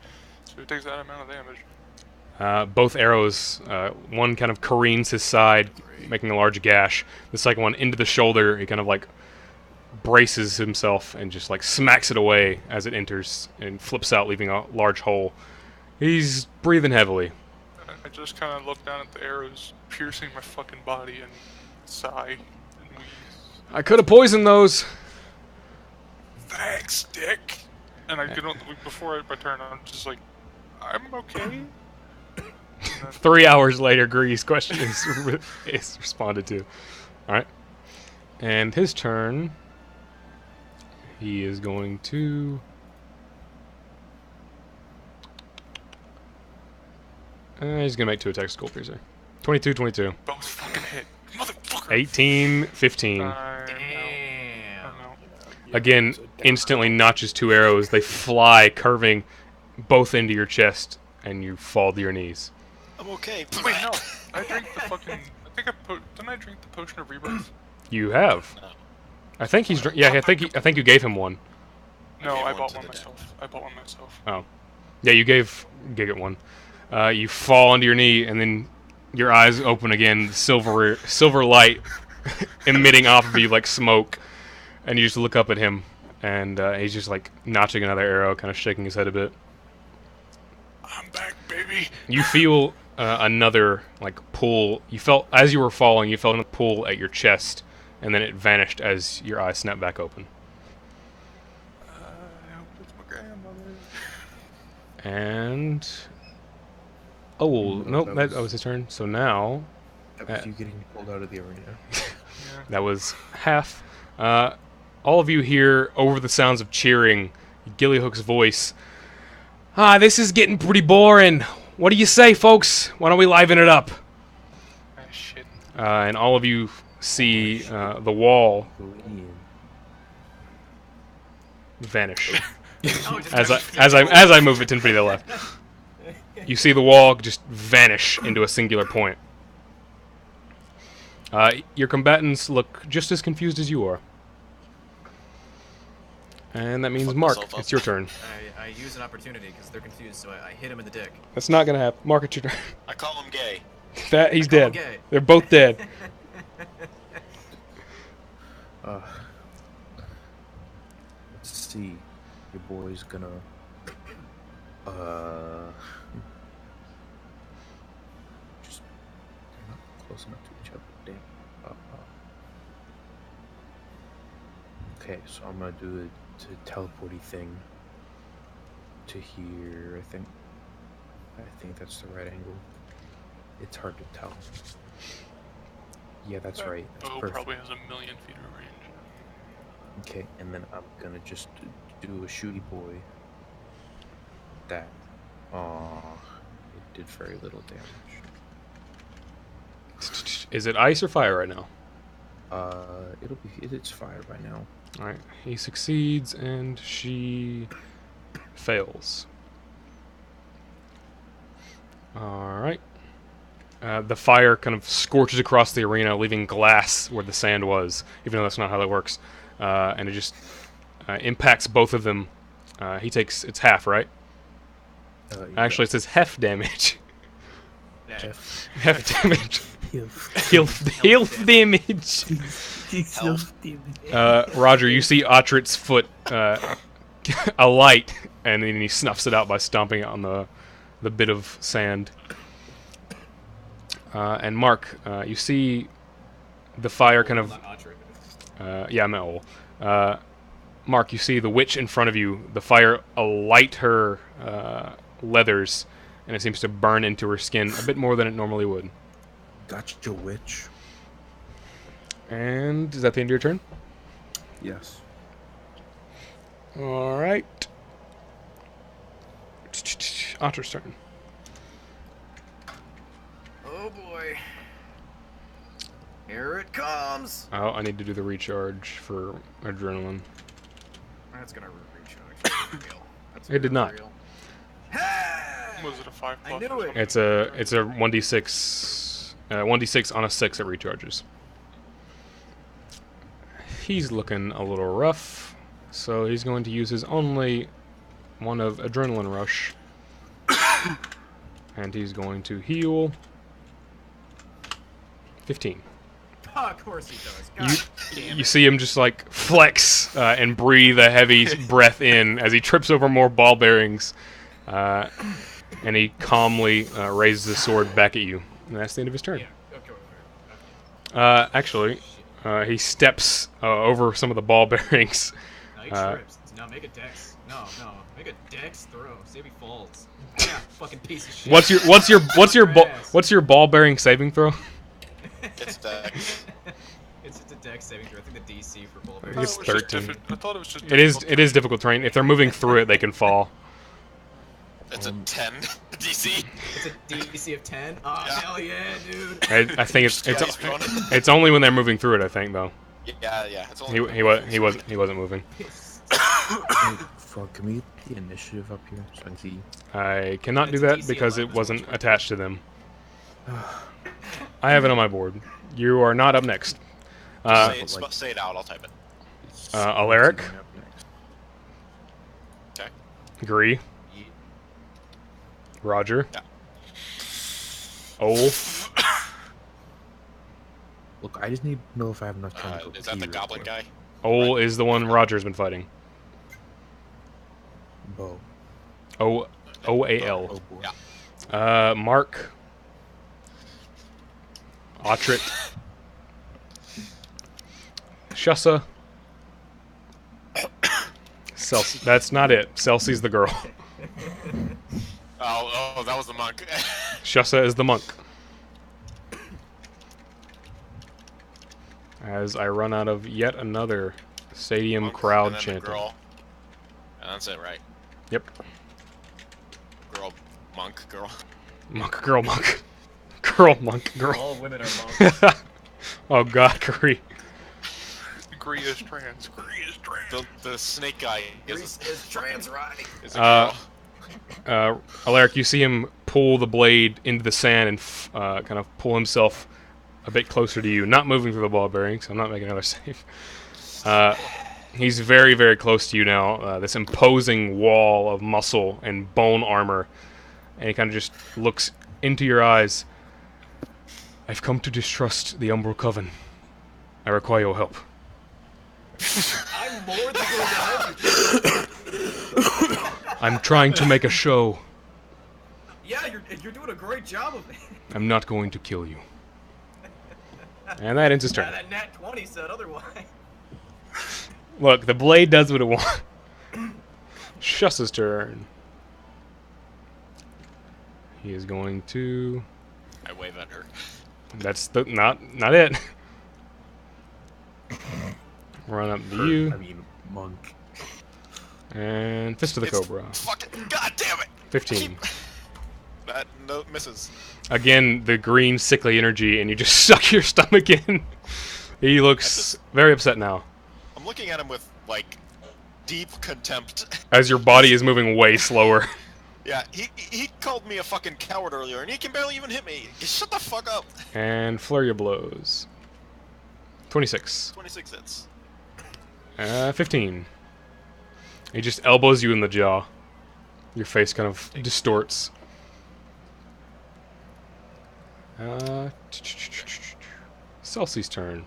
Speaker 2: So he takes that amount of damage.
Speaker 1: Both arrows, one kind of careens his side, making a large gash. The second one into the shoulder. He kind of like braces himself and just like smacks it away as it enters and flips out, leaving a large hole. He's breathing heavily.
Speaker 2: I just kind of look down at the arrows piercing my fucking body and sigh and wheeze.
Speaker 1: I could have poisoned those.
Speaker 2: Thanks, Dick! And I get on, before my turn, I'm just like, I'm okay. And then
Speaker 1: 3 hours later, Gree's question is responded to. Alright. And his turn, he is going to... he's going to make 2 attacks, Skull Piercer. 22, 22.
Speaker 2: both fucking hit. Motherfucker!
Speaker 1: 18, 15.
Speaker 2: I
Speaker 3: Damn.
Speaker 2: know.
Speaker 1: Again, instantly notches 2 arrows. They fly, curving both into your chest, and you fall to your knees.
Speaker 4: I'm okay.
Speaker 2: Wait, no. I drank the fucking... Didn't I drink the potion of rebirth?
Speaker 1: You have.
Speaker 4: No.
Speaker 1: I think he's... Yeah, I think you gave him one.
Speaker 2: No,
Speaker 4: gave
Speaker 2: I
Speaker 4: one
Speaker 2: bought
Speaker 4: to
Speaker 2: one
Speaker 4: the
Speaker 2: myself. I bought one myself.
Speaker 1: Oh. Yeah, you gave Gigut one. You fall onto your knee, and then your eyes open again, silver light emitting off of you like smoke, and you just look up at him, and he's just like notching another arrow, kind of shaking his head a bit.
Speaker 2: I'm back, baby.
Speaker 1: You feel another like pull. You felt as you were falling, you felt a pull at your chest, and then it vanished as your eyes snapped back open.
Speaker 2: I hope it's my grandmother.
Speaker 1: And oh nope, that was his turn. So now
Speaker 5: That was you getting pulled out of the arena.
Speaker 1: that was half. All of you hear over the sounds of cheering, Gillyhook's voice. This is getting pretty boring. What do you say, folks? Why don't we liven it up?
Speaker 2: Ah, shit.
Speaker 1: And all of you see the wall vanish as I move it 10 feet to the left. You see the wall just vanish into a singular point. Your combatants look just as confused as you are. And that means,
Speaker 4: Fuck
Speaker 1: Mark,
Speaker 4: myself up.
Speaker 1: it's your turn.
Speaker 3: I use an opportunity because they're confused, so I hit him in the dick.
Speaker 1: That's not gonna happen. Mark, it's your turn.
Speaker 4: I call him gay.
Speaker 1: He's
Speaker 3: Call him
Speaker 1: dead.
Speaker 3: gay.
Speaker 1: They're both dead.
Speaker 5: Let's see. Your boy's gonna. Just. They're not close enough to each other. Damn. Okay, so I'm gonna do the teleporty thing to here. I think that's the right angle. It's hard to tell. Yeah, that's right. That's
Speaker 2: Bow
Speaker 5: perfect.
Speaker 2: probably has 1,000,000 feet of range.
Speaker 5: Okay, and then I'm gonna just do a shooty boy. That. Aw, it did very little damage.
Speaker 1: Is it ice or fire right now?
Speaker 5: It's fire by now.
Speaker 1: Alright, he succeeds and she fails. Alright. The fire kind of scorches across the arena, leaving glass where the sand was, even though that's not how that works. And it just impacts both of them. It's half, right? Actually, it says hef damage. Hef damage. Health damage. Roger, you see Otrit's foot alight, and then he snuffs it out by stomping it on the bit of sand. And Mark, you see the fire kind of. Yeah, I'm at Ol. Mark, you see the witch in front of you. The fire alight her leathers, and it seems to burn into her skin a bit more than it normally would.
Speaker 5: Gotcha, witch.
Speaker 1: And is that the end of your turn?
Speaker 5: Yes.
Speaker 1: All right. Otter's turn.
Speaker 3: Oh boy. Here it comes.
Speaker 1: Oh, I need to do the recharge for adrenaline.
Speaker 3: That's gonna recharge. That's
Speaker 1: It did not.
Speaker 3: real.
Speaker 2: Was it a 5+?
Speaker 3: I knew
Speaker 2: or
Speaker 3: it.
Speaker 2: something?
Speaker 1: It's a 1d6. 1d6 on a 6 it recharges. He's looking a little rough, so he's going to use his only one of adrenaline rush. And he's going to heal 15.
Speaker 3: Of course he does. God damn
Speaker 1: You
Speaker 3: it.
Speaker 1: see him just like flex and breathe a heavy breath in as he trips over more ball bearings, and he calmly raises his sword back at you. And that's the end of his turn.
Speaker 3: Yeah. Okay.
Speaker 1: Actually, he steps over some of the ball bearings.
Speaker 3: No, he trips. No, make a dex. No. Make a dex throw. See if he falls. Yeah, fucking piece of shit.
Speaker 1: What's your ball bearing saving throw?
Speaker 4: It's dex.
Speaker 3: It's just a dex saving throw. I think the DC for ball
Speaker 1: I
Speaker 3: bearings.
Speaker 1: think it's
Speaker 2: I thought it was just
Speaker 1: 13.
Speaker 2: I thought it was just
Speaker 1: It is
Speaker 2: difficult.
Speaker 1: difficult terrain. If they're moving through it, they can fall.
Speaker 4: It's a 10 DC.
Speaker 3: It's a DC of 10. Oh,
Speaker 4: Yeah.
Speaker 3: hell yeah, dude.
Speaker 1: I think
Speaker 4: Yeah, he's going.
Speaker 1: it's only when they're moving through it. I think though.
Speaker 4: Yeah. It's only
Speaker 1: He wasn't moving.
Speaker 5: Fuck, can we get the initiative up here so I can see?
Speaker 1: I cannot do
Speaker 3: It's a
Speaker 1: that
Speaker 3: DC
Speaker 1: because
Speaker 3: 11,
Speaker 1: it
Speaker 3: so
Speaker 1: wasn't
Speaker 3: which one?
Speaker 1: attached to them. I have it on my board. You are not up next.
Speaker 4: say it out. I'll type it.
Speaker 1: Alaric?
Speaker 5: Going up next.
Speaker 4: Okay.
Speaker 1: Gree, Roger.
Speaker 4: Yeah.
Speaker 1: Ol.
Speaker 5: Look, I just need to know if I have enough time to go
Speaker 4: Is that
Speaker 5: pee
Speaker 4: the
Speaker 5: real
Speaker 4: goblin
Speaker 5: quick.
Speaker 4: guy?
Speaker 1: Ol is the one Roger's been fighting.
Speaker 5: Bo.
Speaker 1: O-A-L.
Speaker 5: Oh boy.
Speaker 4: Yeah.
Speaker 1: Mark. Otrit. Shussa. Celsi. That's not it. Celsi's the girl.
Speaker 4: Oh, that was the monk.
Speaker 1: Shussa is the monk. As I run out of yet another stadium
Speaker 4: Monk,
Speaker 1: crowd
Speaker 4: and then
Speaker 1: chanting.
Speaker 4: the girl. And that's it, right?
Speaker 1: Yep.
Speaker 4: Girl, monk, girl.
Speaker 1: Monk, girl, monk. Girl, monk, girl.
Speaker 3: All women are monks.
Speaker 1: Oh god, Curry.
Speaker 2: Gree is trans. Gree is trans.
Speaker 4: The snake guy
Speaker 3: Grease is trans, right?
Speaker 4: is a girl.
Speaker 1: Alaric, you see him pull the blade into the sand and kind of pull himself a bit closer to you. Not moving through the ball bearing, so I'm not making another save. He's very, very close to you now. This imposing wall of muscle and bone armor. And he kind of just looks into your eyes. I've come to distrust the Umbral Coven. I require your help.
Speaker 3: I'm more than going to help you.
Speaker 1: I'm trying to make a show.
Speaker 3: Yeah, you're doing a great job of it.
Speaker 1: I'm not going to kill you. And that ends his turn.
Speaker 3: Yeah, that nat 20 said otherwise.
Speaker 1: Look, the blade does what it wants. Shus's turn. He is going to...
Speaker 4: I wave at her.
Speaker 1: That's the not it. Run up to you.
Speaker 5: I mean, monk.
Speaker 1: And Fist of the Cobra.
Speaker 4: Fucking god damn it!
Speaker 1: 15.
Speaker 4: That no misses.
Speaker 1: Again, the green sickly energy, and you just suck your stomach in. He looks very upset now.
Speaker 4: I'm looking at him with like deep contempt.
Speaker 1: As your body is moving way slower.
Speaker 4: Yeah, he called me a fucking coward earlier, and he can barely even hit me. Shut the fuck up.
Speaker 1: And flurry of blows. 26.
Speaker 4: 26 hits.
Speaker 1: 15. He just elbows you in the jaw. Your face kind of distorts. Celsi's turn.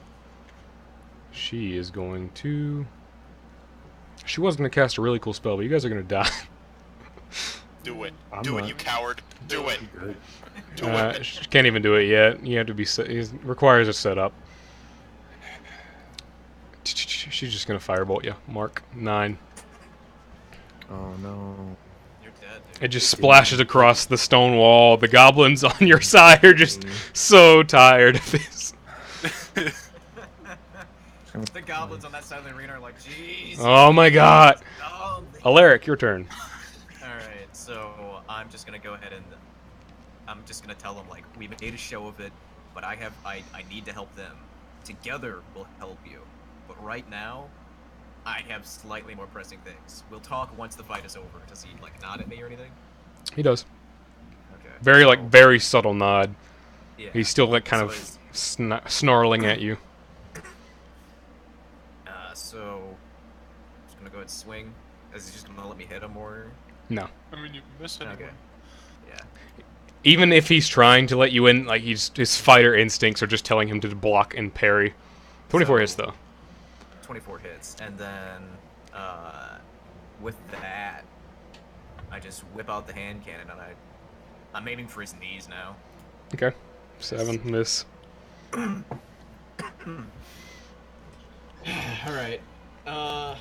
Speaker 1: She is going to... She was going to cast a really cool spell, but you guys are going to die.
Speaker 4: Do it.
Speaker 5: I'm
Speaker 4: Do it,
Speaker 5: not.
Speaker 4: you coward. Do it.
Speaker 5: Good.
Speaker 4: Do it.
Speaker 1: She can't even do it yet. You have to be... It requires a setup. She's just going to firebolt you. Mark. 9.
Speaker 5: Oh no.
Speaker 3: You're dead, dude.
Speaker 1: It just splashes across the stone wall. The goblins on your side are just so tired of this.
Speaker 3: The goblins on that side of the arena are like, jeez.
Speaker 1: Oh my god.
Speaker 3: Oh,
Speaker 1: Alaric, your turn.
Speaker 3: Alright, so I'm just gonna go ahead and I'm just gonna tell them like we made a show of it, but I need to help them. Together we'll help you. But right now, I have slightly more pressing things. We'll talk once the fight is over. Does he like nod at me or anything?
Speaker 1: He does.
Speaker 3: Okay.
Speaker 1: Very
Speaker 3: so,
Speaker 1: very subtle nod.
Speaker 3: yeah.
Speaker 1: He's still like kind
Speaker 3: So
Speaker 1: of
Speaker 3: is-
Speaker 1: snarling at you.
Speaker 3: So just gonna go ahead and swing. Is he just gonna let me hit him or?
Speaker 1: No.
Speaker 2: I mean, you missed it.
Speaker 3: Okay. Yeah.
Speaker 1: Even if he's trying to let you in, like his fighter instincts are just telling him to block and parry. 24 hits
Speaker 3: So-
Speaker 1: though.
Speaker 3: 24 hits, and then with that, I just whip out the hand cannon, and I'm aiming for his knees now.
Speaker 1: Okay. 7 miss.
Speaker 3: All right. There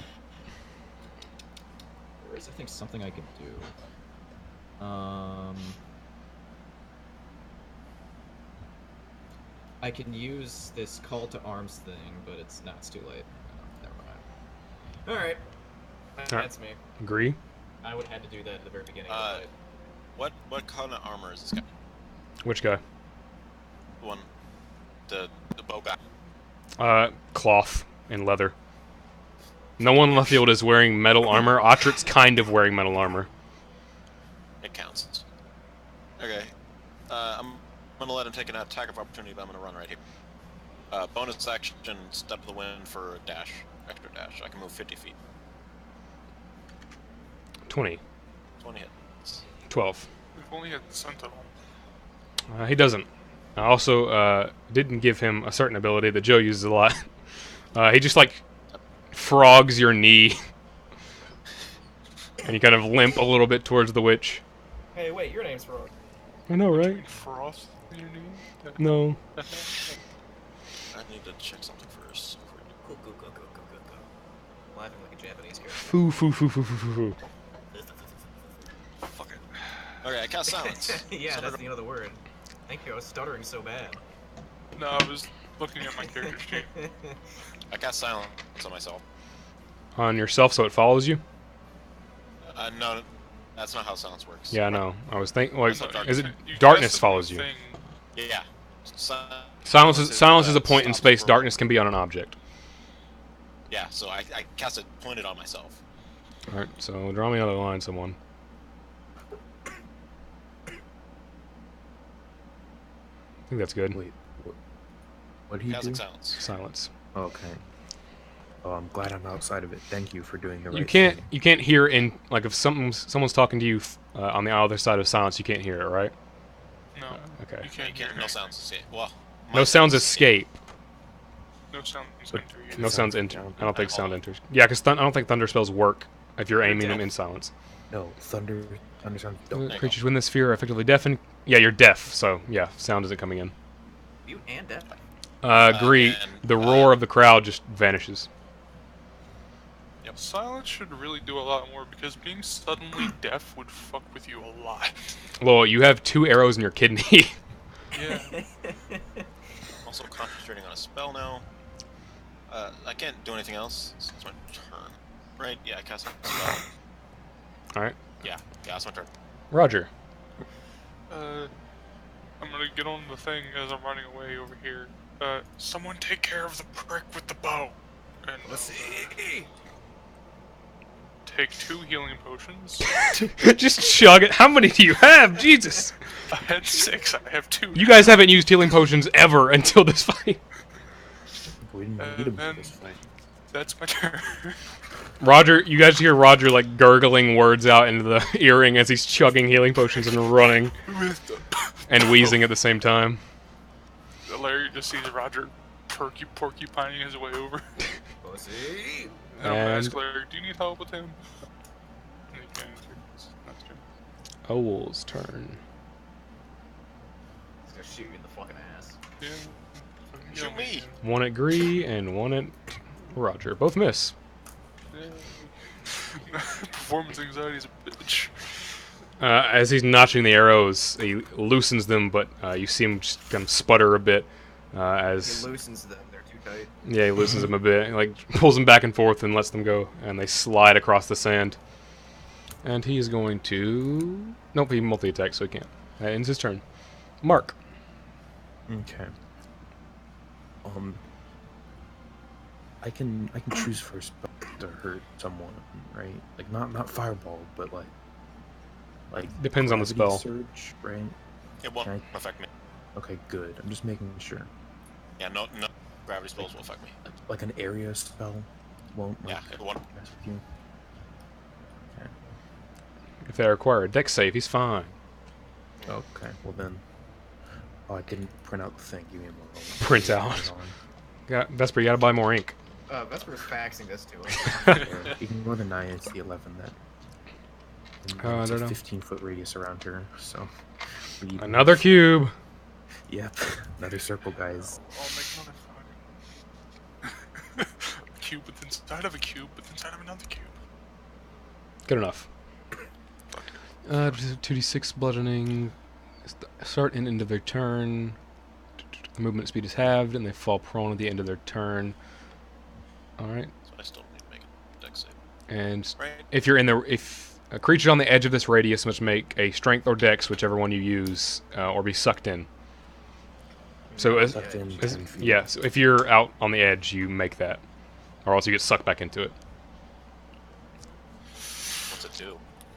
Speaker 3: is, I think, something I could do. I can use this call to arms thing, but it's too late. Oh, never mind. All right. That's me.
Speaker 1: Agree.
Speaker 3: I would have had to do that at the very beginning of the fight.
Speaker 4: What kind of armor is this guy?
Speaker 1: Which guy?
Speaker 4: The one, the bow guy.
Speaker 1: Cloth and leather. No one on the field is wearing metal armor. Otrit's kind of wearing metal armor.
Speaker 4: It counts. Okay. I'm gonna let him take an attack of opportunity, but I'm gonna run right here. Bonus action, step to the wind for a dash, extra dash. I can move 50 feet.
Speaker 1: 20.
Speaker 4: 20 hits.
Speaker 1: 12.
Speaker 2: We've only had Sentinel.
Speaker 1: He doesn't. I also didn't give him a certain ability that Joe uses a lot. He just like frogs your knee, and you kind of limp a little bit towards the witch.
Speaker 3: Hey, wait, your name's Frog.
Speaker 1: I know, right?
Speaker 2: Frost in your name?
Speaker 1: No.
Speaker 4: I need to check something first.
Speaker 3: Go, go, go, go, go, go, go. Laughing like a Japanese character.
Speaker 1: Foo foo foo foo foo foo foo.
Speaker 4: Fuck it. Okay, I cast silence.
Speaker 3: Yeah, that's the end of the word. Thank you, I was stuttering so bad.
Speaker 2: No, I was looking at my character sheet.
Speaker 4: I cast silence on myself.
Speaker 1: On yourself, so it follows you.
Speaker 4: No, that's not how silence works.
Speaker 1: Yeah, I know. I was thinking, like,
Speaker 4: That's not
Speaker 1: is it
Speaker 2: You
Speaker 1: darkness
Speaker 2: cast
Speaker 1: follows you?
Speaker 2: thing.
Speaker 4: Yeah.
Speaker 1: Silence is a point in
Speaker 4: stops
Speaker 1: space.
Speaker 4: for-
Speaker 1: Darkness can be on an object.
Speaker 4: Yeah, so I cast it pointed on myself.
Speaker 1: All right, so draw me another line, someone. I think that's good.
Speaker 5: Wait, what do you
Speaker 4: Casting
Speaker 5: do?
Speaker 4: silence.
Speaker 1: Silence.
Speaker 5: Okay. Oh, I'm glad I'm outside of it. Thank you for doing the right
Speaker 1: You can't
Speaker 5: thing.
Speaker 1: hear in like if someone's talking to you on the other side of silence, you can't hear it, right?
Speaker 2: No,
Speaker 1: Okay.
Speaker 2: you
Speaker 4: You
Speaker 2: can't hear
Speaker 4: can't. No
Speaker 2: anything.
Speaker 4: sounds escape. Well.
Speaker 1: No sounds escape.
Speaker 2: No sounds
Speaker 5: But-
Speaker 2: enter. You
Speaker 1: No
Speaker 2: just-
Speaker 1: sounds
Speaker 5: Sounds
Speaker 1: enter.
Speaker 5: down.
Speaker 1: I don't think
Speaker 4: Hold
Speaker 1: sound
Speaker 4: on.
Speaker 1: enters. Yeah, because I don't think thunder spells work if you're
Speaker 4: You're
Speaker 1: aiming them
Speaker 4: deaf.
Speaker 1: in silence.
Speaker 5: No, thunder sounds don't.
Speaker 4: you
Speaker 1: Creatures within this sphere are effectively deafened. Yeah, you're deaf, so yeah, sound isn't coming in.
Speaker 3: Mute and deaf.
Speaker 1: Agree.
Speaker 4: and,
Speaker 1: The roar of the crowd just vanishes.
Speaker 2: Silence should really do a lot more because being suddenly deaf would fuck with you a lot.
Speaker 1: Well, you have 2 arrows in your kidney.
Speaker 2: Yeah.
Speaker 4: Also concentrating on a spell now. I can't do anything else. So it's my turn. Right? Yeah, I cast a spell.
Speaker 1: Alright.
Speaker 4: Yeah, it's my turn.
Speaker 1: Roger.
Speaker 2: I'm gonna get on the thing as I'm running away over here. Someone take care of the prick with the bow. And
Speaker 3: Let's see.
Speaker 2: take 2 healing potions.
Speaker 1: Just chug it. How many do you have? Jesus.
Speaker 2: I had 6. I have 2.
Speaker 1: You guys haven't used healing potions ever until this fight.
Speaker 5: We didn't need him for
Speaker 2: then-
Speaker 5: this fight.
Speaker 2: That's my turn.
Speaker 1: Roger, you guys hear Roger like gurgling words out into the earring as he's chugging healing potions and running and wheezing at the same time.
Speaker 2: Larry just sees Roger porcupining his way over.
Speaker 3: Pussy.
Speaker 2: And I'm gonna ask
Speaker 1: And-
Speaker 2: Larry, do you need help with him? And he can't answer. That's true.
Speaker 1: Owl's turn.
Speaker 3: He's gonna shoot you in the fucking ass.
Speaker 2: Yeah.
Speaker 4: Shoot me.
Speaker 1: One at Gree and one at Roger. Both miss.
Speaker 2: Yeah. Performance anxiety is a bitch.
Speaker 1: As he's notching the arrows, he loosens them, but you see him just kind of sputter a bit.
Speaker 3: He
Speaker 1: As
Speaker 3: loosens them, they're too tight.
Speaker 1: yeah, he loosens them a bit, like pulls them back and forth and lets them go, and they slide across the sand. And he is going to. Nope, he multi-attack, so he can't. That ends his turn. Mark.
Speaker 5: Okay. I can choose for a spell to hurt someone, right? Like not fireball, but like
Speaker 1: Depends on the
Speaker 5: gravity
Speaker 1: spell.
Speaker 5: surge, right?
Speaker 4: It won't
Speaker 5: Okay.
Speaker 4: affect me.
Speaker 5: Okay, good. I'm just making sure.
Speaker 4: Yeah, no gravity spells will affect me.
Speaker 5: Like an area spell won't.
Speaker 4: Yeah,
Speaker 5: like,
Speaker 4: it won't.
Speaker 5: mess with you. Okay.
Speaker 1: If they require a deck save, he's fine.
Speaker 5: Okay. Well then. Oh, I didn't print out the thing. Give me a moment.
Speaker 1: Print out. Vesper, you gotta buy more ink.
Speaker 3: Vesper's faxing this to us.
Speaker 5: Yeah, ignore the 9, it's the 11 that. And
Speaker 1: I
Speaker 5: it's
Speaker 1: don't
Speaker 5: a
Speaker 1: know.
Speaker 5: 15-foot radius around her, so. we need-
Speaker 1: Another cube.
Speaker 5: Yep, another circle, guys.
Speaker 2: I'll make another fun. A cube with inside of a cube with inside of another cube.
Speaker 1: Good enough. 2d6 bludgeoning. Start and end of their turn. The movement speed is halved, and they fall prone at the end of their turn. All right.
Speaker 4: So I still need to make a deck save.
Speaker 1: And
Speaker 4: Right?
Speaker 1: if you're in the if a creature on the edge of this radius must make a strength or dex, whichever one you use, or be sucked in. So as,
Speaker 5: Sucked in
Speaker 1: as
Speaker 5: 10 feet.
Speaker 1: yeah, so if you're out on the edge, you make that, or else you get sucked back into it.
Speaker 4: What's it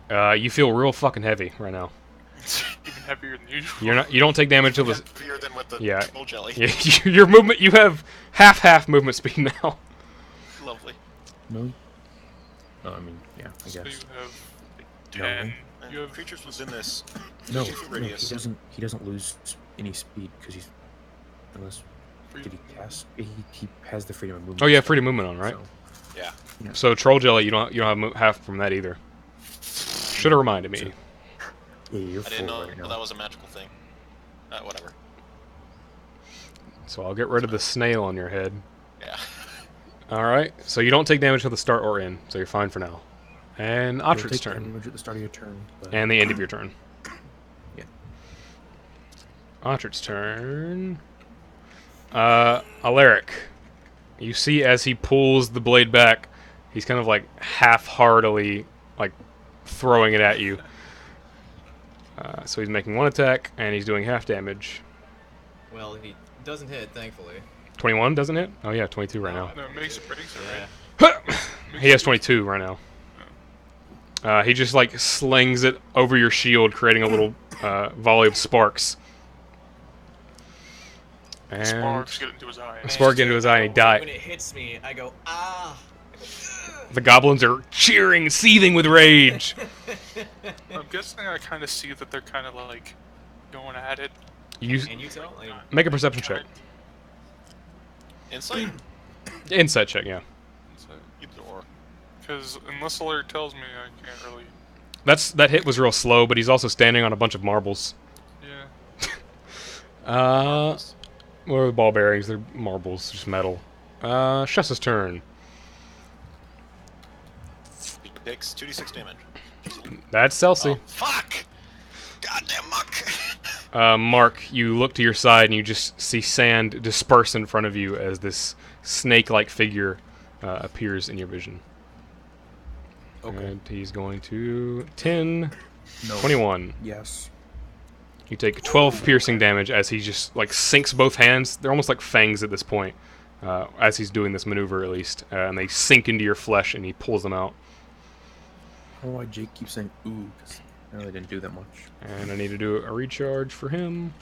Speaker 4: do?
Speaker 1: You feel real fucking heavy right now.
Speaker 2: It's even heavier than usual.
Speaker 1: You don't take damage till the
Speaker 4: Heavier than with the
Speaker 1: Yeah.
Speaker 4: troll jelly.
Speaker 1: yeah, your movement. You have half movement speed now.
Speaker 4: Lovely.
Speaker 5: No? Oh, I mean, yeah, I
Speaker 2: So you
Speaker 5: guess.
Speaker 2: have
Speaker 5: No.
Speaker 2: 10. You have
Speaker 4: creatures within this
Speaker 5: No,
Speaker 4: 50 feet
Speaker 5: no, he
Speaker 4: radius.
Speaker 5: doesn't. He doesn't lose any speed because he's unless did he cast? He has the freedom of movement.
Speaker 1: Oh, yeah,
Speaker 5: still,
Speaker 1: freedom of movement on, right?
Speaker 5: so-
Speaker 4: Yeah.
Speaker 1: So troll jelly, you don't have half from that either. Should have reminded me.
Speaker 5: Yeah, you're
Speaker 4: I didn't
Speaker 5: full
Speaker 4: know
Speaker 5: right now.
Speaker 4: that was a magical thing. Whatever.
Speaker 1: So I'll get rid of the snail on your head.
Speaker 4: Yeah.
Speaker 1: All right. So you don't take damage till the start or end, so you're fine for now. And
Speaker 5: You'll
Speaker 1: Ottrid's
Speaker 5: take
Speaker 1: turn.
Speaker 5: damage at the start of your turn. But
Speaker 1: And the end of your turn.
Speaker 5: Yeah.
Speaker 1: Ottrid's turn. Alaric. You see as he pulls the blade back, he's kind of like half-heartedly like throwing it at you. So he's making one attack, and he's doing half damage.
Speaker 3: Well, he doesn't hit, thankfully.
Speaker 1: 21 doesn't it? Oh yeah, 22 right now.
Speaker 2: No, it makes it breaks it,
Speaker 3: Yeah.
Speaker 2: right?
Speaker 1: He has 22 right now. He just like slings it over your shield, creating a little volley of sparks. And
Speaker 2: Sparks get into his eye.
Speaker 1: a spark get into his eye and he dies.
Speaker 3: When it hits me, I go, ah!
Speaker 1: The goblins are cheering, seething with rage.
Speaker 2: I'm guessing I kind of see that they're kind of like going at it.
Speaker 1: You
Speaker 3: Can you tell? Like,
Speaker 1: make a perception check.
Speaker 4: Insight?
Speaker 1: Insight check, yeah.
Speaker 4: Either or.
Speaker 2: Because unless Alaric tells me, I can't really.
Speaker 1: That hit was real slow, but he's also standing on a bunch of marbles.
Speaker 2: Yeah.
Speaker 1: Or ball bearings, they're marbles, just metal. Shessa's turn.
Speaker 4: He takes 2d6 damage.
Speaker 1: That's Celsi.
Speaker 4: Oh, fuck! Goddamn muck!
Speaker 1: Mark, you look to your side and you just see sand disperse in front of you as this snake-like figure appears in your vision.
Speaker 5: Okay.
Speaker 1: And he's going to 10,
Speaker 5: No.
Speaker 1: 21.
Speaker 5: Yes.
Speaker 1: You take 12 piercing damage as he just like sinks both hands. They're almost like fangs at this point, as he's doing this maneuver at least, and they sink into your flesh and he pulls them out.
Speaker 5: I don't know why Jake keeps saying ooh, because I really didn't do that much.
Speaker 1: And I need to do a recharge for him.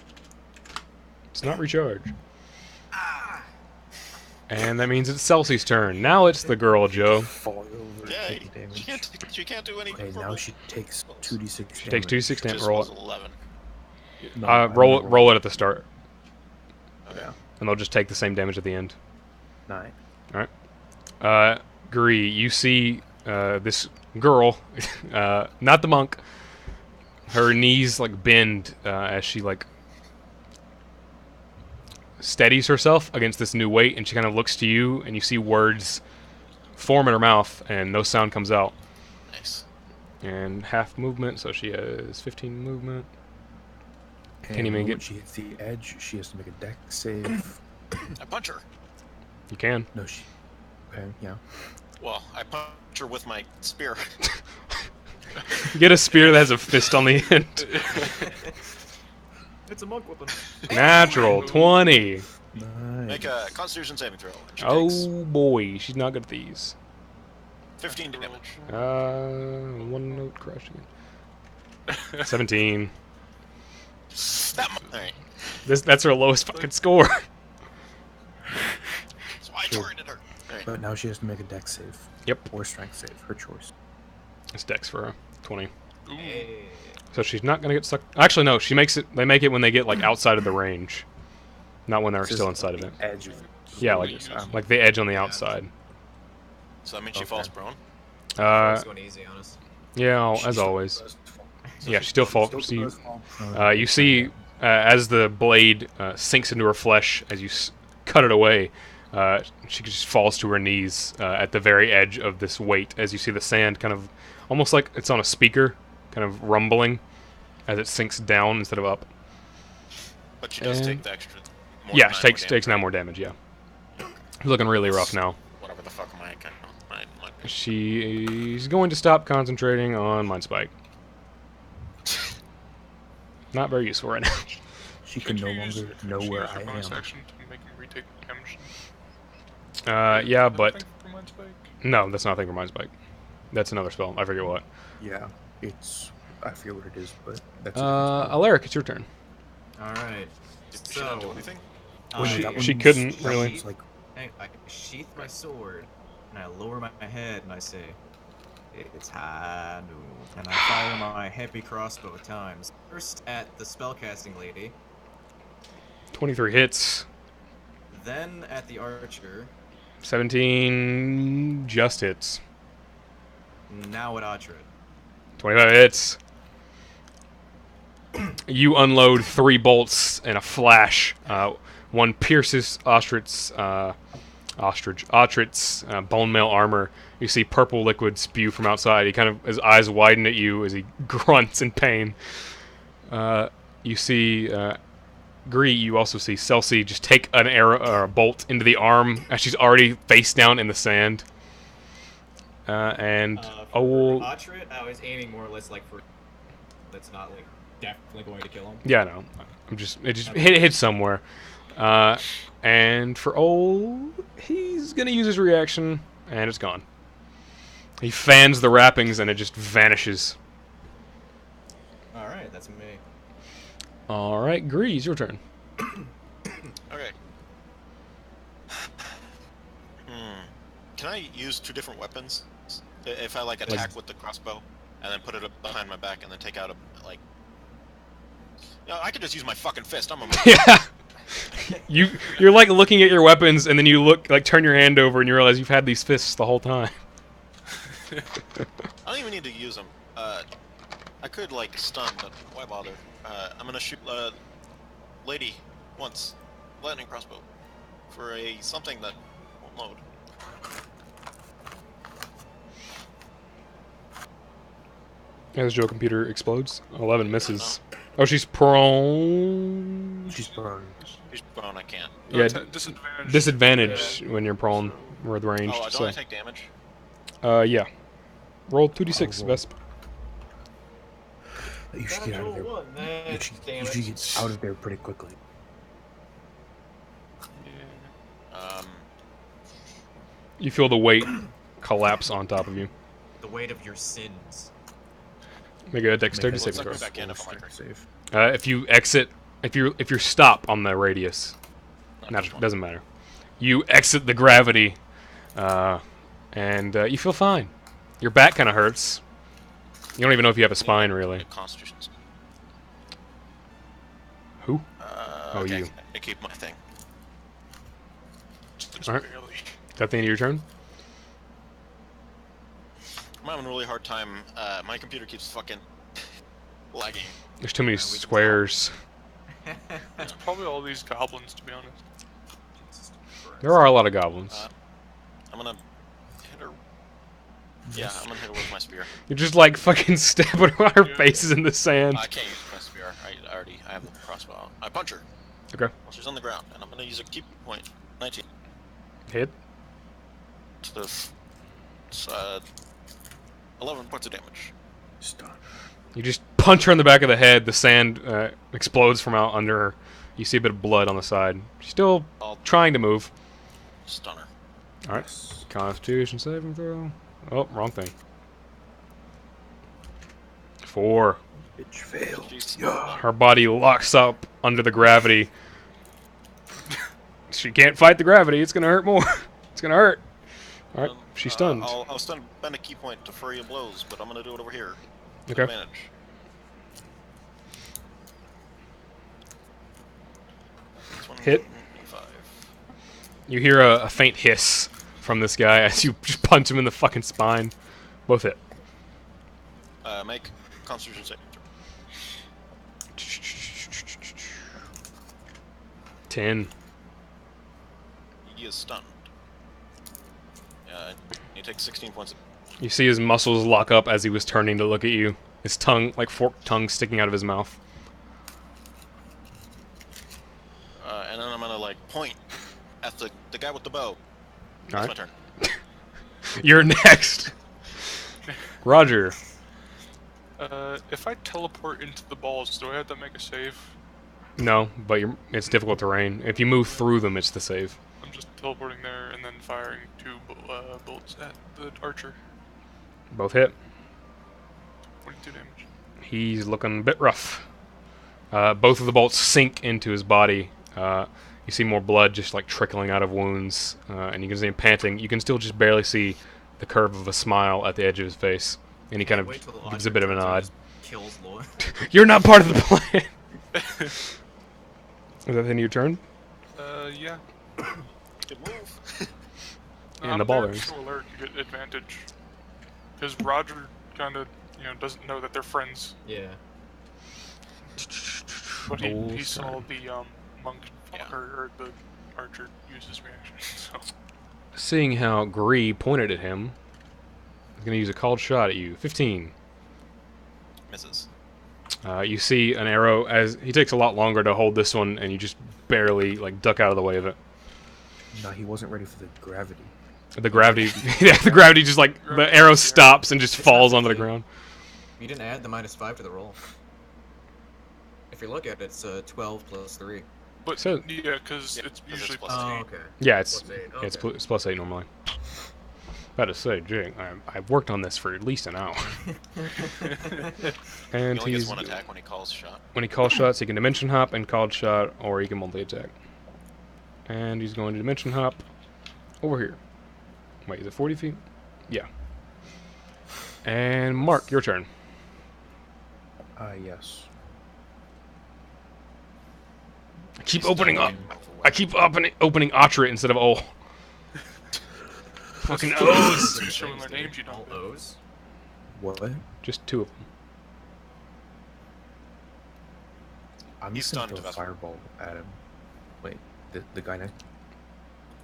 Speaker 1: It's not recharge. And that means it's Celsi's turn. Now it's the girl, Joe.
Speaker 5: Falling over,
Speaker 4: Yay!
Speaker 5: taking damage.
Speaker 4: She can't do any.
Speaker 5: Okay, now she takes 2d6 damage.
Speaker 1: She takes 2d6 damage.
Speaker 4: Just
Speaker 1: Roll
Speaker 4: was
Speaker 1: it.
Speaker 4: 11.
Speaker 5: No, I
Speaker 1: Roll it.
Speaker 5: don't
Speaker 1: Roll it at the start,
Speaker 5: Yeah.
Speaker 1: and they'll just take the same damage at the end.
Speaker 5: 9.
Speaker 1: Gree, you see this girl, not the monk. Her knees like bend as she like steadies herself against this new weight, and she kind of looks to you, and you see words form in her mouth, and no sound comes out.
Speaker 4: Nice.
Speaker 1: And half movement, so she has 15 movement.
Speaker 5: And
Speaker 1: even
Speaker 5: the
Speaker 1: get-
Speaker 5: moment she hits the edge, she has to make a dex save.
Speaker 4: I punch her.
Speaker 1: You can.
Speaker 5: No, she. Okay, yeah.
Speaker 4: Well, I punch her with my spear.
Speaker 1: Get a spear that has a fist on the end.
Speaker 6: It's a monk weapon.
Speaker 1: Natural 20.
Speaker 5: Nice.
Speaker 4: Make a Constitution saving throw. And she
Speaker 1: Oh
Speaker 4: takes
Speaker 1: boy, she's not good at these.
Speaker 4: 15 damage.
Speaker 1: One note crashed again. 17.
Speaker 4: Alright.
Speaker 1: That's her lowest fucking score.
Speaker 4: So I targeted her. Alright.
Speaker 5: But now she has to make a dex save.
Speaker 1: Yep.
Speaker 5: Or strength save, her choice.
Speaker 1: It's dex for her. 20.
Speaker 2: Ooh.
Speaker 3: hey.
Speaker 1: So she's not gonna get stuck. Actually, no. She makes it. They make it when they get like outside of the range, not when they're
Speaker 5: This
Speaker 1: still
Speaker 5: is
Speaker 1: inside of
Speaker 5: the
Speaker 1: it.
Speaker 5: Edge of
Speaker 1: Yeah, like like the edge on the outside.
Speaker 4: So that means she
Speaker 5: Okay.
Speaker 4: falls prone.
Speaker 1: Uh,
Speaker 3: It's going easy on us.
Speaker 1: yeah,
Speaker 5: She
Speaker 1: as
Speaker 5: still
Speaker 1: always.
Speaker 5: does fall.
Speaker 1: Yeah, she still falls.
Speaker 5: Still
Speaker 1: So you,
Speaker 5: does fall prone.
Speaker 1: you see as the blade sinks into her flesh, as you cut it away, she just falls to her knees at the very edge of this weight. As you see the sand kind of almost like it's on a speaker, kind of rumbling as it sinks down instead of up.
Speaker 4: But she does
Speaker 1: And-
Speaker 4: take the extra.
Speaker 1: Yeah, she takes 9 more damage. Yeah, she's looking really rough now.
Speaker 4: Whatever the fuck my account. My
Speaker 1: She's going to stop concentrating on Mind Spike. Not very useful right now.
Speaker 5: She can no
Speaker 2: use-
Speaker 5: longer know
Speaker 2: could you
Speaker 5: where
Speaker 2: use
Speaker 5: I
Speaker 2: your bonus
Speaker 5: am.
Speaker 2: action to make him retake damage?
Speaker 1: Yeah,
Speaker 2: Is that a
Speaker 1: but
Speaker 2: thing for Mind Spike?
Speaker 1: no, that's not a thing for Mind Spike. That's another spell. I forget what.
Speaker 5: Yeah, it's. I forget what it is, but that's.
Speaker 1: Alaric, it's your turn.
Speaker 3: Alright.
Speaker 4: Did she not do
Speaker 3: So,
Speaker 4: anything?
Speaker 1: She couldn't, really.
Speaker 5: It's like
Speaker 3: I sheath my sword, and I lower my head, and I say, It's Hanu. And I fire my heavy crossbow times. First at the spellcasting lady,
Speaker 1: 23 hits.
Speaker 3: then at the archer,
Speaker 1: 17 just hits.
Speaker 3: now at Atrid.
Speaker 1: 25 hits. You unload 3 bolts in a flash. One pierces Ostric's bone mail armor. You see purple liquid spew from outside. His eyes widen at you as he grunts in pain. You see Gree. You also see Celsi just take an arrow or a bolt into the arm as she's already face down in the sand.
Speaker 3: For
Speaker 1: Owl.
Speaker 3: Atrid, I was aiming more or less like for that's not like definitely going to kill him.
Speaker 1: Yeah, no. It just hit somewhere. And for Owl, he's gonna use his reaction, and it's gone. He fans the wrappings, and it just vanishes.
Speaker 3: All right, that's me.
Speaker 1: All right, Grease, your turn.
Speaker 4: Okay. Can I use 2 different weapons? If I like attack with the crossbow, and then put it up behind my back, and then take out a like. No, I could just use my fucking fist. I'm a.
Speaker 1: Yeah. You're like looking at your weapons, and then you turn your hand over, and you realize you've had these fists the whole time.
Speaker 4: I don't even need to use them. I could like stun, but why bother? I'm gonna shoot lady once, lightning crossbow, for something that won't load.
Speaker 1: As your computer explodes, 11 misses. Oh, she's prone.
Speaker 5: She's prone.
Speaker 4: She's prone. I can't.
Speaker 1: Yeah,
Speaker 2: Disadvantage.
Speaker 1: disadvantage when you're prone with range.
Speaker 4: Oh, don't I take damage?
Speaker 1: Yeah. Roll 2d6,
Speaker 5: Oh,
Speaker 1: Vesp.
Speaker 5: You should get out of there. You should get out of there pretty quickly.
Speaker 1: You feel the weight collapse on top of you.
Speaker 3: The weight of your sins.
Speaker 1: Make a dexterity
Speaker 5: Make a
Speaker 1: saving throw.
Speaker 4: back in if I'm like-
Speaker 5: Save.
Speaker 1: If you exit, if you're stop on the radius, doesn't matter. You exit the gravity, and you feel fine. Your back kind of hurts. You don't even know if you have a spine, really.
Speaker 4: Constitution.
Speaker 1: Who? Oh,
Speaker 4: okay.
Speaker 1: you.
Speaker 4: I keep my thing.
Speaker 2: Just
Speaker 1: Alright.
Speaker 2: barely.
Speaker 1: Is that the end of your turn?
Speaker 4: I'm having a really hard time. My computer keeps fucking lagging.
Speaker 1: There's too many squares.
Speaker 2: It's probably all these goblins, to be honest.
Speaker 1: There are a lot of goblins.
Speaker 4: I'm gonna hit her. Yeah, I'm gonna hit her with my spear.
Speaker 1: You're just like fucking stabbing our faces in the sand.
Speaker 4: I can't use my spear. I have the crossbow. I punch her
Speaker 1: Okay.
Speaker 4: while she's on the ground, and I'm gonna use a keep point. 19.
Speaker 1: Hit.
Speaker 4: So it's 11 points of damage.
Speaker 5: Stun.
Speaker 1: You just punch her in the back of the head. The sand explodes from out under her. You see a bit of blood on the side. She's still
Speaker 4: I'll
Speaker 1: trying to move.
Speaker 4: stun her.
Speaker 1: Alright. Constitution saving throw. Oh, wrong thing. 4.
Speaker 5: Bitch failed.
Speaker 4: She's
Speaker 1: Her body locks up under the gravity. She can't fight the gravity. It's gonna hurt more. It's gonna hurt. Alright, she's stunned.
Speaker 4: I'll stun spend a key point to flurry of blows, but I'm gonna do it over here.
Speaker 1: Okay.
Speaker 4: Advantage. This one,
Speaker 1: Hit.
Speaker 4: 5.
Speaker 1: You hear a faint hiss from this guy as you just punch him in the fucking spine. Both hit.
Speaker 4: Make Constitution saving throw.
Speaker 1: 10.
Speaker 4: He is stunned. He takes 16 points.
Speaker 1: You see his muscles lock up as he was turning to look at you. His tongue, like forked tongue, sticking out of his mouth.
Speaker 4: And then I'm gonna like point at the guy with the bow. That's
Speaker 1: Alright.
Speaker 4: my turn.
Speaker 1: You're next. Roger.
Speaker 2: If I teleport into the balls, do I have to make a save?
Speaker 1: No, but it's difficult terrain. If you move through them, it's the save.
Speaker 2: I'm just teleporting there and then firing 2 bolts at the archer.
Speaker 1: Both hit.
Speaker 2: 22 damage.
Speaker 1: He's looking a bit rough. Both of the bolts sink into his body. You see more blood just like trickling out of wounds, and you can see him panting. You can still just barely see the curve of a smile at the edge of his face, and he kind of
Speaker 3: Wait till the
Speaker 1: gives a bit of a
Speaker 3: turns and
Speaker 1: nod.
Speaker 3: just kills Lloyd.
Speaker 1: You're not part of the plan. Is that the end of your turn?
Speaker 2: Yeah.
Speaker 4: Good move.
Speaker 1: And the ball bearings.
Speaker 2: So Alaric could get advantage. Because Roger kind of, doesn't know that they're friends.
Speaker 3: Yeah.
Speaker 2: But
Speaker 1: Oh,
Speaker 2: he saw
Speaker 1: son.
Speaker 2: the monk
Speaker 4: Yeah.
Speaker 2: or the archer use his reaction. So
Speaker 1: Seeing how Gree pointed at him, he's going to use a called shot at you. 15.
Speaker 4: Misses.
Speaker 1: You see an arrow as he takes a lot longer to hold this one, and you just barely like duck out of the way of it.
Speaker 5: No, he wasn't ready for the gravity.
Speaker 1: The gravity, yeah, the gravity just like the arrow stops and just falls onto the ground.
Speaker 3: You didn't add the -5 to the roll. If you look at it, it's 12 plus 3.
Speaker 2: but
Speaker 1: So-
Speaker 2: yeah, because
Speaker 4: Yeah,
Speaker 2: it's
Speaker 4: 'cause it's
Speaker 2: usually
Speaker 4: plus
Speaker 3: Oh,
Speaker 4: eight.
Speaker 3: okay.
Speaker 1: Yeah, it's
Speaker 3: Plus 8,
Speaker 1: it's
Speaker 3: okay.
Speaker 1: it's +8 normally. About to say, Jake, I worked on this for at least an hour.
Speaker 4: He
Speaker 1: And
Speaker 4: only gets
Speaker 1: he's
Speaker 4: one attack when he calls shot.
Speaker 1: when he calls shots, he can dimension hop and called shot, or he can multi-attack. And he's going to dimension hop over here. Wait, is it 40 feet? Yeah. And Mark, your turn.
Speaker 5: Yes.
Speaker 1: I keep
Speaker 3: He's
Speaker 1: opening up.
Speaker 3: done.
Speaker 1: I keep opening Otterit instead of O. Fucking O's.
Speaker 2: Just showing their names, you know.
Speaker 3: All O's?
Speaker 5: What?
Speaker 1: Just 2 of them.
Speaker 5: I'm
Speaker 4: He's
Speaker 5: just gonna
Speaker 4: stunned,
Speaker 5: throw a
Speaker 4: Vesper.
Speaker 5: fireball at him. Wait, the guy next.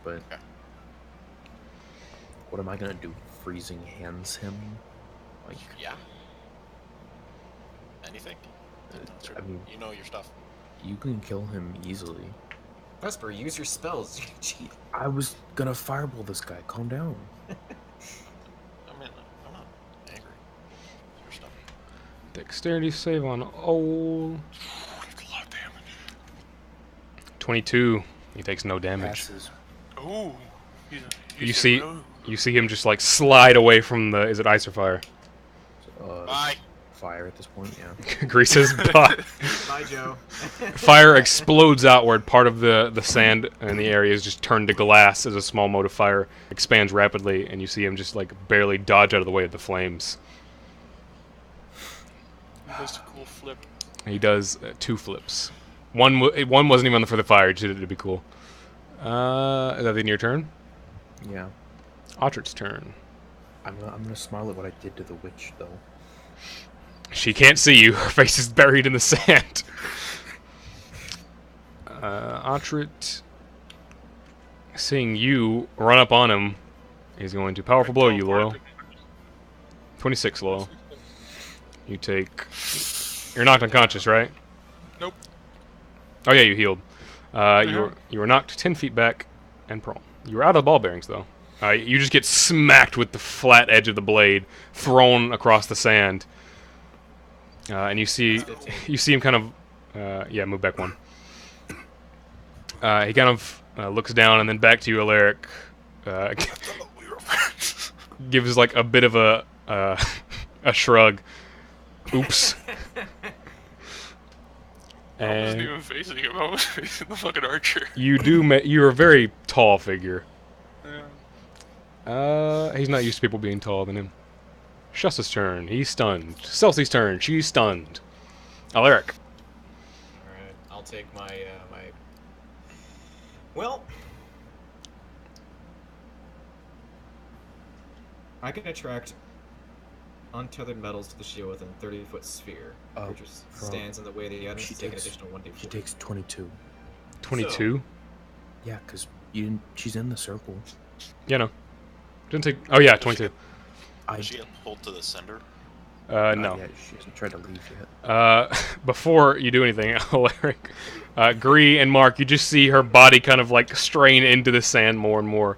Speaker 5: But
Speaker 4: Okay.
Speaker 5: what am I gonna do? Freezing hands him? Like,
Speaker 4: Yeah. Anything?
Speaker 5: I mean-
Speaker 4: you know your stuff.
Speaker 5: you can kill him easily.
Speaker 3: Vesper, use your spells. You cheat.
Speaker 5: I was gonna fireball this guy. Calm down.
Speaker 4: I mean, I'm not angry. Your stuff.
Speaker 1: Dexterity save on O.
Speaker 2: It's a lot of damage.
Speaker 1: 22. He takes no damage.
Speaker 5: Passes.
Speaker 2: Oh.
Speaker 1: You see him just like slide away from the. Is it ice or fire?
Speaker 4: Bye.
Speaker 5: Fire at this point. Yeah.
Speaker 1: Grease's butt.
Speaker 3: Bye, Joe.
Speaker 1: Fire explodes outward. Part of the sand in the area is just turned to glass as a small mote of fire expands rapidly, and you see him just like barely dodge out of the way of the flames.
Speaker 2: He does a cool flip.
Speaker 1: He does 2 flips. One wasn't even for the fire. He just did it to be cool. Is that the end of your turn?
Speaker 5: Yeah.
Speaker 1: Otterit's turn.
Speaker 5: I'm gonna smile at what I did to the witch though.
Speaker 1: She can't see you. Her face is buried in the sand. Otterit, seeing you run up on him, is going to powerful blow you, Loyal. 26, Loyal. You take... You're knocked unconscious, right?
Speaker 2: Nope.
Speaker 1: Oh yeah, you healed. You were knocked 10 feet back and prone. You were out of the ball bearings, though. You just get smacked with the flat edge of the blade, thrown across the sand. And you see him kind of, yeah, move back 1. He kind of looks down and then back to you, Alaric. Gives like a bit of a shrug. Oops.
Speaker 2: I wasn't
Speaker 1: And
Speaker 2: even facing him. I was facing the fucking archer.
Speaker 1: you're a very tall figure.
Speaker 2: Yeah.
Speaker 1: He's not used to people being taller than him. Shusta's turn. He's stunned. Celsie's turn. She's stunned. Alaric.
Speaker 3: Alright, I'll take my, Well... I can attract untethered metals to the shield within 30-foot sphere.
Speaker 5: Oh,
Speaker 3: which just
Speaker 5: from-
Speaker 3: stands in the way of the items
Speaker 5: she
Speaker 3: to take an
Speaker 5: takes-
Speaker 3: additional 1d4.
Speaker 5: She takes 22.
Speaker 1: 22.
Speaker 5: Yeah, cause you didn't. She's in the circle.
Speaker 1: Yeah, no. Didn't take. Oh yeah, 22.
Speaker 5: I
Speaker 4: Does she hold to the sender?
Speaker 1: No.
Speaker 5: Yeah, she hasn't tried to leave yet.
Speaker 1: Before you do anything, Alaric, Gree and Mark, you just see her body kind of like strain into the sand more and more,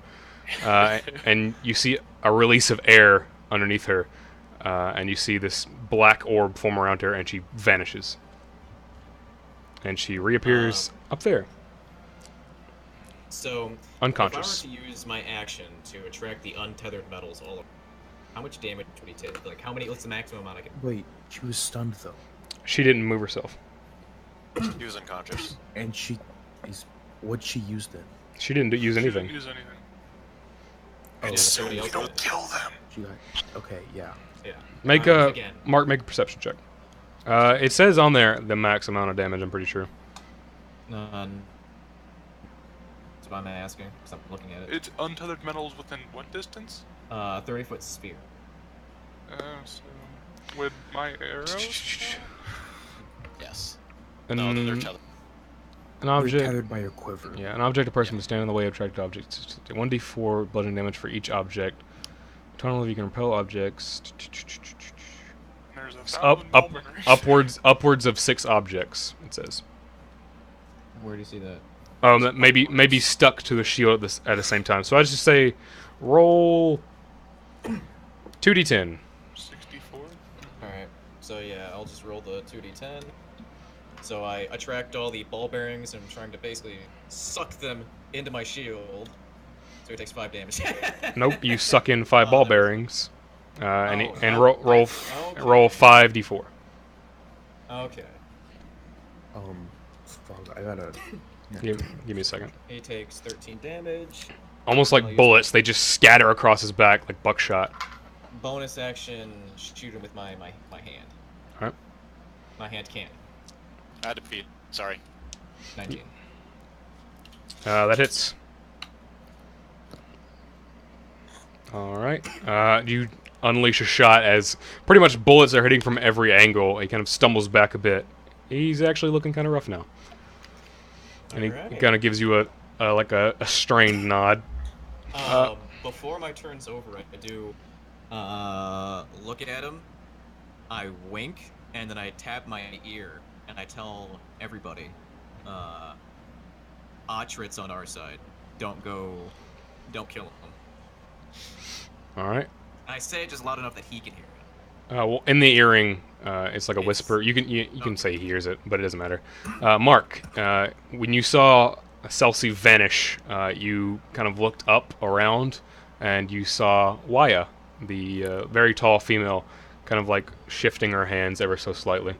Speaker 1: and you see a release of air underneath her, and you see this black orb form around her, and she vanishes, and she reappears up there,
Speaker 3: So,
Speaker 1: unconscious.
Speaker 3: if I were to use my action to attract the untethered metals all over, how much damage would he take? Like, what's the maximum amount I can...
Speaker 5: Wait, she was stunned though,
Speaker 1: She didn't move herself.
Speaker 4: He was unconscious.
Speaker 5: and she is. What'd she use then?
Speaker 1: She didn't use
Speaker 2: She
Speaker 1: anything.
Speaker 2: didn't use anything. It's so
Speaker 3: somebody
Speaker 2: you
Speaker 3: else
Speaker 2: don't
Speaker 3: did.
Speaker 2: kill them.
Speaker 5: You got, okay, yeah.
Speaker 3: Yeah.
Speaker 1: Make
Speaker 3: Again.
Speaker 1: Mark, make a perception check. It says on there the max amount of damage. I'm pretty sure.
Speaker 3: That's what I'm asking, because I'm looking at it.
Speaker 2: It's untethered metals within what distance?
Speaker 3: 30-foot sphere.
Speaker 2: So with my arrows?
Speaker 4: Yes.
Speaker 1: An,
Speaker 4: No, they're tethered.
Speaker 1: an
Speaker 5: You're
Speaker 1: object.
Speaker 5: tethered by your quiver.
Speaker 1: Yeah, an object or person will stand in the way of attracted objects. 1d4 bludgeoning damage for each object. Eternally, you can repel objects.
Speaker 2: There's a
Speaker 1: It's up,
Speaker 2: thousand
Speaker 1: up,
Speaker 2: mulberries.
Speaker 1: upwards of 6 objects. It says.
Speaker 3: Where do you see that?
Speaker 1: That maybe stuck to the shield at the same time. So I just say, roll 2d10.
Speaker 2: 64.
Speaker 3: Alright, so yeah, I'll just roll the 2d10. So I attract all the ball bearings and I'm trying to basically suck them into my shield. So it takes 5 damage.
Speaker 1: Nope, you suck in 5 ball bearings. And
Speaker 3: Oh,
Speaker 1: roll
Speaker 3: okay.
Speaker 1: roll 5d4.
Speaker 3: Okay.
Speaker 5: Fuck, I gotta.
Speaker 1: Give me a second.
Speaker 3: He takes 13 damage.
Speaker 1: Almost
Speaker 3: I'll
Speaker 1: like
Speaker 3: use
Speaker 1: bullets, they just scatter across his back like buckshot.
Speaker 3: Bonus action, shoot him with my hand.
Speaker 1: Alright.
Speaker 3: My hand can't.
Speaker 4: I had to pee. Sorry.
Speaker 3: 19.
Speaker 1: That hits. Alright. You unleash a shot as pretty much bullets are hitting from every angle. He kind of stumbles back a bit. He's actually looking kind of rough now. And he
Speaker 3: Alright.
Speaker 1: kind of gives you a strained nod.
Speaker 3: Before my turn's over, I do look at him, I wink, and then I tap my ear, and I tell everybody, Ottrit's on our side. Don't kill him.
Speaker 1: Alright.
Speaker 3: I say it just loud enough that he can hear it.
Speaker 1: Well, in the earring, it's like a
Speaker 3: It's-
Speaker 1: whisper. You can say he hears it, but it doesn't matter. Mark, when you saw Celsi vanish, you kind of looked up around, and you saw Wia, the very tall female, kind of like shifting her hands ever so slightly.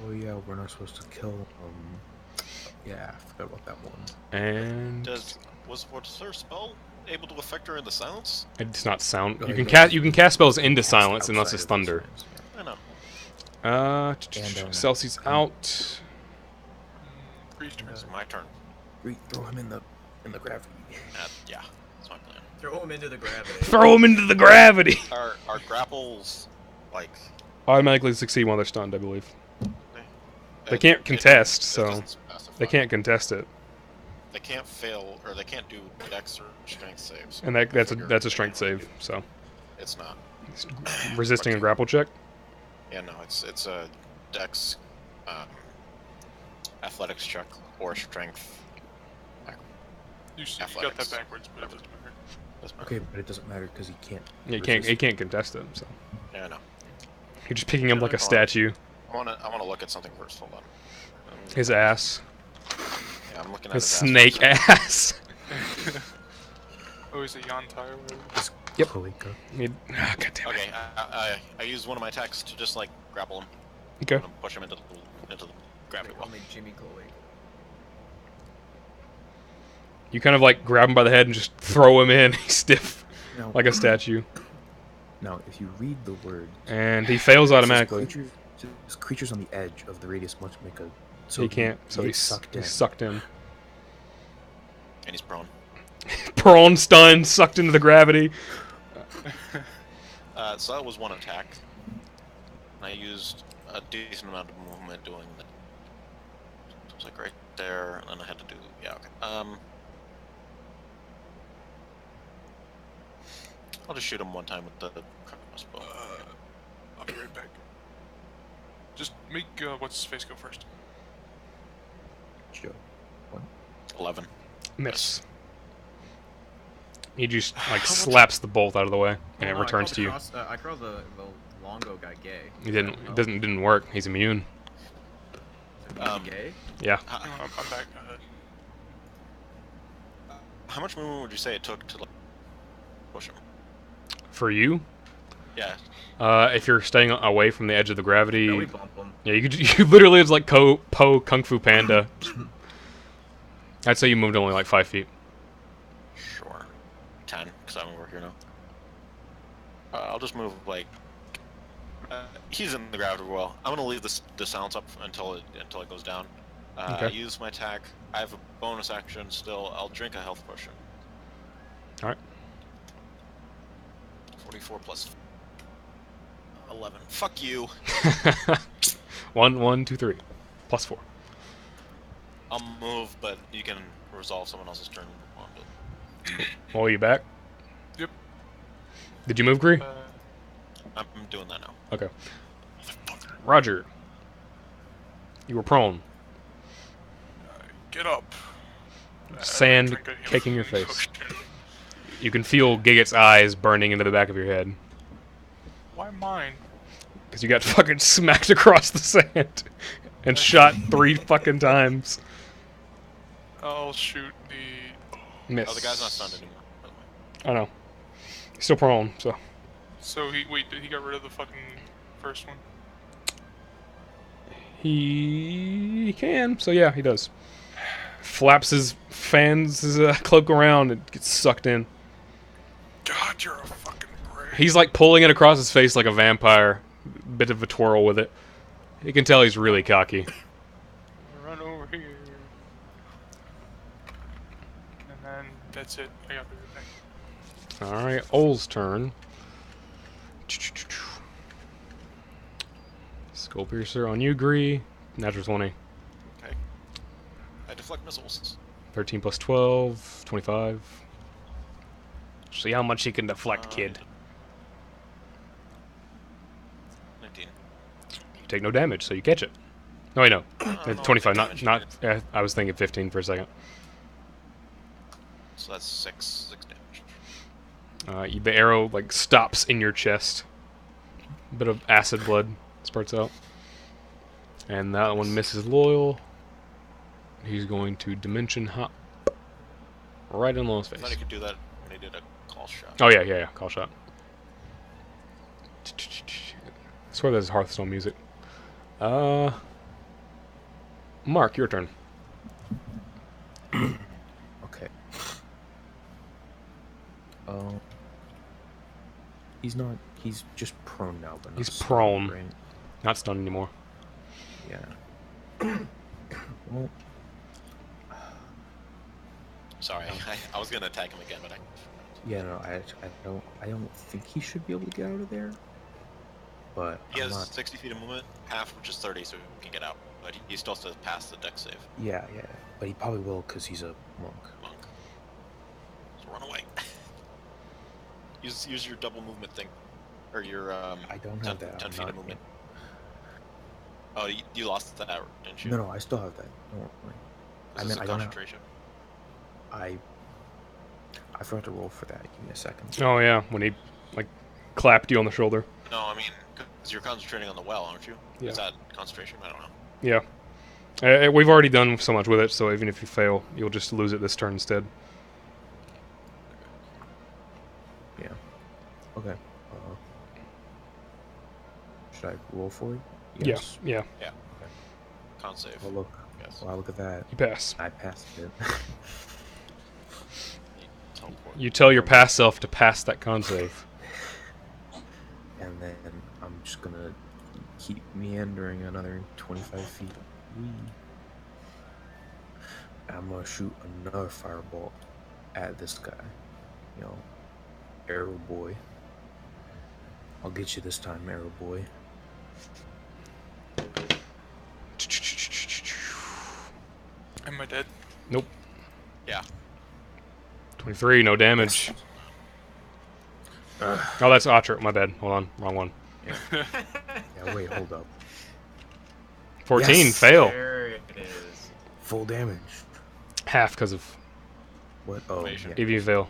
Speaker 5: Oh yeah, we're not supposed to kill. Yeah, I forgot about that one.
Speaker 1: And
Speaker 4: Was her spell able to affect her in the silence?
Speaker 1: it's not sound.
Speaker 5: Oh,
Speaker 1: You
Speaker 5: yeah.
Speaker 1: can cast spells into
Speaker 5: Cast
Speaker 1: silence unless
Speaker 5: outside
Speaker 1: it's
Speaker 5: of
Speaker 1: thunder.
Speaker 5: silence,
Speaker 4: I know.
Speaker 1: Celsi's out.
Speaker 2: Priest turn.
Speaker 4: It's my turn.
Speaker 5: Throw him in the gravity.
Speaker 4: Yeah, that's my plan.
Speaker 3: Throw him into the gravity.
Speaker 1: Throw him into the gravity.
Speaker 4: Are grapples like?
Speaker 1: Automatically succeed while they're stunned, I believe. They
Speaker 4: it-
Speaker 1: can't
Speaker 4: it-
Speaker 1: contest,
Speaker 4: it
Speaker 1: so
Speaker 4: doesn't specify.
Speaker 1: they can't contest it,
Speaker 4: They can't fail, or they can't do dex or strength saves.
Speaker 1: and
Speaker 4: I
Speaker 1: that's
Speaker 4: figure
Speaker 1: a
Speaker 4: they
Speaker 1: strength
Speaker 4: can
Speaker 1: save. So
Speaker 4: It's not.
Speaker 1: it's resisting a grapple check.
Speaker 4: Yeah, no, it's a dex, athletics check or strength.
Speaker 2: You got that
Speaker 4: Athletics.
Speaker 2: backwards, but it doesn't matter.
Speaker 4: Doesn't matter.
Speaker 5: Okay, but it doesn't matter because he can't.
Speaker 1: Yeah, he
Speaker 5: resist.
Speaker 1: can't contest it. So
Speaker 4: Yeah, no.
Speaker 1: you're just picking him like a
Speaker 4: Hold on.
Speaker 1: statue.
Speaker 4: I wanna look at something first. Hold on.
Speaker 1: His ass,
Speaker 4: Yeah, I'm looking at
Speaker 1: his
Speaker 4: his
Speaker 1: snake ass.
Speaker 2: Oh, is it Yantai or whatever?
Speaker 1: Yep.
Speaker 5: Kalika.
Speaker 1: God damn it.
Speaker 4: Okay, I used one of my attacks to just like grapple him.
Speaker 1: Okay.
Speaker 4: And push him into the gravity well.
Speaker 3: Jimmy Coley.
Speaker 1: You kind of like grab him by the head and just throw him in. He's stiff
Speaker 5: Now,
Speaker 1: like a statue,
Speaker 5: now, if you read the word,
Speaker 1: and he fails automatically.
Speaker 5: Creatures on the edge of the radius must make a.
Speaker 1: He can't. So
Speaker 5: gets
Speaker 1: he's sucked in.
Speaker 4: And he's prone.
Speaker 1: Prone, stunned, sucked into the gravity.
Speaker 4: So that was one attack. I used a decent amount of movement doing that. So it was like right there, and then I had to do okay. I'll just shoot him one time with the crossbow.
Speaker 2: I'll be right back. Just make what's his face go first.
Speaker 5: Joe.
Speaker 4: 11.
Speaker 1: Miss. He just like slaps the bolt out of the way, and it returns to you.
Speaker 3: I call the Longo guy gay.
Speaker 1: He didn't. It didn't work. He's immune.
Speaker 3: Gay?
Speaker 1: Yeah.
Speaker 2: No, I'm back.
Speaker 4: How much movement would you say it took to like, push him?
Speaker 1: For you,
Speaker 4: Yeah.
Speaker 1: if you're staying away from the edge of the gravity,
Speaker 3: Belly bump him.
Speaker 1: yeah, you could. You literally, it's like Po Kung Fu Panda. I'd say you moved only like 5 feet.
Speaker 4: Sure. 10, because I'm over here now. I'll just move like. He's in the gravity well. I'm gonna leave the sounds up until it goes down.
Speaker 1: Okay.
Speaker 4: I use my attack. I have a bonus action still. I'll drink a health potion.
Speaker 1: All right.
Speaker 4: 44 plus 11. Fuck you.
Speaker 1: 1, 1, 2, 3. Plus 4.
Speaker 4: I'll move, but you can resolve someone else's turn.
Speaker 1: Oh, you back?
Speaker 2: Yep.
Speaker 1: Did you move, Gree?
Speaker 4: I'm doing that now.
Speaker 1: Okay. Roger. You were prone.
Speaker 2: Get up.
Speaker 1: Sand
Speaker 2: Drink a
Speaker 1: kicking your
Speaker 2: healing
Speaker 1: face.
Speaker 2: potion.
Speaker 1: You can feel Gigot's eyes burning into the back of your head.
Speaker 2: Why mine?
Speaker 1: Because you got fucking smacked across the sand. And shot 3 fucking times.
Speaker 2: I'll shoot the.
Speaker 1: Miss.
Speaker 4: Oh, the guy's not stunned anymore, by the way.
Speaker 1: I know. He's still prone, so.
Speaker 2: So did he get rid of the fucking first one?
Speaker 1: He can, so yeah, he does. Fans his cloak around and gets sucked in.
Speaker 2: God, you're a fucking brave.
Speaker 1: He's like pulling it across his face like a vampire. Bit of a twirl with it. You can tell he's really cocky.
Speaker 2: Run over here. And then that's it. I got everything.
Speaker 1: Alright, Ol's turn. Skull Piercer on you, Gree. Natural 20.
Speaker 4: Okay. I deflect missiles.
Speaker 1: 13 plus 12, 25. See how much he can deflect, kid.
Speaker 4: 19.
Speaker 1: You take no damage, so you catch it. No, wait, no.
Speaker 4: No,
Speaker 1: 25,
Speaker 4: damage,
Speaker 1: not. I was thinking 15 for a second.
Speaker 4: So that's 6 damage.
Speaker 1: The arrow like stops in your chest. A bit of acid blood spurts out, and that one misses Loyal. He's going to dimension hop right in Loyal's
Speaker 4: I
Speaker 1: face.
Speaker 4: thought he could do that when he did a call shot.
Speaker 1: Oh yeah, call shot. I swear that's Hearthstone music. Mark, your turn.
Speaker 5: Okay. He's not. He's just prone now, but not
Speaker 1: He's
Speaker 5: stunned,
Speaker 1: prone.
Speaker 5: Right?
Speaker 1: Not stunned anymore.
Speaker 5: Yeah. Well,
Speaker 4: Sorry, I was gonna attack him again, but I.
Speaker 5: yeah, no, I don't think he should be able to get out of there. But
Speaker 4: He
Speaker 5: I'm
Speaker 4: has
Speaker 5: not.
Speaker 4: 60 feet of movement, half which is 30, so he can get out. But he still has to pass the deck save.
Speaker 5: Yeah, but he probably will because he's a monk.
Speaker 4: Monk. So run away. use your double movement thing, or your
Speaker 5: I don't
Speaker 4: 10,
Speaker 5: have that.
Speaker 4: 10
Speaker 5: I'm
Speaker 4: feet
Speaker 5: not.
Speaker 4: of movement. Oh, you lost that, didn't you?
Speaker 5: No, I still have that. Don't worry.
Speaker 4: This
Speaker 5: I
Speaker 4: is
Speaker 5: mean,
Speaker 4: a
Speaker 5: I don't have.
Speaker 4: concentration.
Speaker 5: I forgot to roll for that. Give me a second.
Speaker 1: Oh yeah, when he like clapped you on the shoulder.
Speaker 4: No, I mean, because you're concentrating on the well, aren't you?
Speaker 1: Yeah.
Speaker 4: Is that concentration? I don't know.
Speaker 1: Yeah. We've already done so much with it, so even if you fail, you'll just lose it this turn instead.
Speaker 5: Yeah. Okay. Should I roll for it? Yes.
Speaker 1: Yeah.
Speaker 4: Con save.
Speaker 5: Well, look.
Speaker 4: Yes.
Speaker 5: Wow, look at that.
Speaker 1: You pass.
Speaker 5: I passed it.
Speaker 4: Teleport.
Speaker 1: You tell your past self to pass that con save.
Speaker 5: And then I'm just gonna keep meandering another 25 feet. Whee. I'm gonna shoot another fireball at this guy. You know, Arrow Boy. I'll get you this time, Arrow Boy.
Speaker 2: Am I dead?
Speaker 1: Nope.
Speaker 4: Yeah.
Speaker 1: 23, no damage. Oh, that's Archer. My bad. Hold on. Wrong one.
Speaker 5: Yeah, wait, hold up.
Speaker 1: 14,
Speaker 5: Yes!
Speaker 1: fail.
Speaker 3: There it is.
Speaker 5: Full damage.
Speaker 1: Half because of
Speaker 5: What? Oh,
Speaker 4: Formation.
Speaker 5: yeah.
Speaker 1: if you fail.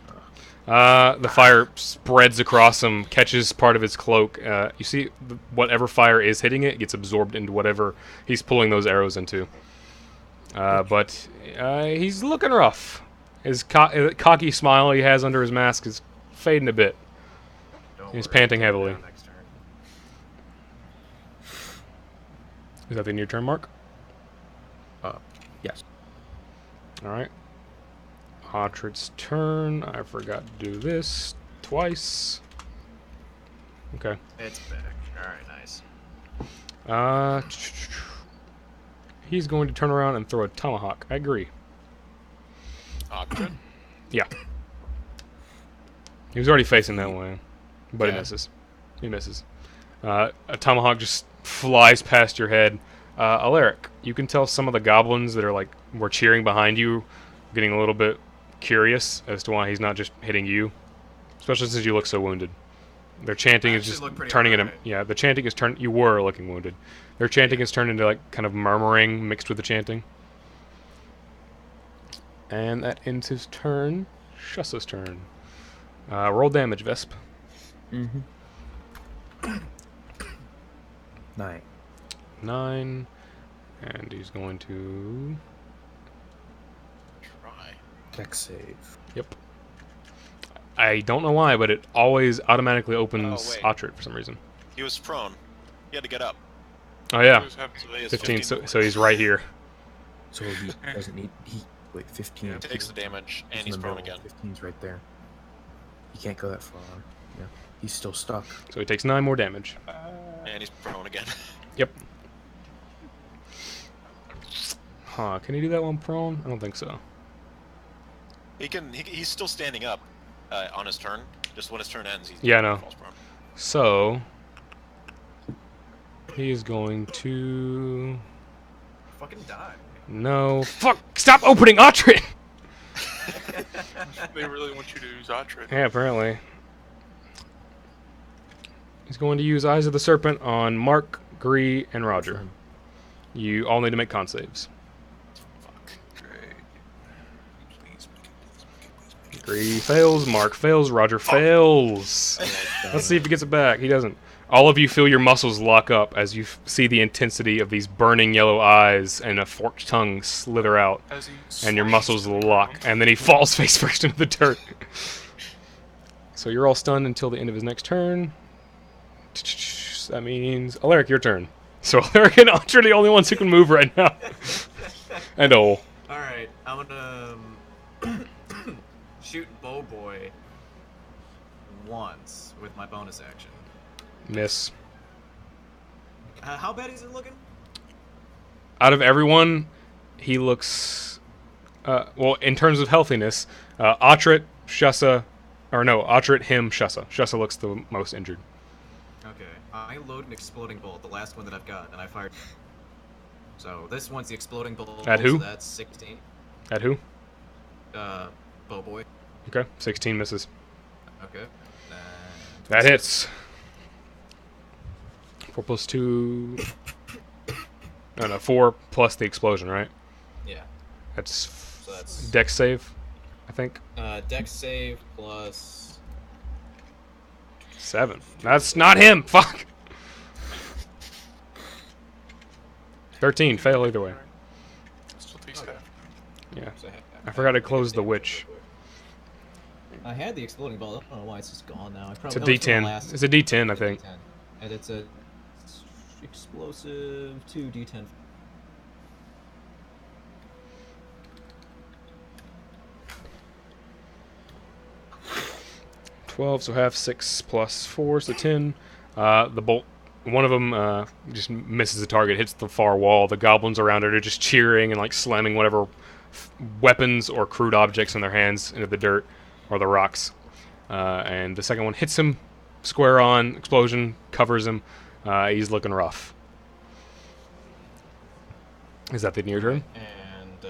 Speaker 1: The fire spreads across him, catches part of his cloak. You see, whatever fire is hitting it gets absorbed into whatever he's pulling those arrows into. But he's looking rough. His cocky smile he has under his mask is fading a bit.
Speaker 3: Don't
Speaker 1: He's
Speaker 3: worry,
Speaker 1: panting
Speaker 3: I'll take it
Speaker 1: heavily.
Speaker 3: down next turn.
Speaker 1: Is that the end of your turn, Mark?
Speaker 5: Yes.
Speaker 1: All right. Ottrid's turn. I forgot to do this. twice. Okay.
Speaker 3: It's back. Alright, nice.
Speaker 1: He's going to turn around and throw a tomahawk. I agree.
Speaker 4: Oxford.
Speaker 1: Yeah. He was already facing that way, but he
Speaker 3: Yeah.
Speaker 1: misses. He misses. A tomahawk just flies past your head. Alaric, you can tell some of the goblins that were cheering behind you, getting a little bit curious as to why he's not just hitting you, especially since you look so wounded. Their chanting
Speaker 3: I
Speaker 1: is
Speaker 3: actually
Speaker 1: just
Speaker 3: look pretty
Speaker 1: turning into
Speaker 3: alright.
Speaker 1: yeah. The chanting is turned. You were looking wounded. Their chanting is turned into kind of murmuring mixed with the chanting. And that ends his turn. Shussa's turn. Roll damage, Vesp.
Speaker 5: Mm-hmm. 9.
Speaker 1: 9. And he's going to...
Speaker 4: Try.
Speaker 5: Dex save.
Speaker 1: Yep. I don't know why, but it always automatically opens
Speaker 4: Oh, wait.
Speaker 1: Ottrit for some reason.
Speaker 4: He was prone. He had to get up.
Speaker 1: Oh, yeah.
Speaker 2: Always happens.
Speaker 4: So he has
Speaker 1: 15, so he's right here.
Speaker 5: So he doesn't need. Wait, 15.
Speaker 4: He takes the damage, and
Speaker 5: in
Speaker 4: he's
Speaker 5: the
Speaker 4: prone
Speaker 5: middle.
Speaker 4: again.
Speaker 5: 15's right there. He can't go that far. Yeah. He's still stuck.
Speaker 1: So he takes 9 more damage.
Speaker 4: And he's prone again.
Speaker 1: Yep. Huh, can he do that one prone? I don't think so.
Speaker 4: He can. He's still standing up on his turn. Just when his turn ends, he
Speaker 1: Yeah, I know.
Speaker 4: falls prone.
Speaker 1: So... he is going to...
Speaker 3: Fucking die.
Speaker 1: No. Fuck! Stop opening Ottrit!
Speaker 2: They really want you to use Ottrit.
Speaker 1: Yeah, apparently. He's going to use Eyes of the Serpent on Mark, Gree, and Roger. You all need to make con saves.
Speaker 4: Fuck.
Speaker 2: Great. Please make it.
Speaker 1: Gree fails, Mark fails, Roger fails. Let's see if he gets it back. He doesn't. All of you feel your muscles lock up as you see the intensity of these burning yellow eyes and a forked tongue slither out,
Speaker 2: As he
Speaker 1: and your
Speaker 2: slides
Speaker 1: muscles
Speaker 2: to the
Speaker 1: lock,
Speaker 2: ground.
Speaker 1: and then he falls face first into the dirt. So you're all stunned until the end of his next turn. That means Alaric, your turn. So Alaric and Otter are the only ones who can move right now. And Ol.
Speaker 3: Alright, I'm gonna shoot Bow Boy once with my bonus action.
Speaker 1: Miss.
Speaker 3: How bad is it looking?
Speaker 1: Out of everyone, he looks... well, in terms of healthiness, Ottrit, Shussa... Or no, Ottrit, him, Shussa. Shussa looks the most injured.
Speaker 3: Okay, I load an exploding bolt, the last one that I've got, and I fired. So this one's the exploding bolt.
Speaker 1: At who?
Speaker 3: So that's 16.
Speaker 1: At who?
Speaker 3: Bow Boy.
Speaker 1: Okay, 16 misses.
Speaker 3: Okay.
Speaker 1: That hits. 4 plus 2... No, 4 plus the explosion, right?
Speaker 3: Yeah.
Speaker 1: That's...
Speaker 3: So that's
Speaker 1: Dex save, I think.
Speaker 3: Dex save plus
Speaker 1: 7. That's not him! Fuck! 13, fail either way.
Speaker 2: Still takes
Speaker 3: Okay.
Speaker 2: half.
Speaker 1: Yeah.
Speaker 3: So
Speaker 1: I forgot to close the witch.
Speaker 3: I had the exploding ball. I don't know why it's just gone now. I
Speaker 1: It's a
Speaker 3: probably
Speaker 1: D10. It's a D10, I think.
Speaker 3: And it's a explosive 2d10.
Speaker 1: 12, so half 6 plus 4, so 10. The bolt, one of them just misses the target, hits the far wall. The goblins around it are just cheering and like slamming whatever weapons or crude objects in their hands into the dirt or the rocks. And the second one hits him square on, explosion, covers him. He's looking rough. Is that the near turn?
Speaker 3: And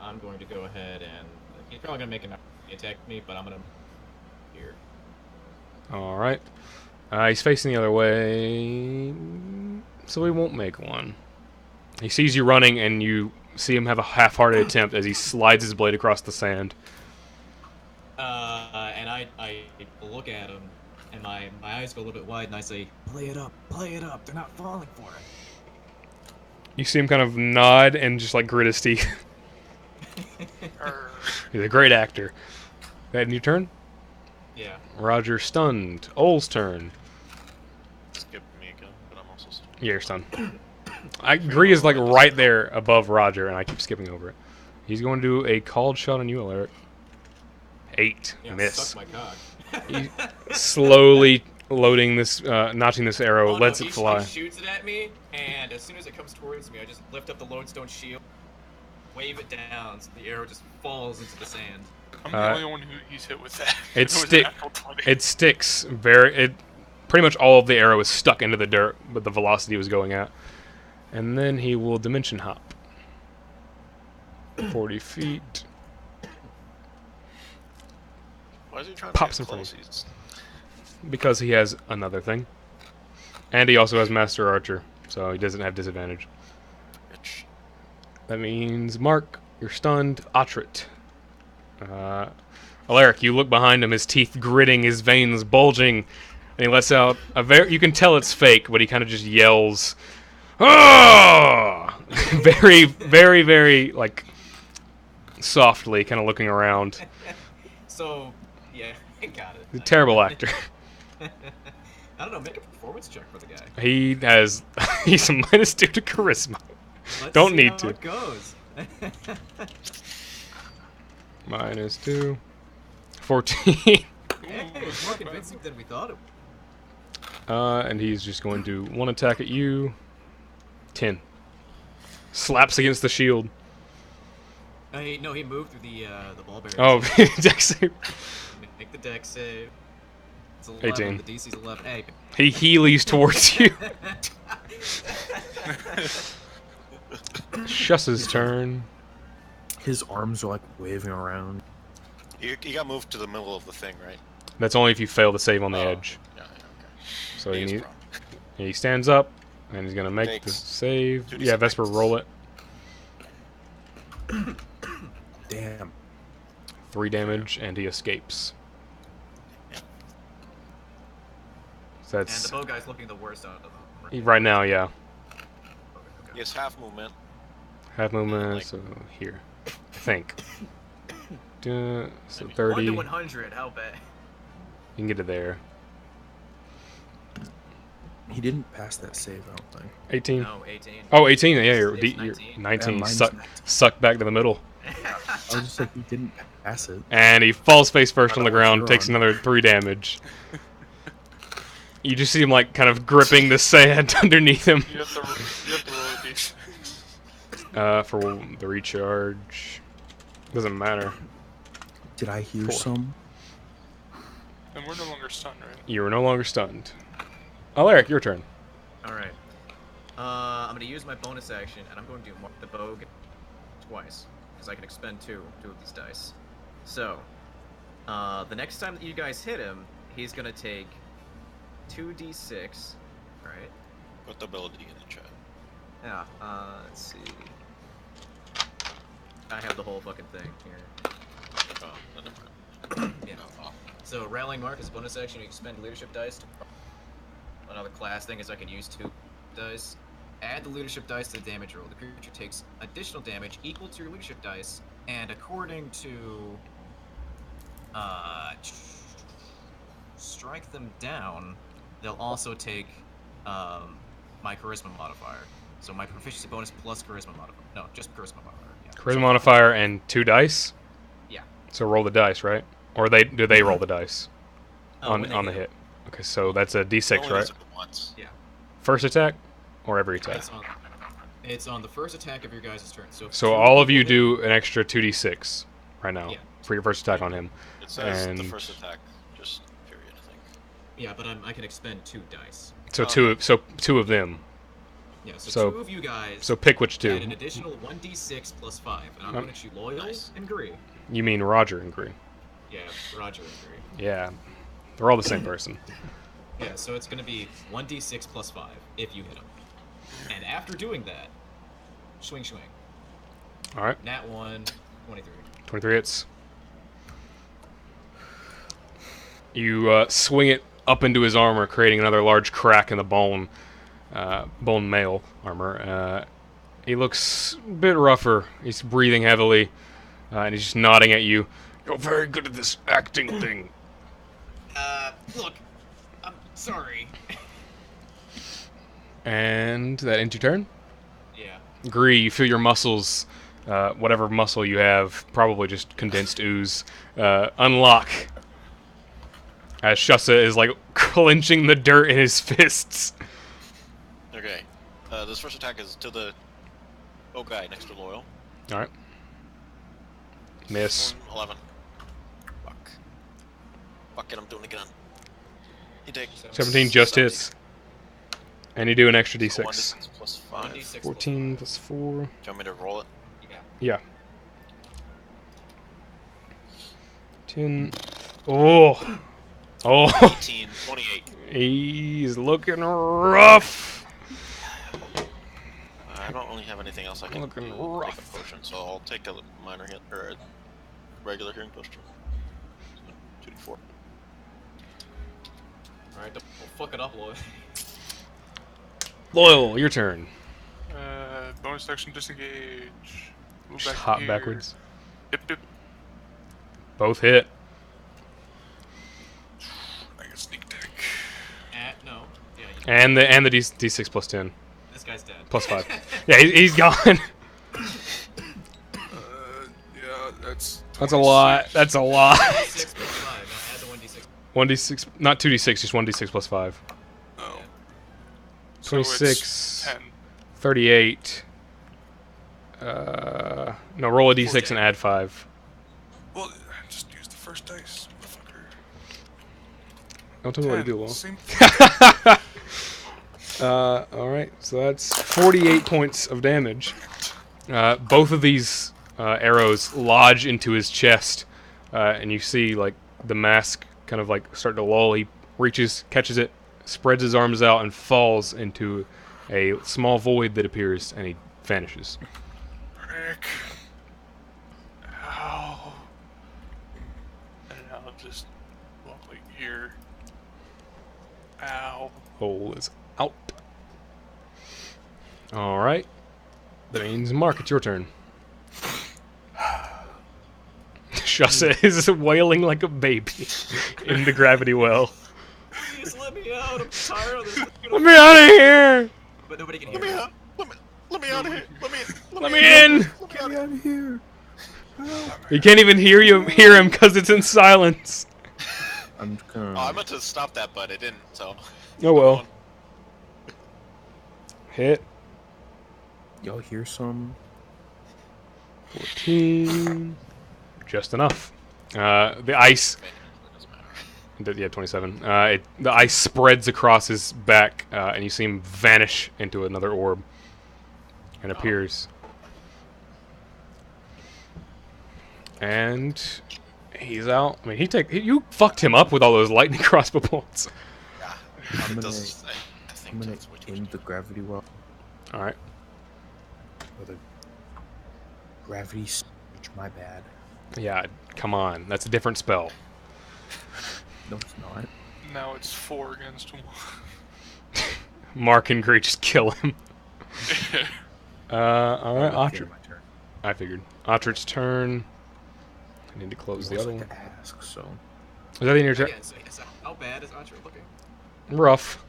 Speaker 3: I'm going to go ahead and he's probably gonna make an attack me, but I'm gonna here.
Speaker 1: All right. He's facing the other way, so he won't make one. He sees you running, and you see him have a half-hearted attempt as he slides his blade across the sand.
Speaker 3: And I look at him, and my eyes go a little bit wide, and I say, play it up, they're not falling for it.
Speaker 1: You see him kind of nod and just like grit his teeth.
Speaker 2: Arr.
Speaker 1: He's a great actor. That your turn?
Speaker 3: Yeah.
Speaker 1: Roger stunned. Ol's turn.
Speaker 4: Skip me again, but I'm also stunned.
Speaker 1: Yeah, you're stunned. Gree is like right there above Roger, and I keep skipping over it. He's going to do a called shot on you, Alaric. 8.
Speaker 3: Yeah,
Speaker 1: Miss.
Speaker 3: suck my cock.
Speaker 1: He slowly loading this, notching this arrow,
Speaker 3: Oh,
Speaker 1: lets
Speaker 3: no,
Speaker 1: it fly.
Speaker 3: He shoots it at me, and as soon as it comes towards me, I just lift up the lodestone shield, wave it down, so the arrow just falls into the sand.
Speaker 2: I'm the only one who he's hit with that.
Speaker 1: It
Speaker 2: was an actual 20.
Speaker 1: It sticks very. It pretty much all of the arrow is stuck into the dirt, but the velocity was going at. And then he will dimension hop. 40 feet.
Speaker 4: Why is he trying
Speaker 1: Pops
Speaker 4: to
Speaker 1: in
Speaker 4: get
Speaker 1: front
Speaker 4: close?
Speaker 1: of you.
Speaker 4: He's-
Speaker 1: Because he has another thing. And he also has Master Archer, so he doesn't have disadvantage.
Speaker 4: Bitch.
Speaker 1: That means Mark, you're stunned. Otrit. Alaric, you look behind him, his teeth gritting, his veins bulging, and he lets out a you can tell it's fake, but he kind of just yells, "Ah!" very, very, very, like, softly, kind of looking around.
Speaker 3: So, yeah, I got it.
Speaker 1: He's a terrible actor.
Speaker 3: I don't know, make a performance check for the guy.
Speaker 1: He's a -2 to charisma.
Speaker 3: Let's
Speaker 1: Don't
Speaker 3: see
Speaker 1: need
Speaker 3: how
Speaker 1: to.
Speaker 3: it goes.
Speaker 1: -2. 14.
Speaker 3: Hey, it's more convincing than we thought it would.
Speaker 1: And he's just going to one attack at you. 10. Slaps against the shield.
Speaker 3: No, he moved through the ball barrier.
Speaker 1: Oh, dex save.
Speaker 3: Make the deck save. It's 11.
Speaker 1: 18.
Speaker 3: The DC's 11. Hey.
Speaker 1: He heelies towards you. Shuss's turn.
Speaker 5: His arms are like waving around.
Speaker 4: You got moved to the middle of the thing, right?
Speaker 1: That's only if you fail to save on the
Speaker 4: Oh,
Speaker 1: edge.
Speaker 4: Yeah, okay.
Speaker 1: So
Speaker 4: Biggest
Speaker 1: he
Speaker 4: problem.
Speaker 1: he stands up and he's gonna make the
Speaker 4: Takes
Speaker 1: save.
Speaker 4: 2d6.
Speaker 1: Yeah, Vesper, roll it.
Speaker 5: Damn.
Speaker 1: 3 damage and he escapes. So
Speaker 3: And
Speaker 1: that's
Speaker 3: the bow guy's looking the worst out of them.
Speaker 1: right now. Yeah,
Speaker 4: He has half movement.
Speaker 1: half movement.
Speaker 4: Like-
Speaker 1: So here, I think. So
Speaker 3: I mean,
Speaker 1: 30.
Speaker 3: 1 to
Speaker 1: You
Speaker 3: 100, how bad?
Speaker 1: can get it there.
Speaker 5: He didn't pass that save, I don't think.
Speaker 1: 18.
Speaker 3: No, 18.
Speaker 1: Oh, 18. Yeah, you're,
Speaker 3: It's
Speaker 1: you're
Speaker 3: 19.
Speaker 1: 19.
Speaker 5: Yeah, mine's
Speaker 1: Suck,
Speaker 5: 19.
Speaker 1: suck back to the middle.
Speaker 5: I was just like, he didn't pass it.
Speaker 1: And he falls face first
Speaker 5: I
Speaker 1: on the
Speaker 5: don't know what
Speaker 1: ground,
Speaker 5: you're
Speaker 1: takes
Speaker 5: on.
Speaker 1: another 3 damage. You just see him like kind of gripping the sand underneath him
Speaker 2: You have to roll a d6.
Speaker 1: for the recharge. Doesn't matter.
Speaker 5: Did I hear
Speaker 1: 4.
Speaker 5: some?
Speaker 2: And we're no longer stunned, right?
Speaker 1: You are no longer stunned. Alaric, your turn.
Speaker 3: Alright. I'm going to use my bonus action, and I'm going to mark the bow twice, because I can expend two of these dice. So, the next time that you guys hit him, he's going to take 2d6, right?
Speaker 4: Put the ability in the chat.
Speaker 3: Yeah, let's see. I have the whole fucking thing here.
Speaker 4: Oh, no, never mind.
Speaker 3: Yeah.
Speaker 4: Oh,
Speaker 3: So, Rallying Mark is a bonus action. You expend leadership dice. Another class thing is I can use 2 dice. Add the leadership dice to the damage roll. The creature takes additional damage equal to your leadership dice, and according to strike them down, they'll also take my charisma modifier. So my proficiency bonus plus charisma modifier. No, just charisma modifier. Yeah.
Speaker 1: Charisma modifier and 2 dice.
Speaker 3: Yeah.
Speaker 1: So roll the dice, right? Or do they roll the dice
Speaker 3: When they
Speaker 1: on the hit? Okay, so that's a d6,
Speaker 4: only
Speaker 1: right?
Speaker 4: does it once.
Speaker 3: Yeah.
Speaker 1: First attack or every attack?
Speaker 3: It's on the first attack of your guys' turn. So, if
Speaker 1: So
Speaker 3: 2
Speaker 1: all of
Speaker 3: people
Speaker 1: you
Speaker 3: hit-
Speaker 1: do an extra 2d6 right now
Speaker 3: Yeah.
Speaker 1: for your first attack on him.
Speaker 4: It says the
Speaker 1: And-
Speaker 4: first attack, just period, I think.
Speaker 3: Yeah, but I can expend 2 dice.
Speaker 1: So
Speaker 4: Oh.
Speaker 1: two of them.
Speaker 3: Yeah, so,
Speaker 1: So-
Speaker 3: 2 of you guys
Speaker 1: So pick which
Speaker 3: add an
Speaker 1: 2.
Speaker 3: additional 1d6 plus 5, and I'm
Speaker 1: Um,
Speaker 3: going to shoot Loyal
Speaker 4: nice.
Speaker 3: and Gree.
Speaker 1: You mean Roger and Green?
Speaker 3: Yeah, Roger and Gree.
Speaker 1: Yeah, they're all the same person.
Speaker 3: Yeah, so it's going to be 1d6 plus 5 if you hit him. And after doing that, swing.
Speaker 1: All right,
Speaker 3: Nat 1, 23.
Speaker 1: 23 hits. You swing it up into his armor, creating another large crack in the bone mail armor. He looks a bit rougher. He's breathing heavily, and he's just nodding at you. You're very good at this acting thing.
Speaker 3: Look, I'm sorry.
Speaker 1: And that ends your turn.
Speaker 3: Yeah.
Speaker 1: Gree, you feel your muscles, whatever muscle you have, probably just condensed ooze, unlock. as Shusa is like clenching the dirt in his fists.
Speaker 4: Okay. This first attack is to the guy next to Loyal.
Speaker 1: All right. Miss.
Speaker 4: 11. Fuck. Fuck it, I'm doing it again. He takes
Speaker 1: 17 just hits. And you do an extra
Speaker 4: So
Speaker 1: d6.
Speaker 4: 1d6 plus 5.
Speaker 3: 1d6
Speaker 1: 14 plus 4.
Speaker 4: Do you want me to roll it?
Speaker 3: Yeah.
Speaker 1: Yeah. 10. Oh. Oh.
Speaker 4: 18, 28.
Speaker 1: He's looking rough.
Speaker 4: I don't really have anything else I can
Speaker 1: Looking
Speaker 4: do. Take
Speaker 1: rough.
Speaker 4: a potion, so I'll take a minor hit or a regular healing potion. 2d4.
Speaker 3: Alright, don't fuck it up, Lloyd.
Speaker 1: Loyal, your turn.
Speaker 2: Bonus action disengage. Move
Speaker 1: Just
Speaker 2: back
Speaker 1: hop
Speaker 2: here.
Speaker 1: backwards.
Speaker 2: Yep.
Speaker 1: Both hit.
Speaker 2: I get sneak attack.
Speaker 3: No. Yeah,
Speaker 1: And the d6 plus 10.
Speaker 3: this guy's dead.
Speaker 1: Plus 5. Yeah, he's gone.
Speaker 2: Yeah, that's.
Speaker 1: That's a lot.
Speaker 2: 26.
Speaker 1: That's a lot.
Speaker 3: 6 plus 5. Now add the 1d6.
Speaker 1: 1d6, not 2d6, just 1d6 plus 5.
Speaker 2: Oh.
Speaker 1: 26.
Speaker 2: So it's 10.
Speaker 1: 38. No, roll a d6 and add 5.
Speaker 2: Well, just use the first dice, motherfucker.
Speaker 1: Don't tell me what to
Speaker 2: 10.
Speaker 1: do, Lowell.
Speaker 2: Same thing.
Speaker 1: Alright, so that's 48 points of damage. Both of these arrows lodge into his chest, and you see, like, the mask kind of, like, start to lull. He reaches, catches it, spreads his arms out, and falls into a small void that appears, and he vanishes.
Speaker 2: Rick. Ow. And now I'll just walk like here. Ow.
Speaker 1: Hole is out. Alright. That means, Mark, it's your turn. Shusa is wailing like a baby in the gravity well.
Speaker 3: Please let me out. I'm tired of this.
Speaker 1: Let me out of here!
Speaker 3: But nobody can hear
Speaker 4: Let me
Speaker 3: me.
Speaker 4: out! Let me out of here!
Speaker 1: Let me in!
Speaker 5: Get me out of here.
Speaker 1: You can't even hear him because it's in silence.
Speaker 5: I'm just gonna.
Speaker 4: Oh, I meant to stop that, but it didn't, so.
Speaker 1: Oh well. Hit.
Speaker 5: Y'all hear some?
Speaker 1: 14. Just enough. The ice.
Speaker 4: It doesn't matter.
Speaker 1: Yeah, 27. The ice spreads across his back, and you see him vanish into another orb. And appears. And he's out. I mean, you fucked him up with all those lightning crossbow bolts.
Speaker 4: Yeah.
Speaker 5: I'm
Speaker 4: It
Speaker 5: gonna,
Speaker 4: does, I think
Speaker 5: I'm gonna
Speaker 4: that's what
Speaker 5: end the gravity well.
Speaker 1: All right.
Speaker 5: Or the gravity surge. My bad.
Speaker 1: Yeah, come on. That's a different spell.
Speaker 5: No, it's not.
Speaker 2: Now it's 4 against 1.
Speaker 1: Mark and Gree just kill him. All right,
Speaker 5: At the end
Speaker 1: Ottr.
Speaker 5: of my turn.
Speaker 1: I figured. Ottric's turn. I need to close the
Speaker 5: He
Speaker 1: other
Speaker 5: wants
Speaker 1: one.
Speaker 5: to ask, so
Speaker 1: Is that the end of your turn?
Speaker 3: Again, so how bad is Archer looking?
Speaker 1: Rough.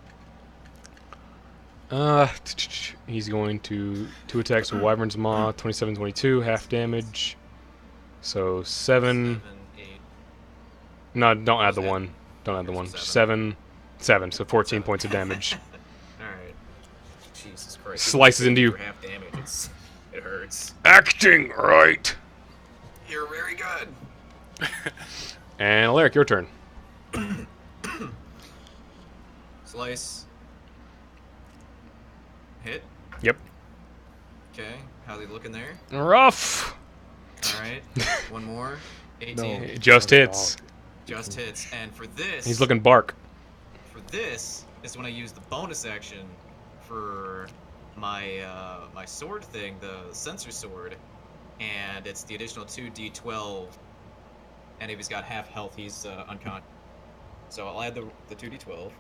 Speaker 1: He's going to 2 attacks with Wyvern's Maw, 27, 22, half damage. So 7.
Speaker 3: 8.
Speaker 1: No, don't add the
Speaker 3: that?
Speaker 1: 1. Don't add the 1.
Speaker 3: 7.
Speaker 1: 7. So 14 points of damage.
Speaker 3: Alright. Jesus Christ.
Speaker 1: Slices into you.
Speaker 3: For half damage, it hurts.
Speaker 1: Acting right.
Speaker 3: You're very good.
Speaker 1: And Alaric, your turn.
Speaker 3: Slice. Hit.
Speaker 1: Yep.
Speaker 3: Okay. How's he looking there?
Speaker 1: Rough.
Speaker 3: Alright. One more. 18.
Speaker 5: No.
Speaker 1: It just hits.
Speaker 3: Just hits. And for this.
Speaker 1: He's looking bark.
Speaker 3: For this is when I use the bonus action for my my sword thing, the sensor sword, and it's the additional 2d12. And if he's got half health, he's unconscious. So I'll add the 2d12.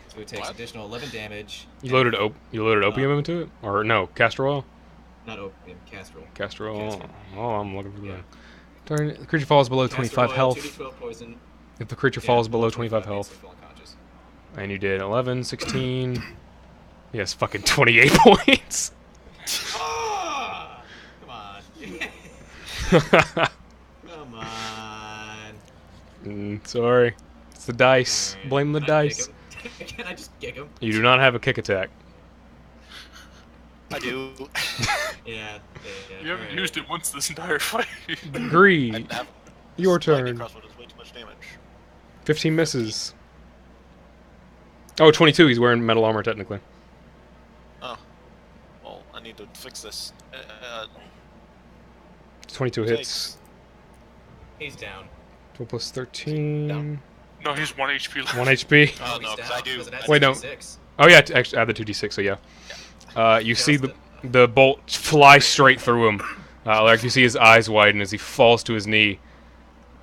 Speaker 3: So he takes
Speaker 4: What?
Speaker 3: additional 11 damage.
Speaker 1: You loaded opium into it, or no? Castor oil.
Speaker 3: Not opium, castrol.
Speaker 1: Castor oil.
Speaker 3: Castor.
Speaker 1: Oh, I'm looking for
Speaker 3: Yeah.
Speaker 1: that. Turn. The creature falls below
Speaker 3: Castor
Speaker 1: 25
Speaker 3: oil,
Speaker 1: health.
Speaker 3: 2d12 poison.
Speaker 1: If the creature
Speaker 3: Yeah,
Speaker 1: falls below 25 health,
Speaker 3: means he'll fall unconscious.
Speaker 1: and you did 11, 16. Yes, fucking 28 points.
Speaker 3: Ah! Come on. Come on.
Speaker 1: Sorry. It's the dice.
Speaker 3: Alright,
Speaker 1: Blame the
Speaker 3: can I kick
Speaker 1: dice.
Speaker 3: him? Can I just kick him?
Speaker 1: You do not have a kick attack.
Speaker 4: I do.
Speaker 3: Yeah.
Speaker 2: You haven't
Speaker 3: alright.
Speaker 2: used it once this entire fight.
Speaker 1: Agree.
Speaker 4: I have
Speaker 1: Your
Speaker 4: lightning
Speaker 1: turn.
Speaker 4: crossbow does way too much damage.
Speaker 1: 15 misses. Oh, 22. He's wearing metal armor, technically.
Speaker 4: Oh. Well, I need to fix this.
Speaker 1: 22 hits.
Speaker 3: He's down.
Speaker 1: 12 plus 13.
Speaker 4: Down.
Speaker 2: No, he's 1 HP left.
Speaker 1: 1 HP.
Speaker 4: Oh,
Speaker 3: he's
Speaker 4: no, 'cause
Speaker 3: down,
Speaker 4: I do-
Speaker 3: 'cause it has
Speaker 1: Wait, no.
Speaker 3: 2d6.
Speaker 1: Oh, yeah, actually add the 2d6, so yeah. You see
Speaker 3: Just
Speaker 1: the bolt fly straight through him. Like you see his eyes widen as he falls to his knee.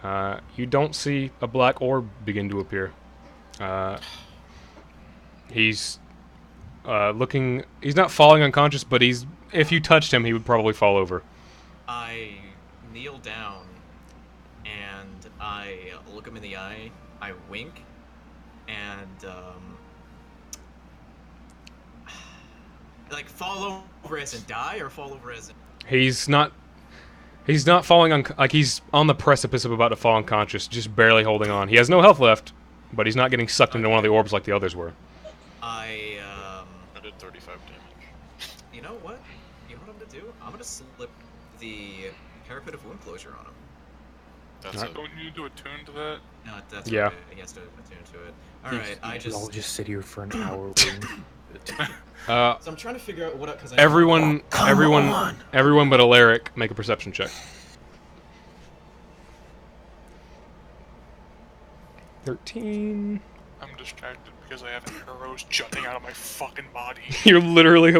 Speaker 1: You don't see a black orb begin to appear. He's looking. He's not falling unconscious, but he's. If you touched him, he would probably fall over.
Speaker 3: I kneel down and I look him in the eye. I wink and like fall over as in die or fall over as in.
Speaker 1: He's not. He's not falling like he's on the precipice of about to fall unconscious, just barely holding on. He has no health left, but he's not getting sucked into one of the orbs like the others were.
Speaker 4: I did 35 damage.
Speaker 3: You know what? You know what I'm gonna do? I'm gonna slip the parapet of wound closure on him.
Speaker 4: That's
Speaker 1: Alright.
Speaker 2: Don't you do a tune to that?
Speaker 3: No, that's
Speaker 1: Yeah.
Speaker 3: okay. He has to attune to it. All right, I
Speaker 5: We'll all
Speaker 3: just.
Speaker 5: just sit here for an hour waiting.
Speaker 3: So I'm trying to figure out what because
Speaker 1: Everyone, everyone but Alaric, make a perception check. 13.
Speaker 2: I'm distracted because I have arrows jutting out of my fucking body.
Speaker 1: You're literally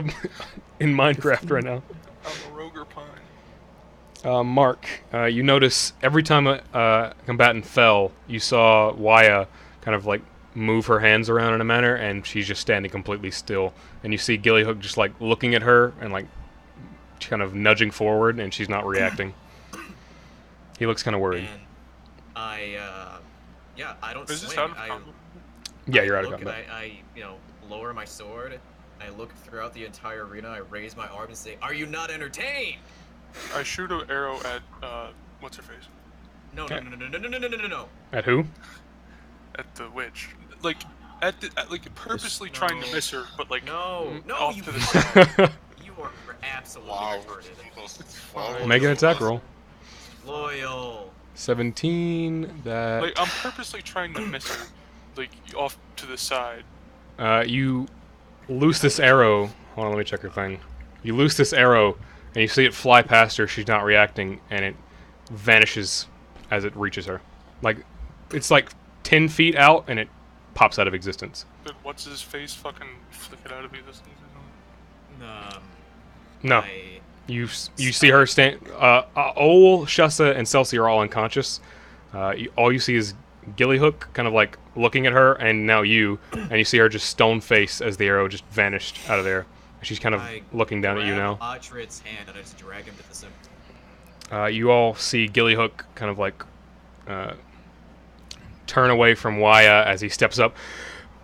Speaker 1: in Minecraft right now.
Speaker 2: I'm a Roger Pine.
Speaker 1: Mark, you notice every time a combatant fell, you saw Wia kind of like move her hands around in a manner, and she's just standing completely still. And you see Gillyhook just like looking at her and like kind of nudging forward, and she's not reacting. He looks kind of worried.
Speaker 3: And I don't
Speaker 2: Is this
Speaker 3: swing.
Speaker 2: out of combat?
Speaker 1: Yeah, you're out of
Speaker 3: look,
Speaker 1: combat.
Speaker 3: I lower my sword. I look throughout the entire arena. I raise my arm and say, "Are you not entertained?"
Speaker 2: I shoot an arrow at, what's her face?
Speaker 3: No, no, no, no, no, no, no, no, no, no, no.
Speaker 1: At who?
Speaker 2: At the witch. Like, like purposely trying to miss her, but like,
Speaker 3: No, no,
Speaker 2: off
Speaker 3: you
Speaker 2: to the side.
Speaker 3: you are absolutely
Speaker 4: Wow.
Speaker 3: retarded.
Speaker 1: Make an attack roll.
Speaker 3: Loyal.
Speaker 1: 17. That.
Speaker 2: Like, I'm purposely trying to miss her, like, off to the side.
Speaker 1: You loose this arrow. Hold on, let me check her thing. You loose this arrow, and you see it fly past her. She's not reacting, and it vanishes as it reaches her. Like, it's like 10 feet out, and it pops out of existence.
Speaker 2: But what's his face fucking flick it out of existence or something?
Speaker 1: No,
Speaker 3: I,
Speaker 1: you see her stand. Ol, Shussa, and Celsi are all unconscious. All you see is Gillyhook kind of like looking at her, and now you, and you see her just stone face as the arrow just vanished out of there. She's kind of looking down at you now.
Speaker 3: Otrit's hand and I just drag him to the center.
Speaker 1: You all see Gillyhook kind of like turn away from Wia as he steps up.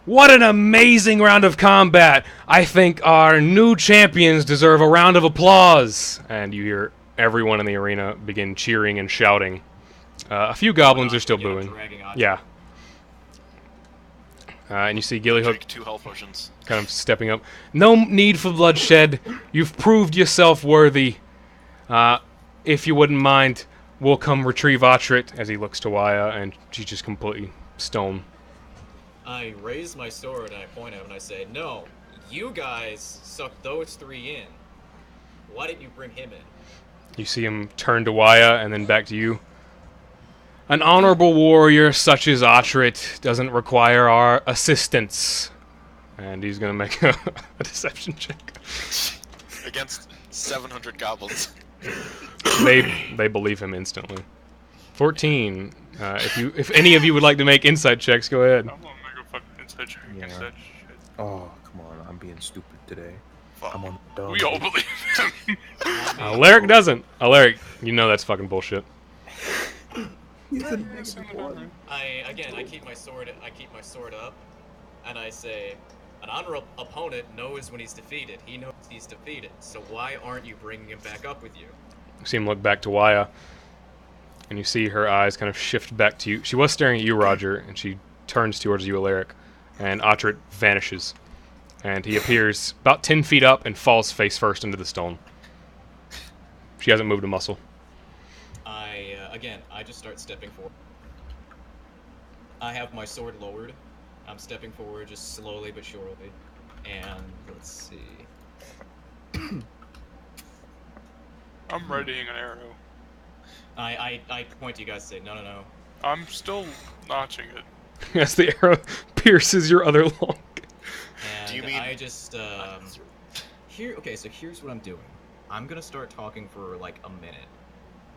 Speaker 1: What an amazing round of combat! I think our new champions deserve a round of applause! And you hear everyone in the arena begin cheering and shouting. A few goblins are still booing. Yeah. And you see Gillyhook
Speaker 4: Drink 2 health potions.
Speaker 1: kind of stepping up. No need for bloodshed. You've proved yourself worthy. If you wouldn't mind, we'll come retrieve Otrit, as he looks to Wia, and she's just completely stone.
Speaker 3: I raise my sword and I point at him and I say, "No, you guys sucked those 3 in. Why didn't you bring him in?"
Speaker 1: You see him turn to Wia and then back to you. An honorable warrior such as Otrit doesn't require our assistance. And he's gonna make a deception check.
Speaker 4: Against 700 goblins.
Speaker 1: They believe him instantly. 14. If any of you would like to make insight checks, go ahead.
Speaker 2: I'm gonna make a fucking inside check against
Speaker 5: Yeah.
Speaker 2: that shit.
Speaker 5: Oh, come on. I'm being stupid today.
Speaker 4: Fuck.
Speaker 5: I'm on the
Speaker 2: We all believe him.
Speaker 1: Alaric doesn't. Alaric, you know that's fucking bullshit.
Speaker 3: I keep my sword. I keep my sword up, and I say, "An honorable opponent knows when he's defeated. He knows he's defeated. So why aren't you bringing him back up with you?"
Speaker 1: You see him look back to Wia. and you see her eyes kind of shift back to you. She was staring at you, Roger, and she turns towards you, Alaric, and Otrit vanishes. And he appears about 10 feet up and falls face first into the stone. She hasn't moved a muscle.
Speaker 3: Again, I just start stepping forward. I have my sword lowered. I'm stepping forward just slowly but surely. And let's see.
Speaker 2: I'm readying an arrow.
Speaker 3: I point to you guys and say, no.
Speaker 2: I'm still notching it.
Speaker 1: As the arrow pierces your other lung.
Speaker 3: And
Speaker 4: Do you mean-
Speaker 3: I just, okay, so here's what I'm doing. I'm gonna start talking for like a minute.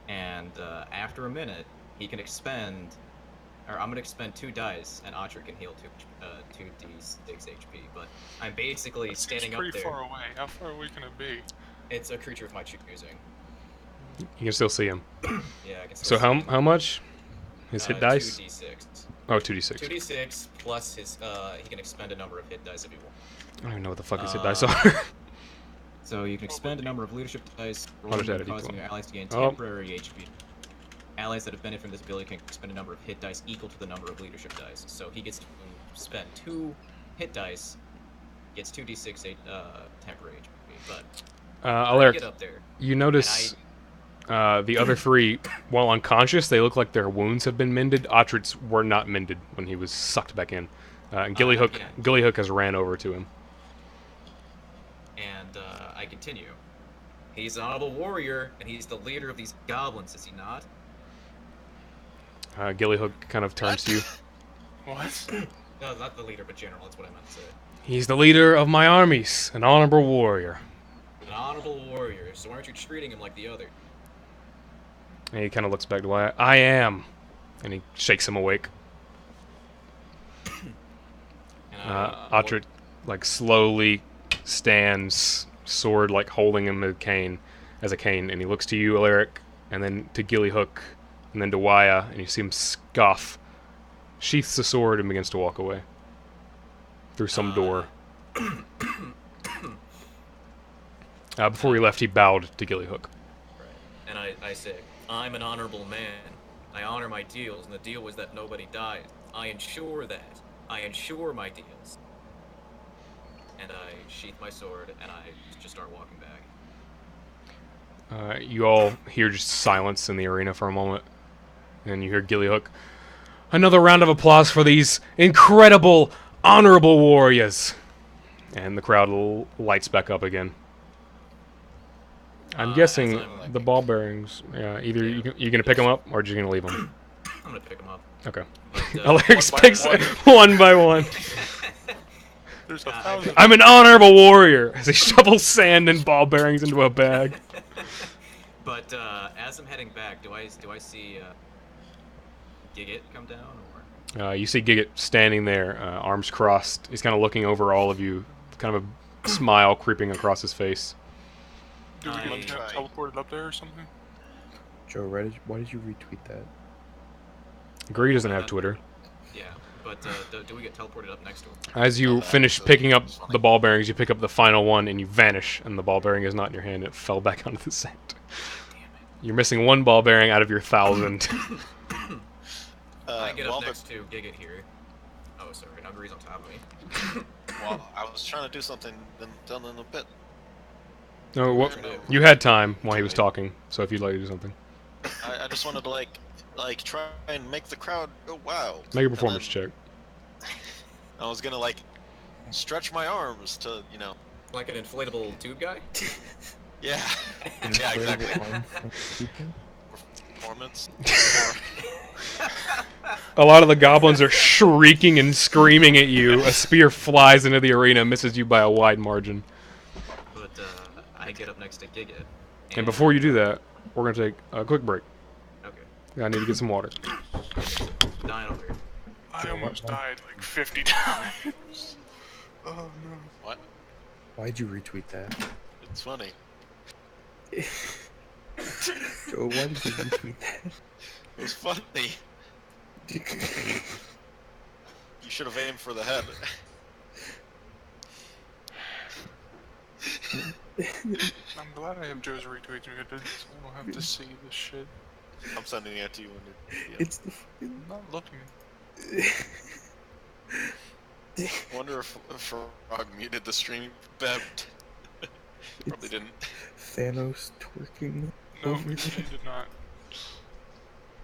Speaker 3: And after a minute, he can expend, or I'm gonna expend 2 dice, and Audrey can heal 2d6 HP. But I'm basically standing
Speaker 2: It's
Speaker 3: up
Speaker 2: pretty
Speaker 3: there.
Speaker 2: far away. How far away can it be?
Speaker 3: It's a creature of my choosing.
Speaker 1: You can still see him.
Speaker 3: Yeah, I can
Speaker 1: So
Speaker 3: still see him.
Speaker 1: how much? His hit dice?
Speaker 3: 2d6.
Speaker 1: Oh, 2d6.
Speaker 3: 2d6 plus his, he can expend a number of hit dice if he wants.
Speaker 1: I don't even know what the fuck his hit dice are.
Speaker 3: So you can expend a number of leadership dice,
Speaker 1: I'll just add a
Speaker 3: causing
Speaker 1: D12.
Speaker 3: your allies to gain
Speaker 1: Oh.
Speaker 3: temporary HP. Allies that have benefited from this ability can expend a number of hit dice equal to the number of leadership dice. So he gets to spend 2 hit dice, gets 2d6 temporary HP. But I
Speaker 1: Alaric,
Speaker 3: get up there.
Speaker 1: you notice the other 3, while unconscious, they look like their wounds have been mended. Otrit's were not mended when he was sucked back in. And Gillyhook has ran over to him.
Speaker 3: And I continue. He's an honorable warrior, and he's the leader of these goblins, is he not?
Speaker 1: Gillyhook kind of turns to you.
Speaker 2: What?
Speaker 3: No, not the leader, but general. That's what I meant to say.
Speaker 1: He's the leader of my armies, an honorable warrior.
Speaker 3: An honorable warrior. So why aren't you treating him like the other?
Speaker 1: And he kind of looks back to Wia. I am. And he shakes him awake.
Speaker 3: And
Speaker 1: Otrit, like, slowly stands, sword, like, holding him as a cane, and he looks to you, Alaric, and then to Gillyhook, and then to Wia, and you see him scoff, sheaths the sword, and begins to walk away. Through some door. Before he left, he bowed to Gillyhook.
Speaker 3: And I say, I'm an honorable man. I honor my deals, and the deal was that nobody dies. I ensure that. I ensure my deals. And I sheath my sword, and I just start walking back.
Speaker 1: You all hear just silence in the arena for a moment. And you hear Gillyhook. Another round of applause for these incredible, honorable warriors. And the crowd lights back up again. I'm guessing
Speaker 3: as I'm-
Speaker 1: the ball bearings. Yeah, either you're gonna pick them up or just gonna leave them.
Speaker 3: I'm gonna pick him up.
Speaker 1: Okay.
Speaker 3: But,
Speaker 1: Alaric
Speaker 2: one by
Speaker 1: picks
Speaker 2: one.
Speaker 1: one by one.
Speaker 2: There's 1,000.
Speaker 1: I'm an honorable warrior as he shovels sand and ball bearings into a bag.
Speaker 3: But as I'm heading back, do I see Gigut come down, or?
Speaker 1: You see Gigut standing there, arms crossed. He's kind of looking over all of you, kind of a smile creeping across his face.
Speaker 2: Do we
Speaker 3: I-
Speaker 2: get teleported up there or something?
Speaker 5: Joe, why did you retweet that?
Speaker 1: Gree doesn't have Twitter.
Speaker 3: Yeah, but do we get teleported up next to him?
Speaker 1: As you finish picking up the ball bearings, you pick up the final one and you vanish, and the ball bearing is not in your hand. It fell back onto the sand. You're missing 1 ball bearing out of your 1,000.
Speaker 3: I get
Speaker 4: while
Speaker 3: up
Speaker 4: the-
Speaker 3: next to Gigut here. Oh, sorry, now Gree's on top of me.
Speaker 4: Well, I was trying to do something done in a bit.
Speaker 1: No, well, you had time while he was talking, so if you'd like to do something.
Speaker 4: I just wanted to like try and make the crowd go wow.
Speaker 1: Make a performance check.
Speaker 4: I was gonna like stretch my arms to, you know.
Speaker 3: Like an inflatable tube guy?
Speaker 4: Yeah. Yeah, exactly.
Speaker 5: Arm people?
Speaker 4: Performance.
Speaker 1: A lot of the goblins are shrieking and screaming at you. A spear flies into the arena, misses you by a wide margin.
Speaker 3: But I get up next to Gigut.
Speaker 1: And before you do that, we're gonna take a quick break.
Speaker 3: Okay.
Speaker 1: I need to get some water.
Speaker 3: Dying over here.
Speaker 2: I almost died like 50 times. Oh no.
Speaker 4: What?
Speaker 5: Why'd you retweet that?
Speaker 4: It's funny.
Speaker 5: Joe, why did you retweet that?
Speaker 4: It was funny. You should have aimed for the head.
Speaker 2: I'm glad I have Joe's retweets muted, so I don't have to see this shit.
Speaker 4: I'm sending it to you.
Speaker 5: It's the fucking...
Speaker 2: I'm not looking.
Speaker 4: I wonder if Frog muted the stream. Probably didn't.
Speaker 5: Thanos twerking
Speaker 2: No,
Speaker 5: over
Speaker 2: he
Speaker 5: there.
Speaker 2: did not.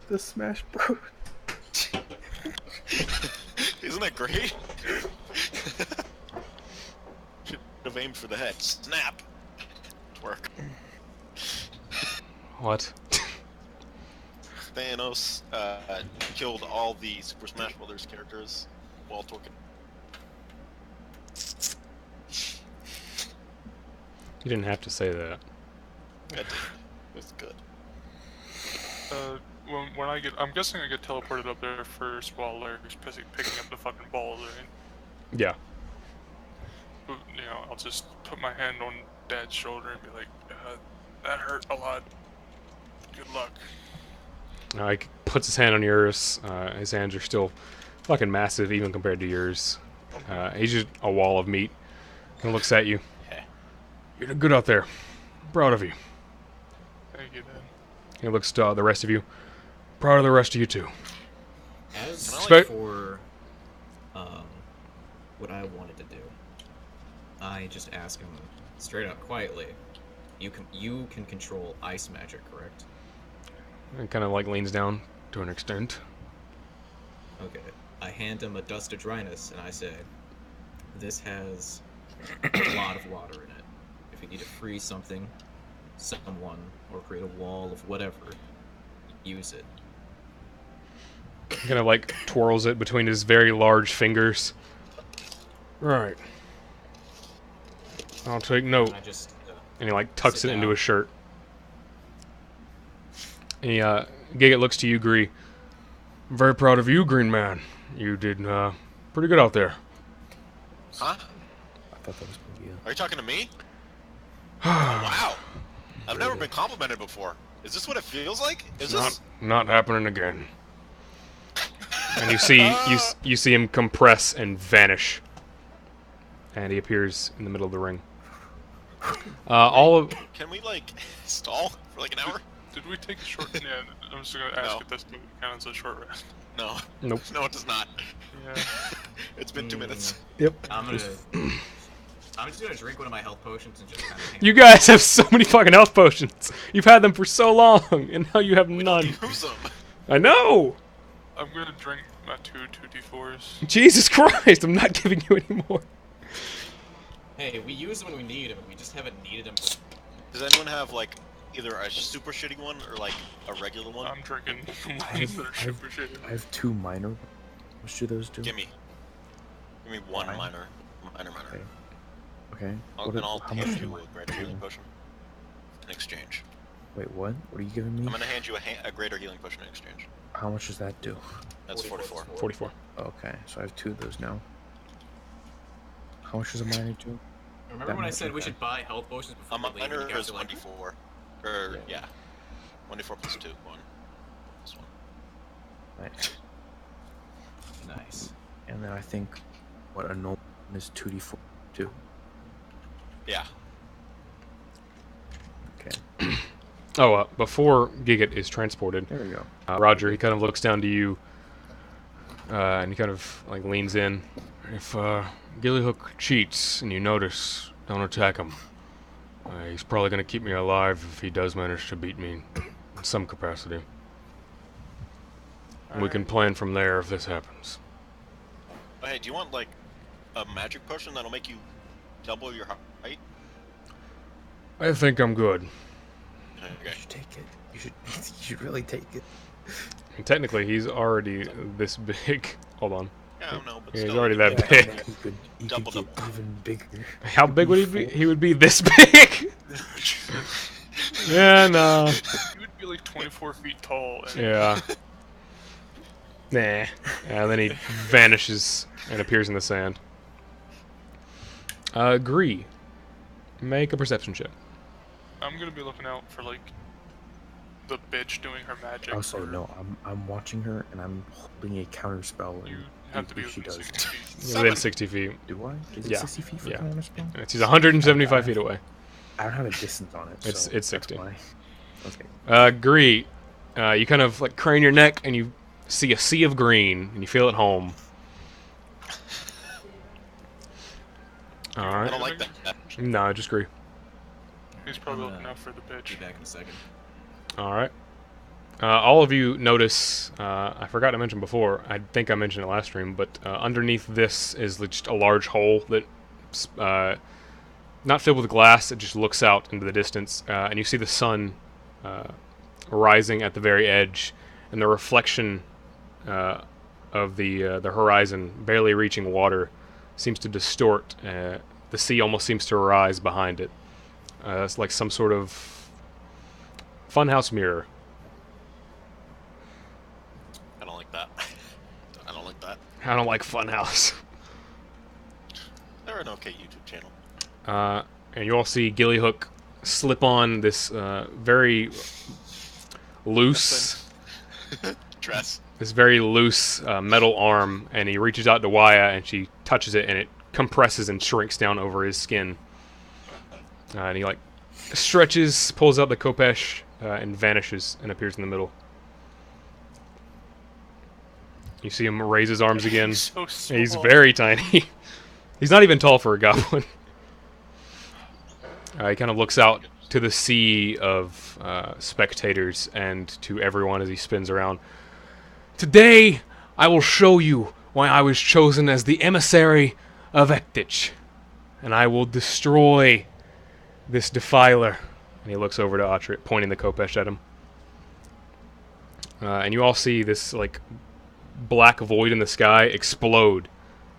Speaker 5: The Smash Bros.
Speaker 4: Isn't that great? Should have aimed for the head. Snap! Twerk.
Speaker 1: What?
Speaker 4: Thanos killed all the Super Smash Brothers characters while twerking.
Speaker 1: You didn't have to say that.
Speaker 4: I did. It's good.
Speaker 2: When I get, I'm guessing I get teleported up there first while Larry's picking up the fucking balls, right?
Speaker 1: Yeah.
Speaker 2: But, you know, I'll just put my hand on Dad's shoulder and be like, that hurt a lot. Good luck.
Speaker 1: He puts his hand on yours. His hands are still fucking massive, even compared to yours. He's just a wall of meat. And looks at you. You're doing good out there. Proud of you.
Speaker 2: Thank you, Dad.
Speaker 1: He looks to the rest of you. Proud of the rest of you too.
Speaker 3: As
Speaker 1: Spe-
Speaker 3: for what I wanted to do, I just ask him straight up, quietly. You can control ice magic, correct?
Speaker 1: And kind of like leans down to an extent.
Speaker 3: Okay. I hand him a dust of dryness, and I say, "This has a lot of water in it. If you need to freeze something, someone, or create a wall of whatever, use it."
Speaker 1: He kind of like twirls it between his very large fingers. Right. I'll take note.
Speaker 3: And I just
Speaker 1: And he like tucks
Speaker 3: sit
Speaker 1: it into
Speaker 3: down.
Speaker 1: his shirt. And he, Gigut looks to you, Gree. I'm very proud of you, Green Man. You did pretty good out there.
Speaker 4: Huh?
Speaker 5: I thought that was gonna be
Speaker 4: Are you talking to me? Oh, wow. I've never been complimented before. Is this what it feels like? Is this?
Speaker 1: Not happening again. And you see you see him compress and vanish. And he appears in the middle of the ring. All of
Speaker 4: Can we like stall for like an hour?
Speaker 2: Did we take a short? Yeah, I'm just gonna ask
Speaker 4: No.
Speaker 2: if this counts as a short rest.
Speaker 4: No.
Speaker 1: Nope.
Speaker 4: No, it does not.
Speaker 2: Yeah.
Speaker 4: It's been 2 minutes.
Speaker 1: Yep.
Speaker 3: I'm just gonna drink one of my health potions and just kind of.
Speaker 1: You guys have so many fucking health potions. You've had them for so long, and now you have none.
Speaker 4: Use them.
Speaker 1: I know.
Speaker 2: I'm gonna drink my two 2d4s.
Speaker 1: Jesus Christ! I'm not giving you any more.
Speaker 3: Hey, we use them when we need them. We just haven't needed them.
Speaker 4: Does anyone have like either a super shitty one or like a regular one?
Speaker 2: I'm drinking ones that are
Speaker 5: I've-
Speaker 2: super shitty.
Speaker 5: I have 2 minor. What do those do?
Speaker 4: Give me one
Speaker 5: Fine.
Speaker 4: minor.
Speaker 5: Okay. Okay.
Speaker 4: I'll,
Speaker 5: What
Speaker 4: and
Speaker 5: are-
Speaker 4: I'll
Speaker 5: how
Speaker 4: hand
Speaker 5: much
Speaker 4: you
Speaker 5: do
Speaker 4: a greater healing potion in exchange.
Speaker 5: Wait, what? What are you giving me?
Speaker 4: I'm gonna hand you a greater healing potion in exchange.
Speaker 5: How much does that do?
Speaker 4: That's 44.
Speaker 1: 44.
Speaker 5: Okay, so I have 2 of those now. How much does a minor do?
Speaker 3: Remember
Speaker 5: That
Speaker 3: when I
Speaker 5: much,
Speaker 3: said we
Speaker 5: okay.
Speaker 3: should buy health potions before
Speaker 4: A
Speaker 3: we leave?
Speaker 4: minor
Speaker 3: and you guys
Speaker 4: is
Speaker 3: are like,
Speaker 4: 1d4. Or,
Speaker 5: Yeah.
Speaker 4: yeah. 1d4 plus 2. 1. This one.
Speaker 5: Nice.
Speaker 3: Nice.
Speaker 5: And then I think what a normal one is 2d4 too.
Speaker 4: Yeah.
Speaker 5: Okay.
Speaker 1: Oh, before Gigut is transported,
Speaker 5: There we go.
Speaker 1: Roger, he kind of looks down to you, and he kind of like leans in. If Gillyhook cheats and you notice, don't attack him. He's probably gonna keep me alive if he does manage to beat me in some capacity. And we can plan from there if this happens.
Speaker 4: Oh, hey, do you want like a magic potion that'll make you double your height?
Speaker 1: I think I'm good.
Speaker 5: You
Speaker 4: Okay.
Speaker 5: should take it. You should really take it.
Speaker 1: And technically, he's already this big. Hold on.
Speaker 4: Yeah, I don't know, but
Speaker 1: Yeah, he's
Speaker 4: still,
Speaker 1: already
Speaker 4: you
Speaker 1: that
Speaker 4: can-
Speaker 1: big.
Speaker 5: He could
Speaker 4: Double,
Speaker 5: get even bigger.
Speaker 1: How big would he be? He would be this big. Yeah, no.
Speaker 2: You would be like 24 feet tall. And
Speaker 1: Yeah. Nah. And then he vanishes and appears in the sand. Gree. Make a perception check.
Speaker 2: I'm gonna be looking out for like the bitch doing her magic.
Speaker 5: Also,
Speaker 2: or
Speaker 5: no, I'm watching her and I'm holding a counter spell.
Speaker 2: You
Speaker 5: And
Speaker 2: have to be
Speaker 5: if she
Speaker 2: within
Speaker 5: does.
Speaker 2: 60 feet.
Speaker 1: You're within 60 feet.
Speaker 5: Do I? Is it
Speaker 1: Yeah,
Speaker 5: 60 feet for
Speaker 1: yeah.
Speaker 5: counter spell?
Speaker 1: He's 175 feet away.
Speaker 5: I don't have a distance on it.
Speaker 1: It's-
Speaker 5: so
Speaker 1: it's
Speaker 5: that's
Speaker 1: 60.
Speaker 5: why. Okay.
Speaker 1: Gree. You kind of like crane your neck, and you see a sea of green, and you feel at home. All
Speaker 4: I
Speaker 1: right.
Speaker 4: don't like that.
Speaker 1: No, just agree.
Speaker 2: He's probably
Speaker 3: I'm,
Speaker 2: looking out for the bitch.
Speaker 3: Be back in a second.
Speaker 1: All right. All of you notice, I forgot to mention before, I think I mentioned it last stream, but underneath this is just a large hole that's not filled with glass, it just looks out into the distance, and you see the sun rising at the very edge, and the reflection of the horizon, barely reaching water, seems to distort. The sea almost seems to rise behind it. It's like some sort of funhouse mirror.
Speaker 4: I don't like that. I don't like that.
Speaker 1: I don't like funhouse.
Speaker 4: They're an okay YouTube channel.
Speaker 1: And you all see Gillyhook slip on this very loose,
Speaker 4: Dress.
Speaker 1: this very loose metal arm, and he reaches out to Wia, and she touches it, and it compresses and shrinks down over his skin. And he like stretches, pulls out the Kopesh, and vanishes, and appears in the middle. You see him raise his arms again.
Speaker 2: He's so small.
Speaker 1: He's very tiny. He's not even tall for a goblin. He kind of looks out to the sea of spectators and to everyone as he spins around. Today, I will show you why I was chosen as the emissary of Ektich, and I will destroy this defiler. And he looks over to Atrit, pointing the Kopesh at him. And you all see this like black void in the sky explode,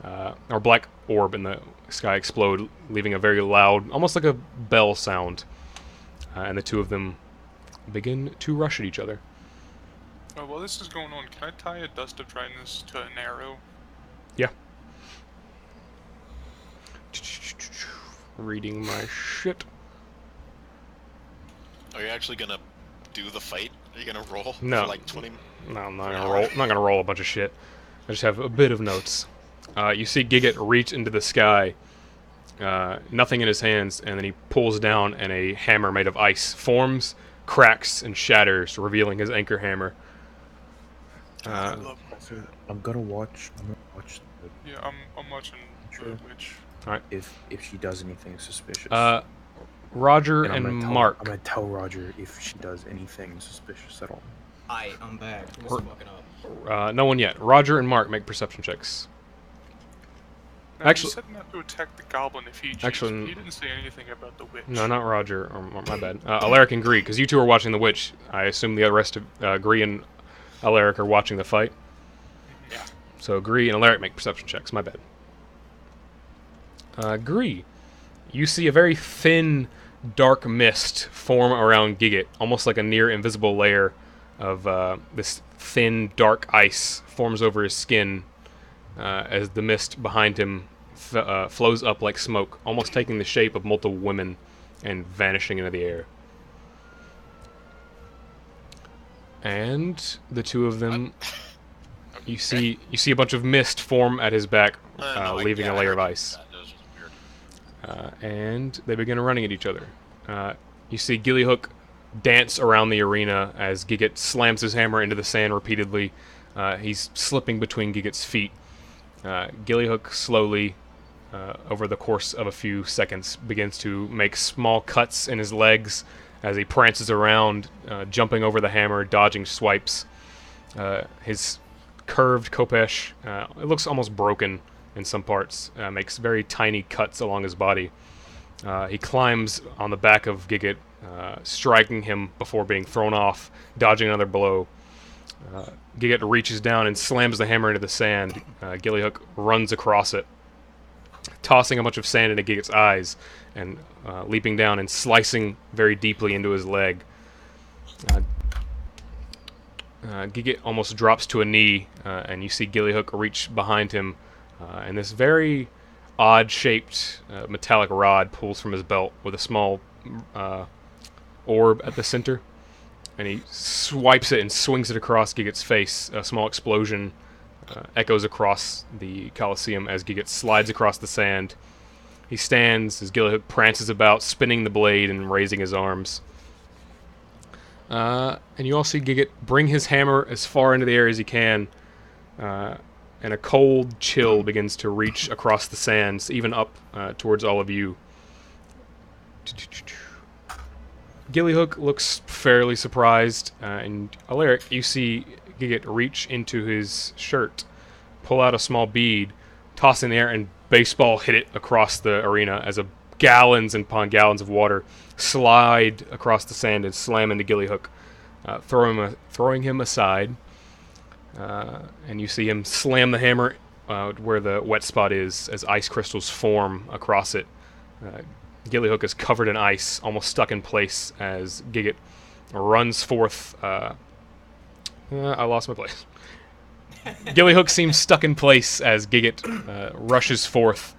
Speaker 1: or black orb in the sky explode, leaving a very loud, almost like a bell sound. And the two of them begin to rush at each other.
Speaker 2: While this is going on, can I tie a dust of dryness to an arrow?
Speaker 1: Yeah. Reading my shit.
Speaker 4: Are you actually gonna do the fight? Are you gonna roll
Speaker 1: No.
Speaker 4: for like 20?
Speaker 1: No, I'm not gonna roll. I'm not gonna roll a bunch of shit. I just have a bit of notes. You see Gigut reach into the sky, nothing in his hands, and then he pulls down, and a hammer made of ice forms, cracks, and shatters, revealing his anchor hammer.
Speaker 5: I'm gonna watch.
Speaker 2: Yeah, I'm watching
Speaker 5: Sure.
Speaker 2: the witch.
Speaker 5: If she does anything suspicious.
Speaker 1: Roger
Speaker 5: I'm
Speaker 1: and
Speaker 5: gonna tell,
Speaker 1: Mark.
Speaker 5: I'm gonna tell Roger if she does anything suspicious at all.
Speaker 3: I'm back. What's fucking up?
Speaker 1: No one yet. Roger and Mark make perception checks.
Speaker 2: Now,
Speaker 1: Actually-
Speaker 2: you said not to attack the goblin if he cheats.
Speaker 1: Actually-
Speaker 2: He didn't say anything about the witch.
Speaker 1: No, not Roger. Or my bad. Alaric and Gree, because you two are watching the witch. I assume the rest of Gree and Alaric are watching the fight.
Speaker 2: Yeah.
Speaker 1: So Gree and Alaric make perception checks. My bad. Gree, you see a very thin, dark mist form around Gigut, almost like a near invisible layer of this thin, dark ice forms over his skin as the mist behind him flows up like smoke, almost taking the shape of multiple women and vanishing into the air. And the two of them, you see a bunch of mist form at his back, leaving a layer of ice.
Speaker 4: That was just weird.
Speaker 1: And they begin running at each other. You see Gillyhook dance around the arena as Gigut slams his hammer into the sand repeatedly. He's slipping between Gigut's feet. Gillyhook slowly, over the course of a few seconds, begins to make small cuts in his legs as he prances around, jumping over the hammer, dodging swipes. His curved Kopesh, it looks almost broken in some parts, makes very tiny cuts along his body. He climbs on the back of Gigut, striking him before being thrown off, dodging another blow. Gigut reaches down and slams the hammer into the sand. Gillyhook runs across it, tossing a bunch of sand into Gigut's eyes, and leaping down and slicing very deeply into his leg. Gigut almost drops to a knee, and you see Gillyhook reach behind him, and this very odd-shaped metallic rod pulls from his belt with a small orb at the center, and he swipes it and swings it across Gigut's face. A small explosion echoes across the Colosseum as Gigut slides across the sand. He stands as Gillyhook prances about, spinning the blade and raising his arms. And you all see Gigot bring his hammer as far into the air as he can, and a cold chill begins to reach across the sands, even up towards all of you. Gillyhook looks fairly surprised, and Alaric, you see Gigot reach into his shirt, pull out a small bead, toss in the air, and baseball hit it across the arena as gallons and upon gallons of water slide across the sand and slam into Gillyhook, throwing him aside. And you see him slam the hammer where the wet spot is as ice crystals form across it. Gillyhook is covered in ice, almost stuck in place as Gigot runs forth. I lost my place. Gillyhook seems stuck in place as Gigot rushes forth,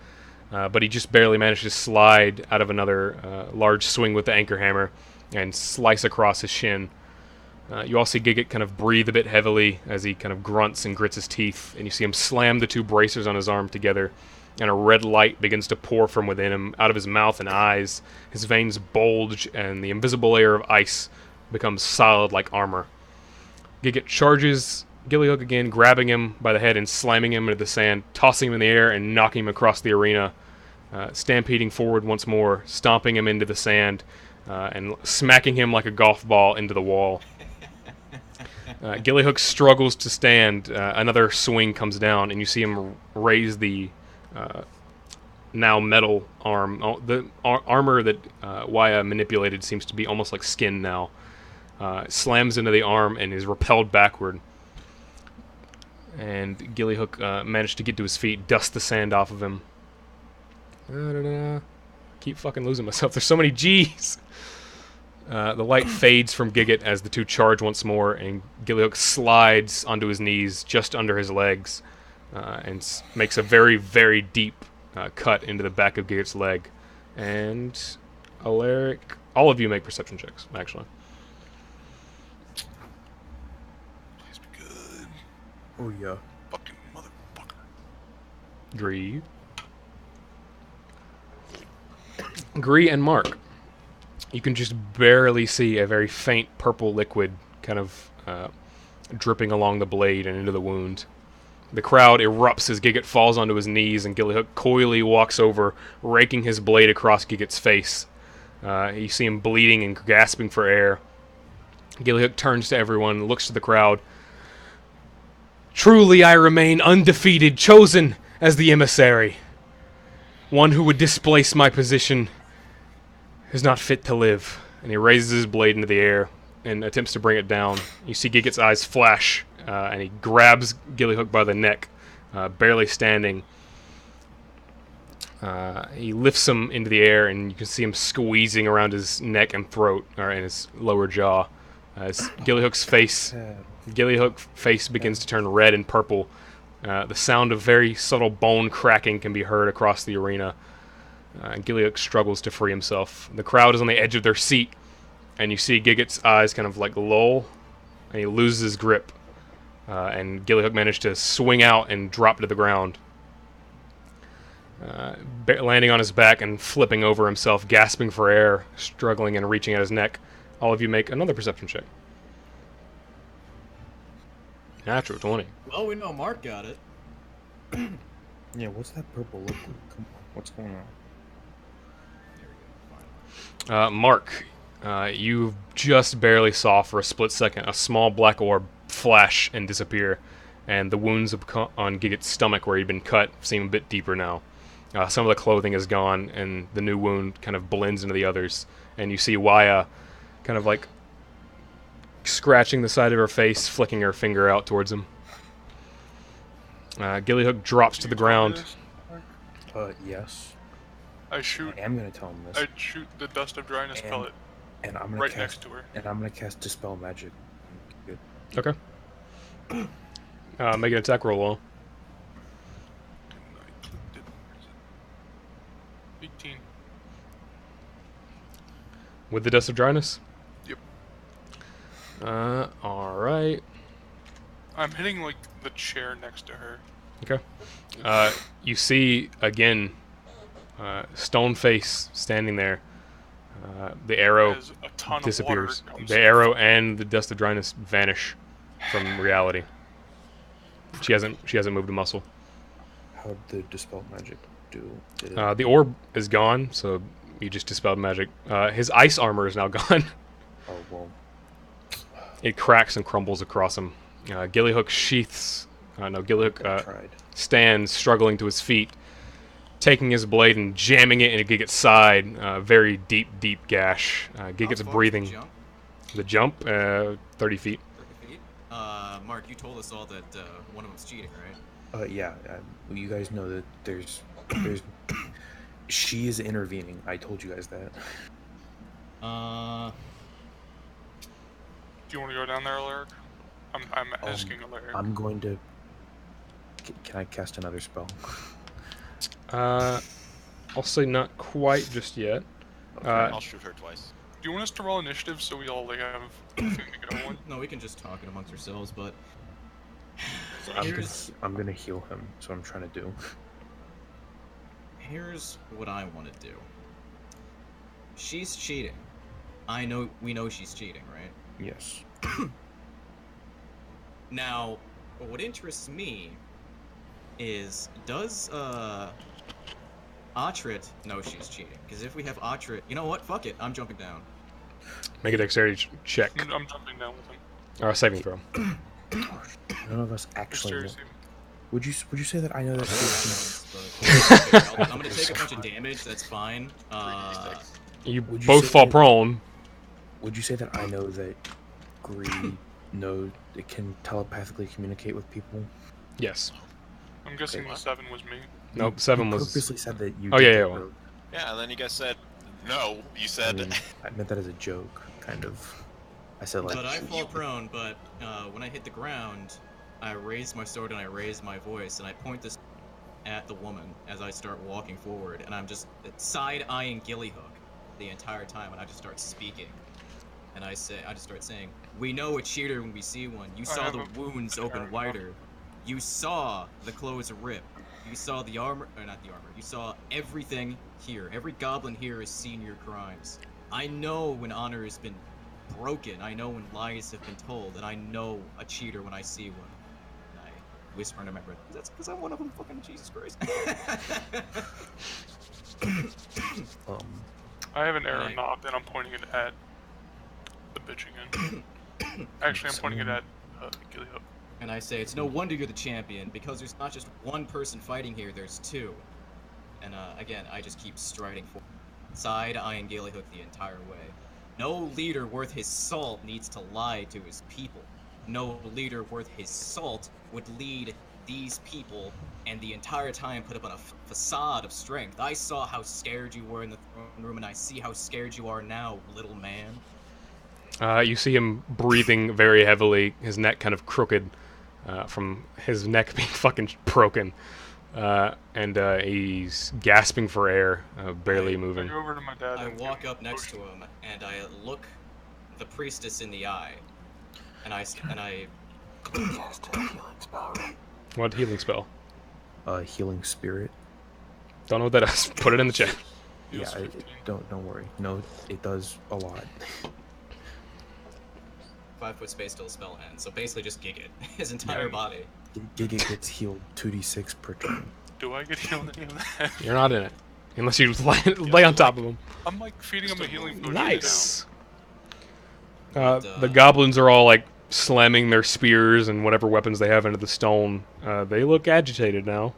Speaker 1: but he just barely manages to slide out of another large swing with the anchor hammer and slice across his shin. You all see Gigot kind of breathe a bit heavily as he kind of grunts and grits his teeth, and you see him slam the two bracers on his arm together, and a red light begins to pour from within him, out of his mouth and eyes. His veins bulge, and the invisible layer of ice becomes solid like armor. Gigot charges Gillyhook again, grabbing him by the head and slamming him into the sand, tossing him in the air and knocking him across the arena, stampeding forward once more, stomping him into the sand, and smacking him like a golf ball into the wall. Gillyhook struggles to stand. Another swing comes down, and you see him raise the now metal arm. The armor that Wia manipulated seems to be almost like skin now. Slams into the arm and is repelled backward. And Gillyhook managed to get to his feet, dust the sand off of him. Keep fucking losing myself. There's so many G's. The light fades from Gigot as the two charge once more, and Gillyhook slides onto his knees just under his legs, and makes a very, very deep cut into the back of Gigot's leg. And Alaric, all of you make perception checks, actually.
Speaker 2: Please be good.
Speaker 5: Oh yeah.
Speaker 2: Fucking motherfucker.
Speaker 1: Gree and Mark. You can just barely see a very faint purple liquid kind of dripping along the blade and into the wound. The crowd erupts as Gigot falls onto his knees, and Gillyhook coyly walks over, raking his blade across Gigot's face. You see him bleeding and gasping for air. Gillyhook turns to everyone, looks to the crowd. Truly I remain undefeated, chosen as the emissary. One who would displace my position is not fit to live. And he raises his blade into the air and attempts to bring it down. You see Gigot's eyes flash, and he grabs Gillyhook by the neck, barely standing. He lifts him into the air, and you can see him squeezing around his neck and throat, or in his lower jaw. As Gillyhook's face begins to turn red and purple. The sound of very subtle bone cracking can be heard across the arena. Gillyhook struggles to free himself. The crowd is on the edge of their seat, and you see Gigot's eyes kind of like lull, and he loses his grip. And Gillyhook managed to swing out and drop to the ground, landing on his back and flipping over himself, gasping for air, struggling and reaching at his neck. All of you make another perception check. Natural 20.
Speaker 3: Well, we know Mark got it.
Speaker 5: Yeah, what's that purple liquid? Come on, what's going on?
Speaker 1: Mark, you just barely saw for a split second a small black orb flash and disappear, and the wounds on Gigot's stomach where he'd been cut seem a bit deeper now. Some of the clothing is gone, and the new wound kind of blends into the others, and you see Wia kind of like scratching the side of her face, flicking her finger out towards him. Gillyhook drops to the ground.
Speaker 5: Yes.
Speaker 2: I shoot.
Speaker 5: I am gonna tell him this.
Speaker 2: I shoot the dust of dryness pellet
Speaker 5: And I'm gonna
Speaker 2: right
Speaker 5: cast,
Speaker 2: next to her.
Speaker 5: And I'm gonna cast Dispel Magic. Good.
Speaker 1: Okay. Make an attack roll. All.
Speaker 2: 18.
Speaker 1: With the dust of dryness?
Speaker 2: Yep.
Speaker 1: Alright.
Speaker 2: I'm hitting like the chair next to her.
Speaker 1: Okay. You see, again, Stoneface standing there. The arrow
Speaker 2: There's a ton
Speaker 1: disappears.
Speaker 2: of water comes
Speaker 1: The arrow and the dust of dryness vanish from reality. She hasn't moved a muscle.
Speaker 5: How'd the dispel magic do? Did it...
Speaker 1: The orb is gone, so you just dispelled magic. His ice armor is now gone.
Speaker 5: Oh, well.
Speaker 1: It cracks and crumbles across him. Gillyhook Gillyhook
Speaker 5: Tried.
Speaker 1: stands struggling to his feet, taking his blade and jamming it into Gigot's side. Very deep gash. Gigot's
Speaker 3: How far
Speaker 1: breathing.
Speaker 3: is the jump?
Speaker 1: The jump, 30 feet.
Speaker 3: 30 feet? Mark, you told us all that one of them's cheating, right?
Speaker 5: Yeah. You guys know that there's she is intervening. I told you guys that.
Speaker 2: Do you want to go down there, Alaric? I'm asking Alaric.
Speaker 5: I'm going to. Can I cast another spell?
Speaker 1: I'll say not quite just yet.
Speaker 4: I'll shoot her twice.
Speaker 2: Do you want us to roll initiative so we all like have a thing to go on?
Speaker 3: No, we can just talk it amongst ourselves, but
Speaker 5: So
Speaker 3: here's
Speaker 5: I'm gonna heal him. So I'm trying to do.
Speaker 3: here's what I want to do. She's cheating. We know she's cheating, right?
Speaker 5: Yes.
Speaker 3: Now, what interests me is, does Atrit know she's cheating? Because if we have Atrit, you know what? Fuck it, I'm jumping down.
Speaker 1: Make a dexterity check.
Speaker 2: I'm jumping down with him.
Speaker 1: Or a saving throw.
Speaker 5: None of us actually. Know.
Speaker 2: Seriously.
Speaker 5: Would you say that I know that?
Speaker 3: I'm gonna take a bunch of damage. That's fine.
Speaker 1: You
Speaker 5: Would you
Speaker 1: both
Speaker 5: say
Speaker 1: fall
Speaker 5: that-
Speaker 1: prone.
Speaker 5: Would you say that I know that greed it can telepathically communicate with people?
Speaker 1: Yes.
Speaker 2: I'm guessing
Speaker 5: Okay.
Speaker 2: the 7 was me.
Speaker 1: Nope, 7
Speaker 5: You
Speaker 1: was...
Speaker 5: purposely said that you.
Speaker 1: Oh,
Speaker 5: did
Speaker 1: yeah,
Speaker 5: get
Speaker 1: yeah,
Speaker 5: rogue.
Speaker 4: Yeah, and then you guys said no. You
Speaker 5: I
Speaker 4: said
Speaker 5: mean, I meant that as a joke, kind of. I said like.
Speaker 3: But I fall prone. But when I hit the ground, I raise my sword and I raise my voice and I point this at the woman as I start walking forward, and I'm just side-eyeing Gillyhook the entire time, and I just start speaking. And I just start saying, "We know a cheater when we see one. You saw the wounds open wider. You saw the clothes rip. You saw the armor, or not the armor. You saw everything here. Every goblin here has seen your crimes. I know when honor has been broken. I know when lies have been told, and I know a cheater when I see one." And I whisper and remember, "That's because I'm one of them. Fucking Jesus Christ."
Speaker 2: I have an arrow
Speaker 3: Right.
Speaker 2: knob and I'm pointing it at the bitch again. Actually, I'm pointing it at Gillyhook.
Speaker 3: And I say, "It's no wonder you're the champion, because there's not just one person fighting here, there's two." And again, I just keep striding forward, side-eyeing Gillyhook the entire way. No leader worth his salt needs to lie to his people. No leader worth his salt would lead these people and the entire time put up on a facade of strength. I saw how scared you were in the throne room, and I see how scared you are now, little man.
Speaker 1: You see him breathing very heavily, his neck kind of crooked from his neck being fucking broken. And he's gasping for air, barely
Speaker 2: I
Speaker 1: moving.
Speaker 2: go over to my dad.
Speaker 3: I
Speaker 2: and
Speaker 3: walk
Speaker 2: give
Speaker 3: up next to him and I look the priestess in the eye, and I
Speaker 1: What healing spell?
Speaker 5: Healing spirit.
Speaker 1: Don't know what that is. Put it in the chat.
Speaker 2: Heals
Speaker 5: Yeah,
Speaker 2: 15.
Speaker 5: don't worry. No, it does a lot.
Speaker 3: 5-foot space till the spell ends. So basically just Gigut, his entire body.
Speaker 5: Giga gets healed 2d6 per turn.
Speaker 2: Do I get healed any of that?
Speaker 1: You're not in it. Unless you lay on top of him.
Speaker 2: I'm like feeding him a healing potion.
Speaker 1: Nice!
Speaker 3: But,
Speaker 1: The goblins are all like slamming their spears and whatever weapons they have into the stone. They look agitated now.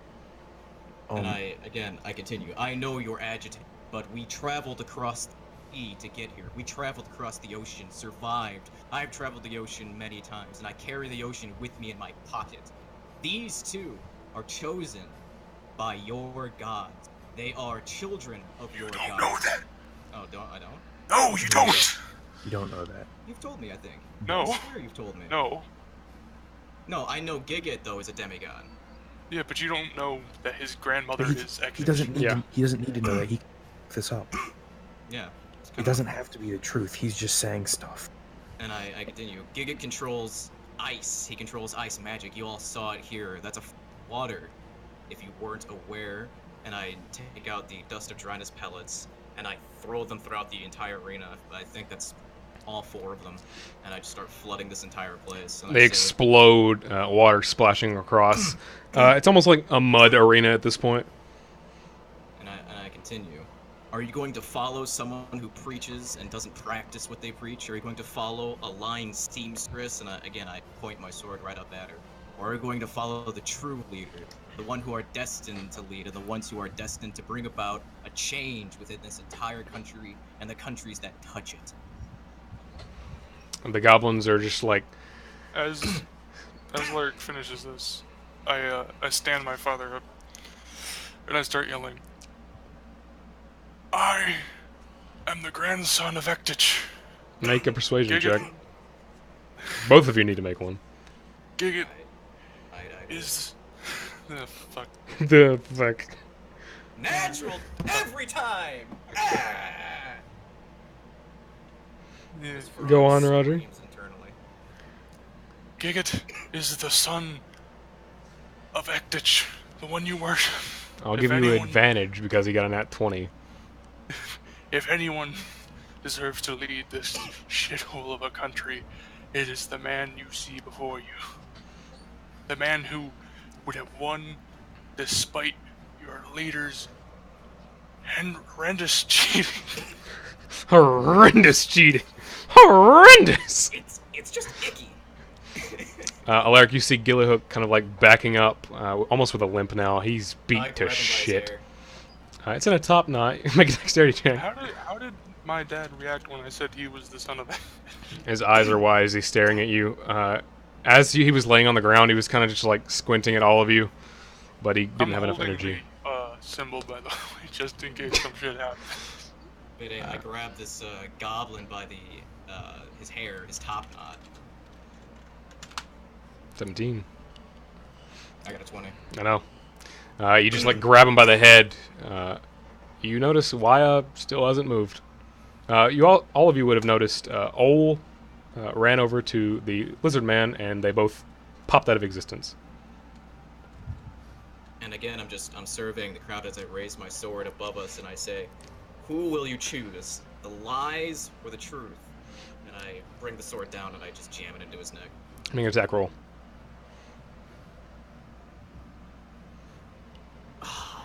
Speaker 3: And I continue. I know you're agitated, but we traveled across the sea to get here. We traveled across the ocean, survived. I've traveled the ocean many times, and I carry the ocean with me in my pocket. These two are chosen by your gods. They are children of your gods.
Speaker 7: You don't know that.
Speaker 3: Oh, I don't?
Speaker 7: No, you don't.
Speaker 5: You don't know that.
Speaker 3: You've told me, I think.
Speaker 2: No.
Speaker 3: I swear you've told me.
Speaker 2: No.
Speaker 3: No, I know Gigut, though, is a demigod.
Speaker 2: Yeah, but you don't know that his grandmother
Speaker 5: But
Speaker 2: is
Speaker 5: he
Speaker 2: actually.
Speaker 5: doesn't need
Speaker 1: Yeah.
Speaker 5: to, he doesn't need to know that. He can look this up.
Speaker 3: Yeah.
Speaker 5: It doesn't have to be the truth. He's just saying stuff.
Speaker 3: And I continue. Gigut controls ice. He controls ice magic. You all saw it here. That's water, if you weren't aware. And I take out the dust of dryness pellets, and I throw them throughout the entire arena. I think that's all 4 of them, and I just start flooding this entire place. And
Speaker 1: They explode, water splashing across. It's almost like a mud arena at this point.
Speaker 3: And I continue. Are you going to follow someone who preaches and doesn't practice what they preach? Or are you going to follow a lying seamstress? And again, I point my sword right up at her. Or are you going to follow the true leader, the one who are destined to lead, and the ones who are destined to bring about a change within this entire country and the countries that touch it?
Speaker 1: And the goblins are just like,
Speaker 2: As Alaric finishes this, I stand my father up, and I start yelling, I am the grandson of Ektich.
Speaker 1: make a persuasion
Speaker 2: Gigut,
Speaker 1: check. Both of you need to make one.
Speaker 2: Gigut
Speaker 3: I
Speaker 2: is... the fuck.
Speaker 1: The fuck.
Speaker 3: Natural every time! Ah!
Speaker 2: Yeah.
Speaker 1: Go on, Roger.
Speaker 3: Screams internally.
Speaker 2: Gigut is the son of Ektich, the one you worship.
Speaker 1: I'll
Speaker 2: If
Speaker 1: give you
Speaker 2: anyone-
Speaker 1: advantage because he got a nat 20.
Speaker 2: If anyone deserves to lead this shithole of a country, it is the man you see before you. The man who would have won despite your leader's horrendous cheating.
Speaker 1: Horrendous cheating. Horrendous!
Speaker 3: It's just icky.
Speaker 1: Alaric, you see Gillyhook kind of like backing up, almost with a limp now. He's
Speaker 3: I
Speaker 1: beat
Speaker 3: grab him by
Speaker 1: to
Speaker 3: his
Speaker 1: shit.
Speaker 3: hair.
Speaker 1: It's in a top knot. Make a dexterity check.
Speaker 2: How did my dad react when I said he was the son of that?
Speaker 1: His eyes are wide as he's staring at you. As he was laying on the ground, he was kind of just like squinting at all of you, but he didn't have enough energy.
Speaker 2: Symbol, by the way, just in case some shit happens.
Speaker 3: But I grab this goblin by the his hair, his top knot.
Speaker 1: 17.
Speaker 3: I got a 20.
Speaker 1: I know. You just like grab him by the head. You notice Wia still hasn't moved. All of you would have noticed Ol ran over to the lizard man, and they both popped out of existence.
Speaker 3: And again, I'm surveying the crowd as I raise my sword above us, and I say, "Who will you choose, the lies or the truth?" And I bring the sword down and I just jam it into his neck.
Speaker 1: Make an attack roll.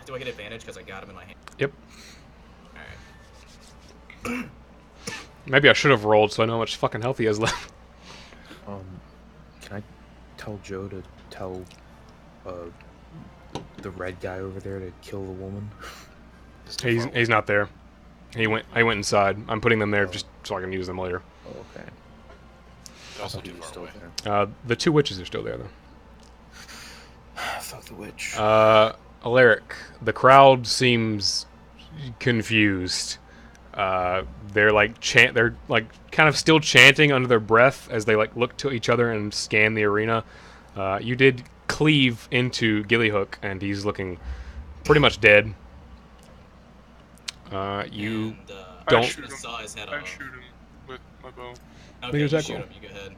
Speaker 3: Do I get advantage because I got him in my hand?
Speaker 1: Yep.
Speaker 3: All right.
Speaker 1: Maybe I should have rolled so I know how much fucking health he has left.
Speaker 5: Can I tell Joe to tell the red guy over there to kill the woman?
Speaker 1: He's not there. I went inside. I'm putting them there just so I can use them later.
Speaker 5: Oh, okay.
Speaker 4: Also
Speaker 5: He
Speaker 4: too
Speaker 5: was
Speaker 4: far
Speaker 5: still
Speaker 4: away.
Speaker 5: there.
Speaker 1: The 2 witches are still there though.
Speaker 5: Fuck the witch.
Speaker 1: Alaric, the crowd seems confused. They're like kind of still chanting under their breath as they like look to each other and scan the arena. You did cleave into Gillyhook, and he's looking pretty much dead. You
Speaker 3: And,
Speaker 1: don't-
Speaker 2: I shoot him.
Speaker 3: saw his head
Speaker 2: I
Speaker 3: off.
Speaker 2: shoot him with my bow.
Speaker 3: Okay,
Speaker 1: your
Speaker 3: you
Speaker 1: attack
Speaker 3: shoot
Speaker 1: roll.
Speaker 3: him. You go ahead.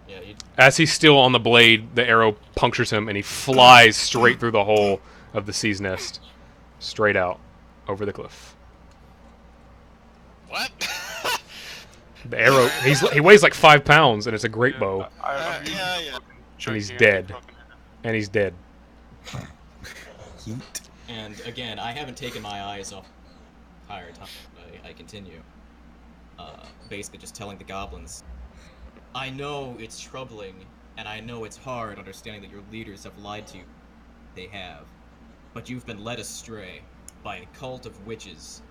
Speaker 3: Yeah, you.
Speaker 1: As he's still on the blade, the arrow punctures him, and he flies straight through the hole of the sea's nest, straight out over the cliff.
Speaker 4: What?
Speaker 1: The arrow, he weighs like 5 pounds, and it's a great bow,
Speaker 2: I'm using
Speaker 4: yeah.
Speaker 2: fucking
Speaker 1: And he's
Speaker 2: gigantic
Speaker 1: dead.
Speaker 2: fucking hand.
Speaker 1: and he's dead.
Speaker 5: Heat.
Speaker 3: And again, I haven't taken my eyes off the entire time. I continue. Basically just telling the goblins, I know it's troubling, and I know it's hard understanding that your leaders have lied to you. They have. But you've been led astray by a cult of witches,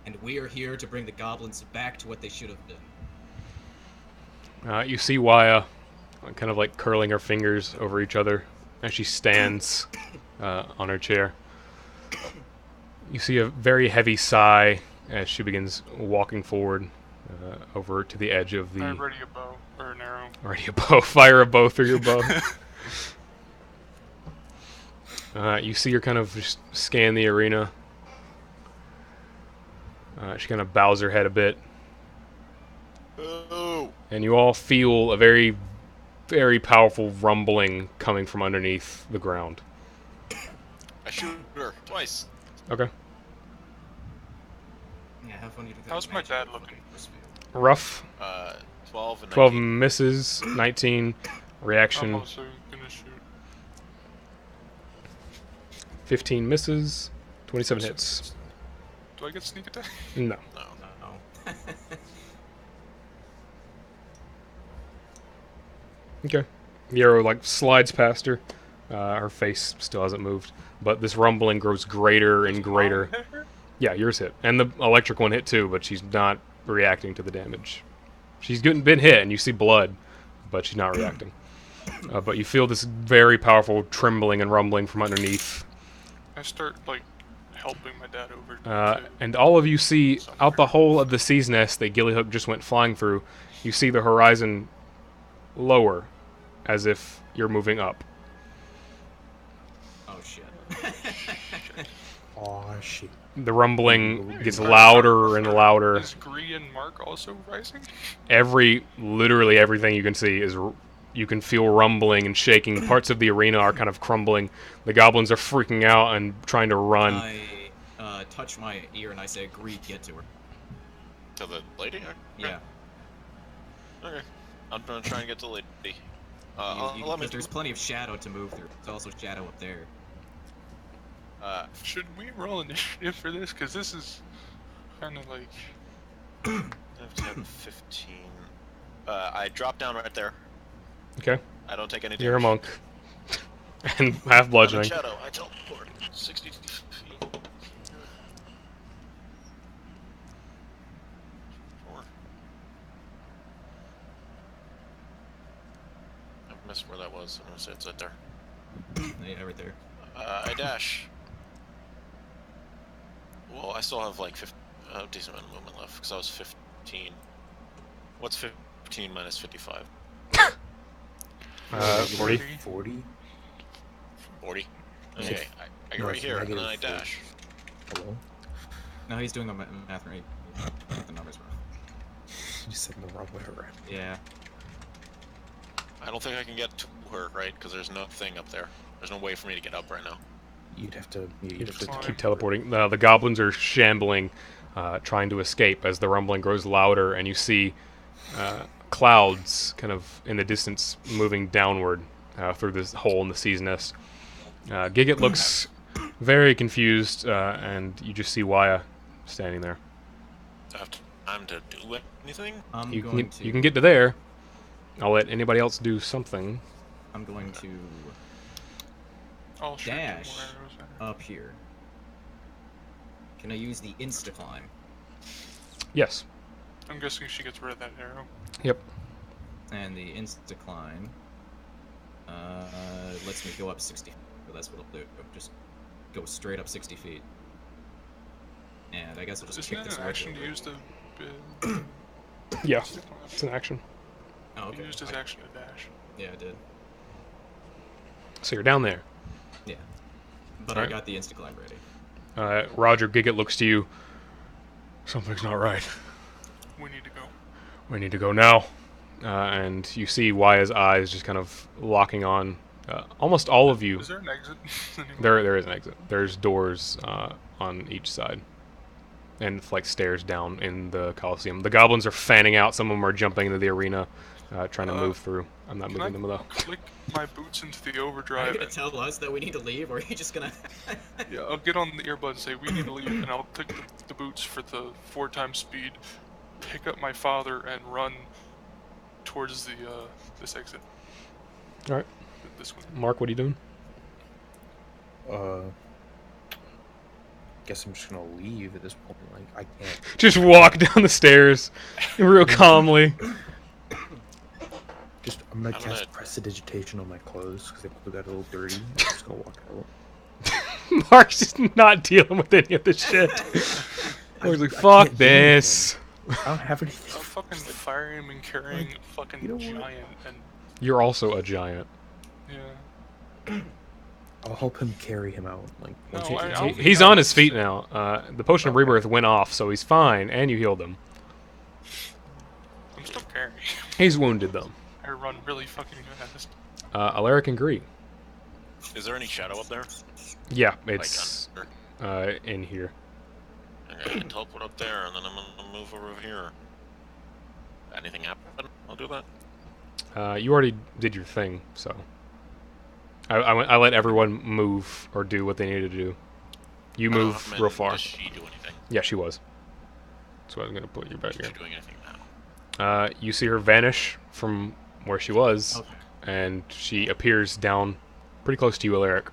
Speaker 3: and we are here to bring the goblins back to what they should have been.
Speaker 1: You see Wia kind of like curling her fingers over each other as she stands on her chair. You see a very heavy sigh as she begins walking forward over to the edge of the...
Speaker 2: I ready a bow or an arrow.
Speaker 1: Ready a bow. Fire a bow through your bow. You see her kind of just scan the arena. She kind of bows her head a bit.
Speaker 4: Oh.
Speaker 1: And you all feel a very, very powerful rumbling coming from underneath the ground.
Speaker 4: I shoot her twice.
Speaker 1: Okay.
Speaker 3: Yeah, how funny to
Speaker 2: How's my dad looking?
Speaker 1: Rough.
Speaker 4: 12 and
Speaker 1: 12
Speaker 4: 19.
Speaker 1: misses. 19.
Speaker 2: I'm
Speaker 1: Reaction.
Speaker 2: also gonna shoot.
Speaker 1: 15 misses. 27 hits.
Speaker 2: Do I get sneak attack?
Speaker 1: No.
Speaker 4: No.
Speaker 3: No.
Speaker 1: Okay. The arrow like slides past her. Her face still hasn't moved, but this rumbling grows greater and greater.
Speaker 2: Mine hit her?
Speaker 1: Yeah, yours hit, and the electric one hit too, but she's not reacting to the damage. She's been hit, and you see blood, but she's not reacting. But you feel this very powerful trembling and rumbling from underneath.
Speaker 2: I start like helping my dad over.
Speaker 1: And all of you see out the hole of the sea's nest that Gillyhook just went flying through. You see the horizon lower, as if you're moving up.
Speaker 3: Oh shit.
Speaker 5: Oh shit.
Speaker 1: The rumbling gets louder and louder.
Speaker 2: Is Gree and Mark also rising?
Speaker 1: Literally everything you can see is, you can feel rumbling and shaking. Parts of the arena are kind of crumbling. The goblins are freaking out and trying to run.
Speaker 3: I touch my ear and I say, "Agree, get to her."
Speaker 4: To the lady? Okay.
Speaker 3: Yeah.
Speaker 4: Okay. I'm gonna try and get to the lady.
Speaker 3: Because there's plenty of shadow to move through. There's also shadow up there.
Speaker 2: Should we roll initiative for this? Because this is kind of like.
Speaker 4: 15. I drop down right there.
Speaker 1: Okay,
Speaker 4: I don't take any damage.
Speaker 1: you're a monk. And half
Speaker 4: I'm in
Speaker 1: bludgeoning.
Speaker 4: shadow. I teleport 60 feet. Four. I missed where that was. I'm gonna say it's right there.
Speaker 3: Yeah, right there.
Speaker 4: I dash. Well, I still have like a decent amount of movement left because I was 15. What's 15 minus 55?
Speaker 1: 40.
Speaker 5: 40?
Speaker 4: 40. Okay, I get right here and then I dash.
Speaker 5: Hello?
Speaker 3: No, he's doing the math right. The numbers wrong.
Speaker 5: You said the wrong way around.
Speaker 3: Yeah.
Speaker 4: I don't think I can get to her, right? Because there's no thing up there. There's no way for me to get up right now.
Speaker 5: You'd have to.
Speaker 1: You
Speaker 5: You'd
Speaker 1: just
Speaker 5: have to
Speaker 1: keep teleporting. The goblins are shambling, trying to escape as the rumbling grows louder, and you see clouds kind of in the distance moving downward through this hole in the sea's nest. Gigut looks very confused, and you just see Wia standing there.
Speaker 4: Do I have time to do anything?
Speaker 3: I'm
Speaker 1: You
Speaker 3: going
Speaker 1: you can get to there. I'll let anybody else do something.
Speaker 3: I'm going to
Speaker 2: I'll shoot
Speaker 3: dash
Speaker 2: more arrows at her.
Speaker 3: up here. Can I use the insta climb?
Speaker 1: Yes.
Speaker 2: I'm guessing she gets rid of that arrow.
Speaker 1: Yep.
Speaker 3: And the insta climb lets me go up 60 feet. So that's what I'll do. Just go straight up 60 feet. And I guess I'll just
Speaker 2: Isn't
Speaker 3: kick
Speaker 2: that
Speaker 3: this
Speaker 2: an
Speaker 3: wedge
Speaker 2: action to
Speaker 3: over.
Speaker 2: use the?
Speaker 1: Yeah. It's an action.
Speaker 3: Oh,
Speaker 2: He
Speaker 3: okay.
Speaker 2: used his action to dash.
Speaker 3: Yeah, I did.
Speaker 1: So you're down there.
Speaker 3: Yeah. But I
Speaker 1: Alright.
Speaker 3: got the insta climb ready.
Speaker 1: Roger, Gigut looks to you. Something's not right.
Speaker 2: We need to go.
Speaker 1: We need to go now. And you see Waya's eyes just kind of locking on almost all of you.
Speaker 2: Is there an exit? Anywhere?
Speaker 1: There is an exit. There's doors on each side. And like stairs down in the Coliseum. The goblins are fanning out. Some of them are jumping into the arena, trying to move through. I'm not
Speaker 2: Can
Speaker 1: moving
Speaker 2: I
Speaker 1: them though.
Speaker 2: click my boots into the
Speaker 3: Are you
Speaker 2: overdrive?
Speaker 3: gonna
Speaker 2: And,
Speaker 3: tell us that we need to leave, or are you just gonna...
Speaker 2: yeah, I'll get on the earbud and say we need to leave, and I'll click the boots for the 4 times speed, pick up my father, and run towards the this exit.
Speaker 1: All right,
Speaker 2: This one.
Speaker 1: Mark, what are you doing?
Speaker 5: Guess I'm just gonna leave at this point. Like I can't.
Speaker 1: Just walk down the stairs, real calmly.
Speaker 5: I'm gonna
Speaker 4: I'm
Speaker 5: cast
Speaker 4: gonna-
Speaker 5: prestidigitation on my clothes because they probably got a little dirty. I'm just gonna walk out.
Speaker 1: Mark's just not dealing with any of this shit. Mark's like, fuck
Speaker 5: can't do
Speaker 1: this.
Speaker 5: I don't have
Speaker 2: I'll
Speaker 5: anything.
Speaker 2: fucking fire him and carrying a fucking
Speaker 5: you know what?
Speaker 2: giant, and
Speaker 1: You're also a giant.
Speaker 2: yeah.
Speaker 5: I'll help him carry him out. Like
Speaker 2: No,
Speaker 5: once he
Speaker 2: I-
Speaker 5: gets
Speaker 2: I'll-
Speaker 5: out.
Speaker 1: He's on his feet now. The potion of rebirth went off, so he's fine, and you healed him.
Speaker 2: I'm still carrying.
Speaker 1: He's wounded though.
Speaker 2: I run really fucking fast.
Speaker 1: Alaric and Gree.
Speaker 4: Is there any shadow up there?
Speaker 1: Yeah,
Speaker 4: Like,
Speaker 1: it's
Speaker 4: under?
Speaker 1: in here.
Speaker 4: Okay. Okay, teleport up there, and then I'm gonna move over here. Anything happen? I'll do that.
Speaker 1: You already did your thing, so I let everyone move or do what they needed to do. You move real far.
Speaker 4: Does she do anything?
Speaker 1: Yeah, she was. That's why I'm gonna put you back
Speaker 4: Is
Speaker 1: here.
Speaker 4: she doing anything now?
Speaker 1: You see her vanish from where she was,
Speaker 3: Okay.
Speaker 1: and she appears down pretty close to you, Alaric.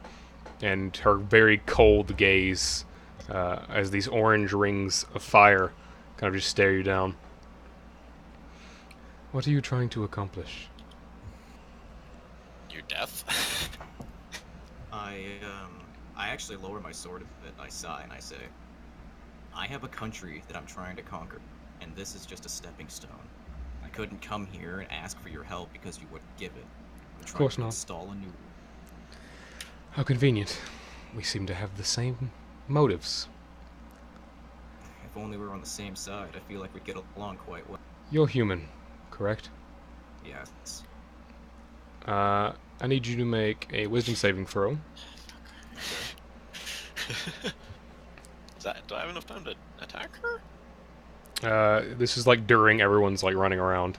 Speaker 1: And her very cold gaze, as these orange rings of fire kind of just stare you down. What are you trying to accomplish?
Speaker 4: Your death?
Speaker 3: I actually lower my sword a bit. I sigh and I say, I have a country that I'm trying to conquer, and this is just a stepping stone. I couldn't come here and ask for your help because you wouldn't give it. I'm trying
Speaker 1: course
Speaker 3: to
Speaker 1: not.
Speaker 3: install a new rule.
Speaker 1: How convenient. We seem to have the same motives.
Speaker 3: If only we were on the same side, I feel like we'd get along quite well.
Speaker 1: You're human, correct?
Speaker 3: Yes.
Speaker 1: I need you to make a wisdom saving throw.
Speaker 4: Do I have enough time to attack her?
Speaker 1: This is like during everyone's like running around.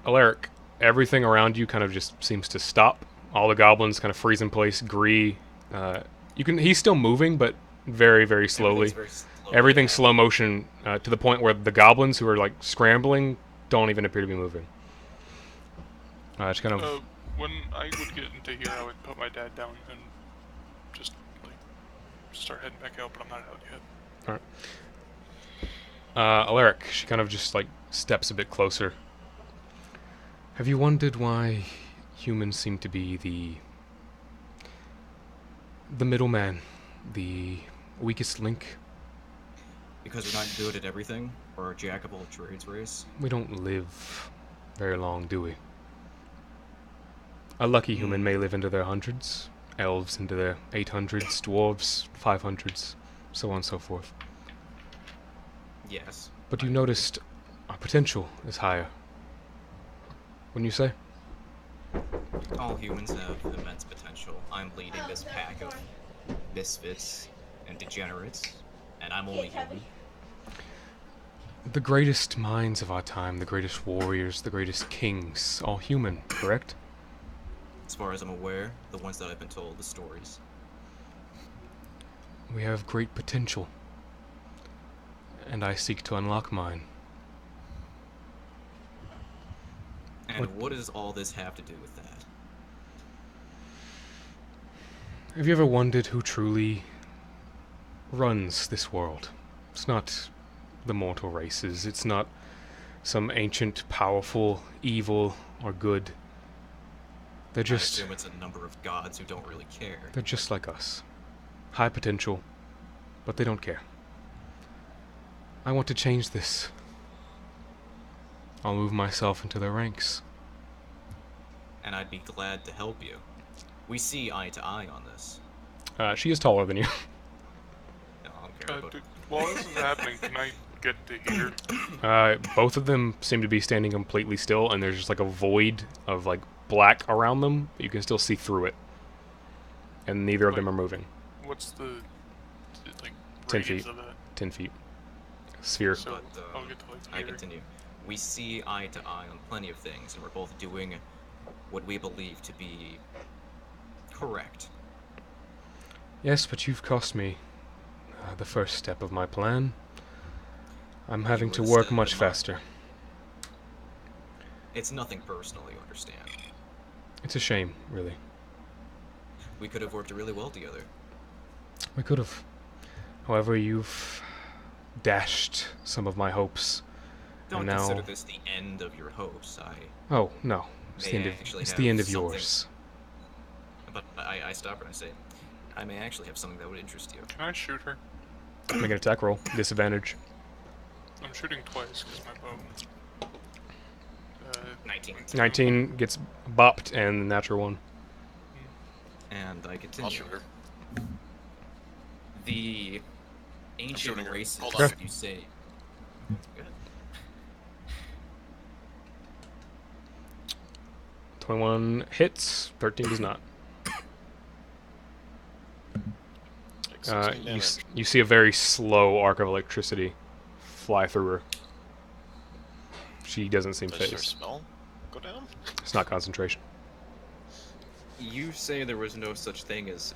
Speaker 1: Alaric, everything around you kind of just seems to stop. All the goblins kind of freeze in place. Gree, he's still moving, but very, very slowly. Everything's slow motion to the point where the goblins who are like scrambling don't even appear to be moving. It's kind of.
Speaker 2: When I would get into here, I would put my dad down and just like start heading back out, but I'm not out yet.
Speaker 1: Alright. Alaric, she kind of just like steps a bit closer. Have you wondered why humans seem to be the middleman, the weakest link?
Speaker 3: Because we're not good at everything, or a jack of all trades race.
Speaker 1: We don't live very long, do we? A lucky human may live into their hundreds, elves into their 800s, dwarves 500s, so on and so forth.
Speaker 3: Yes.
Speaker 1: But you noticed our potential is higher. Wouldn't you say?
Speaker 3: All humans have immense potential. I'm leading this pack of misfits and degenerates, and I'm only human.
Speaker 1: The greatest minds of our time, the greatest warriors, the greatest kings, all human, correct?
Speaker 3: As far as I'm aware, the ones that I've been told, the stories.
Speaker 1: We have great potential, and I seek to unlock mine.
Speaker 3: And what does all this have to do with that?
Speaker 1: Have you ever wondered who truly runs this world? It's not the mortal races, it's not some ancient, powerful, evil, or good. They're
Speaker 3: I
Speaker 1: just...
Speaker 3: assume it's a number of gods who don't really care.
Speaker 1: They're just like us. High potential, but they don't care. I want to change this. I'll move myself into their ranks.
Speaker 3: And I'd be glad to help you. We see eye to eye on this.
Speaker 1: She is taller than you.
Speaker 3: No, I don't care about
Speaker 2: Dude, while this is happening, can I get to here?
Speaker 1: Both of them seem to be standing completely still, and there's just like a void of like black around them, but you can still see through it. And neither of them are moving.
Speaker 2: What's the like
Speaker 1: 10
Speaker 2: radius
Speaker 1: feet.
Speaker 2: of that?
Speaker 1: 10 feet. Sphere.
Speaker 2: So
Speaker 3: But,
Speaker 2: I'll get to like
Speaker 3: I
Speaker 2: here.
Speaker 3: continue. We see eye to eye on plenty of things, and we're both doing what we believe to be correct.
Speaker 1: Yes, but you've cost me the first step of my plan. I'm having to
Speaker 3: were
Speaker 1: work
Speaker 3: step
Speaker 1: much
Speaker 3: in mine.
Speaker 1: faster.
Speaker 3: It's nothing personal, you understand.
Speaker 1: It's a shame, really.
Speaker 3: We could have worked really well together.
Speaker 1: We could have. However, you've dashed some of my hopes.
Speaker 3: Don't
Speaker 1: And now-
Speaker 3: consider this the end of your hopes.
Speaker 1: Oh, no. It's the
Speaker 3: May
Speaker 1: end
Speaker 3: I
Speaker 1: of,
Speaker 3: actually
Speaker 1: it's the end
Speaker 3: have
Speaker 1: of
Speaker 3: something?
Speaker 1: yours.
Speaker 3: But I stop her and I say, I may actually have something that would interest you.
Speaker 2: Can I shoot her?
Speaker 1: Make an attack roll. Disadvantage.
Speaker 2: I'm shooting twice because my bow.
Speaker 3: 19.
Speaker 1: 19 gets bopped, and the natural one.
Speaker 3: And I continue.
Speaker 4: I'll shoot her.
Speaker 3: The ancient
Speaker 4: shooting her.
Speaker 3: races,
Speaker 4: Hold on.
Speaker 3: you say. Good.
Speaker 1: 21 hits, 13 does not.
Speaker 4: 16 damage.
Speaker 1: you see a very slow arc of electricity fly through her. She doesn't seem
Speaker 4: Does her
Speaker 1: phased.
Speaker 4: spell go down?
Speaker 1: It's not concentration.
Speaker 3: You say there was no such thing as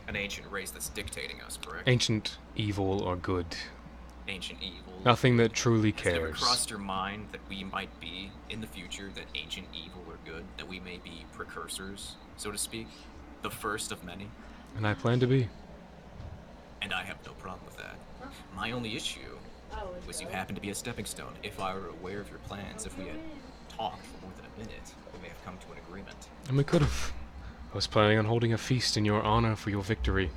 Speaker 3: an ancient race that's dictating us, correct?
Speaker 1: Ancient evil or good.
Speaker 3: Ancient evil.
Speaker 1: Nothing that truly
Speaker 3: Has it ever
Speaker 1: cares.
Speaker 3: crossed your mind that we might be, in the future, that ancient evil or good, that we may be precursors, so to speak? The first of many?
Speaker 1: And I plan to be.
Speaker 3: And I have no problem with that. My only issue was you happen to be a stepping stone. If I were aware of your plans, if we had talked for more than a minute, we may have come to an agreement.
Speaker 1: And we could have. I was planning on holding a feast in your honor for your victory.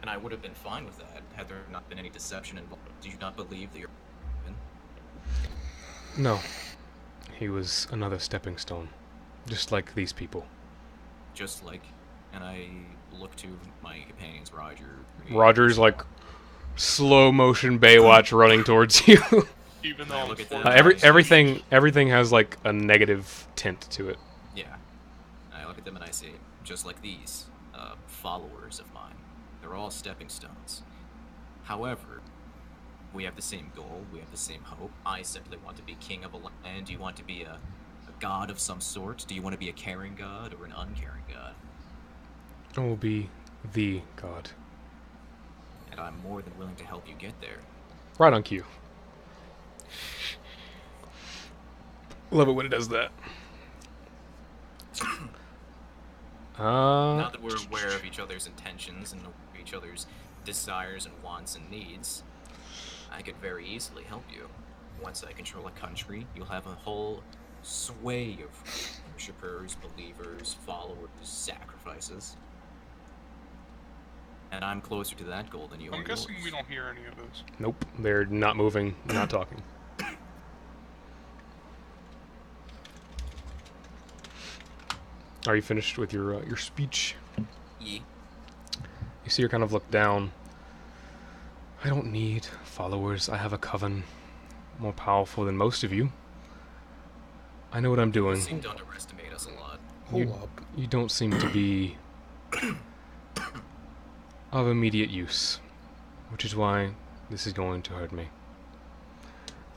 Speaker 3: And I would have been fine with that, had there not been any deception involved. Do you not believe that you're...
Speaker 1: No. He was another stepping stone. Just like these people.
Speaker 3: Just like... And I look to my companions, Roger...
Speaker 1: Roger's like slow motion Baywatch running towards you.
Speaker 2: Even
Speaker 3: I
Speaker 2: though
Speaker 3: look at
Speaker 2: I'm
Speaker 3: them.
Speaker 1: Everything has like a negative tint to it.
Speaker 3: Yeah. I look at them and I say, just like these, followers of mine. They're all stepping stones. However, we have the same goal, we have the same hope. I simply want to be king of a land. Do you want to be a god of some sort? Do you want to be a caring god or an uncaring god?
Speaker 1: I will be the god.
Speaker 3: And I'm more than willing to help you get there.
Speaker 1: Right on cue. Love it when it does that.
Speaker 3: Now that we're aware of each other's intentions and each other's desires and wants and needs, I could very easily help you. Once I control a country, you'll have a whole sway of worshippers, believers, followers, sacrifices. And I'm closer to that goal than you
Speaker 2: I'm
Speaker 3: are
Speaker 2: guessing
Speaker 3: yours.
Speaker 2: we don't hear any of this.
Speaker 1: Nope, they're not moving, not talking. Are you finished with your speech?
Speaker 3: Yeah.
Speaker 1: You see her kind of look down. I don't need followers. I have a coven more powerful than most of you. I know what I'm
Speaker 3: You
Speaker 1: doing.
Speaker 3: seem to underestimate us a lot.
Speaker 1: You don't seem to be of immediate use, which is why this is going to hurt me.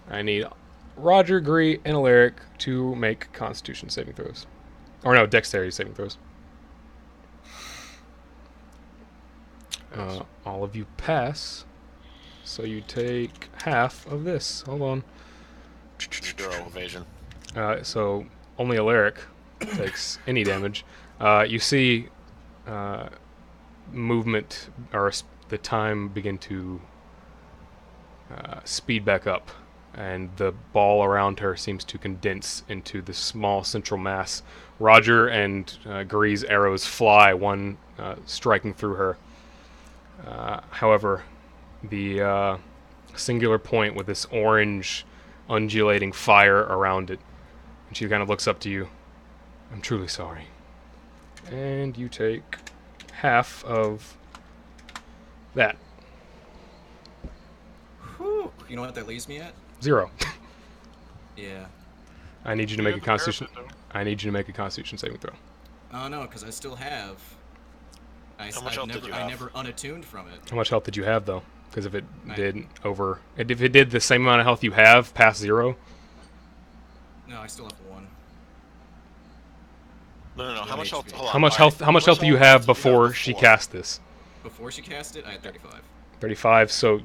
Speaker 1: I need Roger, Gree, and Alaric to make Constitution saving throws. Or no, Dexterity saving throws. All of you pass, so you take half of this. Hold on.
Speaker 4: 0 evasion.
Speaker 1: So only Alaric takes any damage. You see movement, or the time begin to speed back up, and the ball around her seems to condense into this small central mass. Roger and Gree's arrows fly, one striking through her. However, the singular point with this orange undulating fire around it, and she kind of looks up to you. I'm truly sorry. And you take half of that.
Speaker 3: Whew. You know what that leaves me at?
Speaker 1: 0.
Speaker 3: Yeah.
Speaker 1: I need you to
Speaker 2: You
Speaker 1: make a
Speaker 2: have the
Speaker 1: constitution.
Speaker 2: parapet,
Speaker 1: I need you to make a constitution saving throw.
Speaker 3: Oh no, because I still have.
Speaker 4: How much health did you have?
Speaker 3: I never unattuned from it.
Speaker 1: How much health did you have though? Because if it
Speaker 3: I-
Speaker 1: did if it did the same amount of health you have past 0,
Speaker 3: No, I still have 1.
Speaker 4: No. How
Speaker 3: One
Speaker 4: much health?
Speaker 3: HP.
Speaker 4: Hold on.
Speaker 1: how much
Speaker 4: Alright,
Speaker 1: health? How much health do you have before she
Speaker 4: before?
Speaker 1: cast this?
Speaker 3: Before she cast it, I had 35.
Speaker 1: 35. So
Speaker 4: You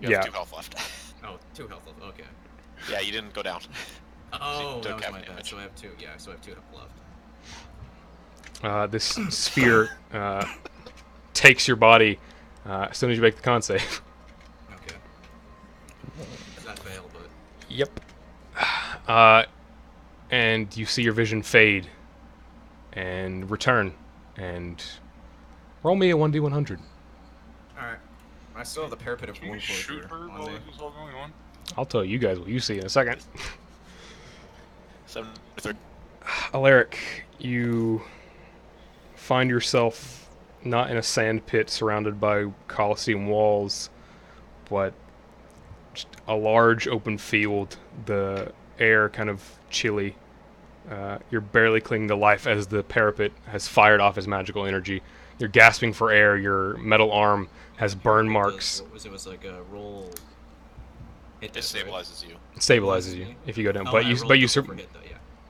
Speaker 1: yeah,
Speaker 4: have 2 health left.
Speaker 3: Oh, 2 health left. Okay.
Speaker 4: Yeah, you didn't go down.
Speaker 3: Oh,
Speaker 4: took
Speaker 3: that was
Speaker 4: half
Speaker 3: my bad.
Speaker 4: damage.
Speaker 3: So I have 2. Yeah, so I have 2 health left.
Speaker 1: this sphere takes your body as soon as you make the con save.
Speaker 3: Okay. Does that fail? But
Speaker 1: Yep. And you see your vision fade and return, and roll me a 1d100.
Speaker 3: all right. I still have the parapet of
Speaker 2: Can you
Speaker 3: one
Speaker 2: shoot
Speaker 3: closure
Speaker 2: her
Speaker 3: on
Speaker 2: while
Speaker 3: me.
Speaker 2: this is all going on?
Speaker 1: I'll tell you guys what you see in a second.
Speaker 4: 73.
Speaker 1: Alaric, you find yourself not in a sand pit surrounded by Colosseum walls, but just a large open field, the air kind of chilly. You're barely clinging to life as the parapet has fired off his magical energy, You're gasping for air. Your metal arm has burn
Speaker 3: It
Speaker 1: marks.
Speaker 3: does- What was it? Was like a roll. Hit
Speaker 4: It
Speaker 3: dice, right?
Speaker 4: stabilizes you.
Speaker 1: It stabilizes you if you go down.
Speaker 3: Oh,
Speaker 1: But
Speaker 3: I
Speaker 1: you
Speaker 3: rolled
Speaker 1: but you
Speaker 3: double for hit though,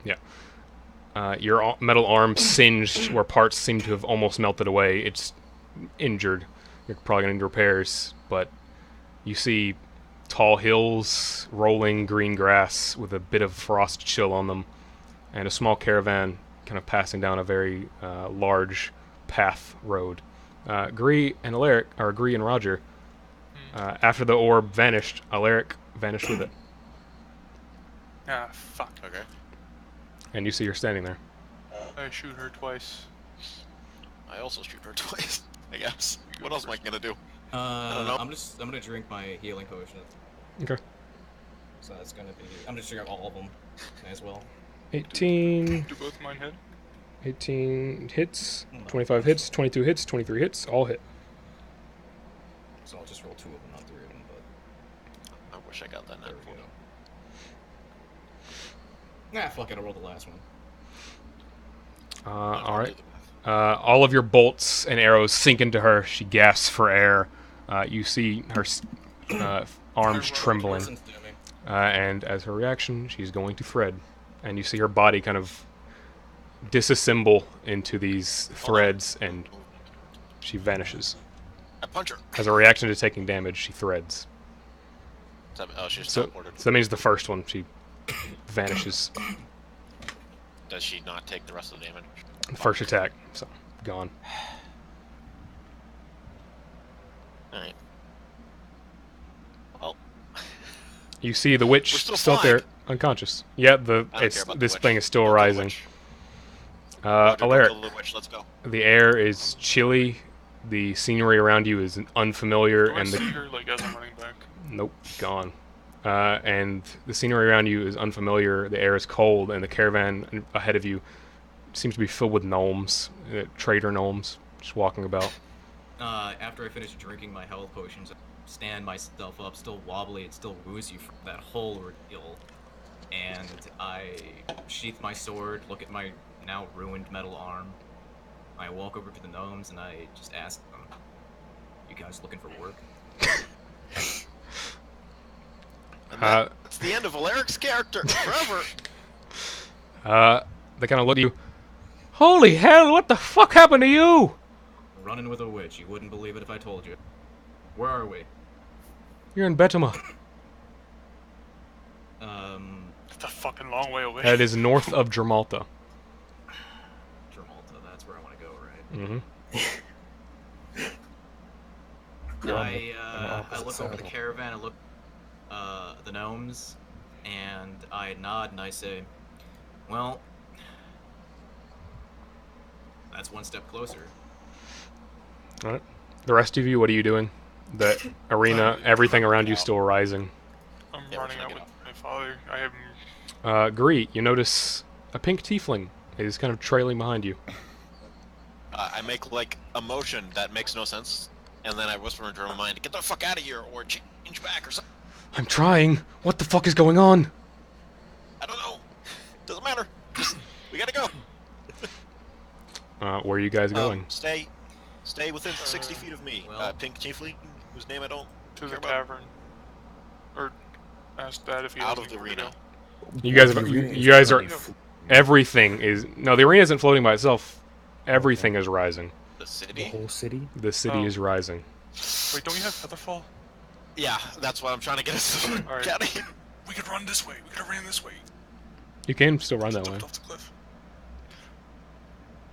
Speaker 3: yeah.
Speaker 1: your metal arm singed where parts seem to have almost melted away. It's injured. You're probably gonna need repairs. But you see tall hills, rolling green grass with a bit of frost chill on them, and a small caravan kind of passing down a very large path road. Gree and Alaric, or Gree and Roger, after the orb vanished, Alaric vanished with it,
Speaker 2: Ah, fuck.
Speaker 4: Okay.
Speaker 1: and you see her standing there.
Speaker 2: I shoot her twice.
Speaker 4: I also shoot her twice, I guess. What else am I gonna do? don't know.
Speaker 3: I'm gonna drink my healing potion.
Speaker 1: Okay.
Speaker 3: So that's gonna be. I'm gonna drink all of them as well.
Speaker 1: 18,
Speaker 2: Do both mine hit?
Speaker 1: 18 hits, 25 hits, 22 hits, 23 hits, all hit.
Speaker 3: So I'll just roll 2 of them, not 3 of them. But
Speaker 4: I wish I got that
Speaker 3: there
Speaker 4: net
Speaker 3: we
Speaker 4: point.
Speaker 3: go. Fuck it. I rolled the last one.
Speaker 1: All right. All of your bolts and arrows sink into her. She gasps for air. You see her arms trembling,
Speaker 3: Listen to me.
Speaker 1: and as her reaction, she's going to thread. And you see her body kind of disassemble into these threads, and she vanishes.
Speaker 4: I punch her.
Speaker 1: As a reaction to taking damage, she threads.
Speaker 4: Oh, she's
Speaker 1: So
Speaker 4: teleported.
Speaker 1: that means the first one, she vanishes.
Speaker 4: Does she not take the rest of the damage?
Speaker 1: The first attack, so gone.
Speaker 4: Alright. Well,
Speaker 1: You see the witch
Speaker 4: We're still
Speaker 1: still out there,
Speaker 4: flying.
Speaker 1: unconscious. Yeah,
Speaker 4: I don't care
Speaker 1: it's
Speaker 4: about the
Speaker 1: this
Speaker 4: witch.
Speaker 1: thing is still
Speaker 4: Don't kill the
Speaker 1: rising.
Speaker 4: witch. Roger, don't
Speaker 1: Alaric,
Speaker 4: kill the witch, let's go.
Speaker 1: the air is chilly. The scenery around you is unfamiliar,
Speaker 2: Do I
Speaker 1: and
Speaker 2: see
Speaker 1: the
Speaker 2: her like as I'm running back?
Speaker 1: nope, gone. And the scenery around you is unfamiliar. The air is cold, and the caravan ahead of you seems to be filled with gnomes, trader gnomes, just walking about.
Speaker 3: After I finish drinking my health potions, I stand myself up, still wobbly and still woozy from that whole ordeal. And I sheath my sword, look at my now ruined metal arm. I walk over to the gnomes and I just ask them, "You guys looking for work?"
Speaker 4: And that's the end of Alaric's character, forever.
Speaker 1: They kind of look at you. Holy hell! What the fuck happened to you?
Speaker 3: Running with a witch. You wouldn't believe it if I told you. Where are we?
Speaker 1: You're in Betema.
Speaker 2: It's a fucking long way away.
Speaker 1: That is north of Germalta.
Speaker 3: Germalta, that's where I want to go, right?
Speaker 1: Mm-hmm.
Speaker 3: I look over the caravan, I look the gnomes, and I nod and I say, "Well, that's one step closer."
Speaker 1: All right. The rest of you, what are you doing? The arena, everything around you still rising.
Speaker 2: I'm
Speaker 4: Yeah, we're
Speaker 2: running
Speaker 4: trying
Speaker 2: out
Speaker 4: to
Speaker 2: with
Speaker 4: get
Speaker 2: my father. I am.
Speaker 1: Greet, you notice a pink tiefling is kind of trailing behind you.
Speaker 4: I make like a motion that makes no sense, and then I whisper into her mind, "Get the fuck out of here, or change back, or something."
Speaker 1: I'm trying. What the fuck is going on?
Speaker 4: I don't know. Doesn't matter. Just, we gotta go.
Speaker 1: Where are you guys going?
Speaker 4: Stay within 60 feet of me.
Speaker 3: well-
Speaker 4: Pink Tiefling, whose name I don't
Speaker 2: To the
Speaker 4: care about.
Speaker 2: tavern. Or ask Dad if he
Speaker 4: Out
Speaker 2: has
Speaker 4: of the
Speaker 2: anywhere to
Speaker 4: arena.
Speaker 2: go.
Speaker 1: You guys,
Speaker 5: The
Speaker 1: have,
Speaker 5: arena is
Speaker 1: you guys are.
Speaker 5: currently full.
Speaker 1: Everything is no. The arena isn't floating by itself. Everything is rising.
Speaker 4: The
Speaker 5: The
Speaker 4: city?
Speaker 5: whole city?
Speaker 1: The city
Speaker 2: Oh.
Speaker 1: is rising.
Speaker 2: Wait, don't you have Featherfall?
Speaker 4: Yeah, that's what I'm trying to get us to
Speaker 2: Alright.
Speaker 4: get out of here.
Speaker 2: We could run this way. We could have ran this way.
Speaker 1: You can still run that way.
Speaker 2: Jumped off the cliff.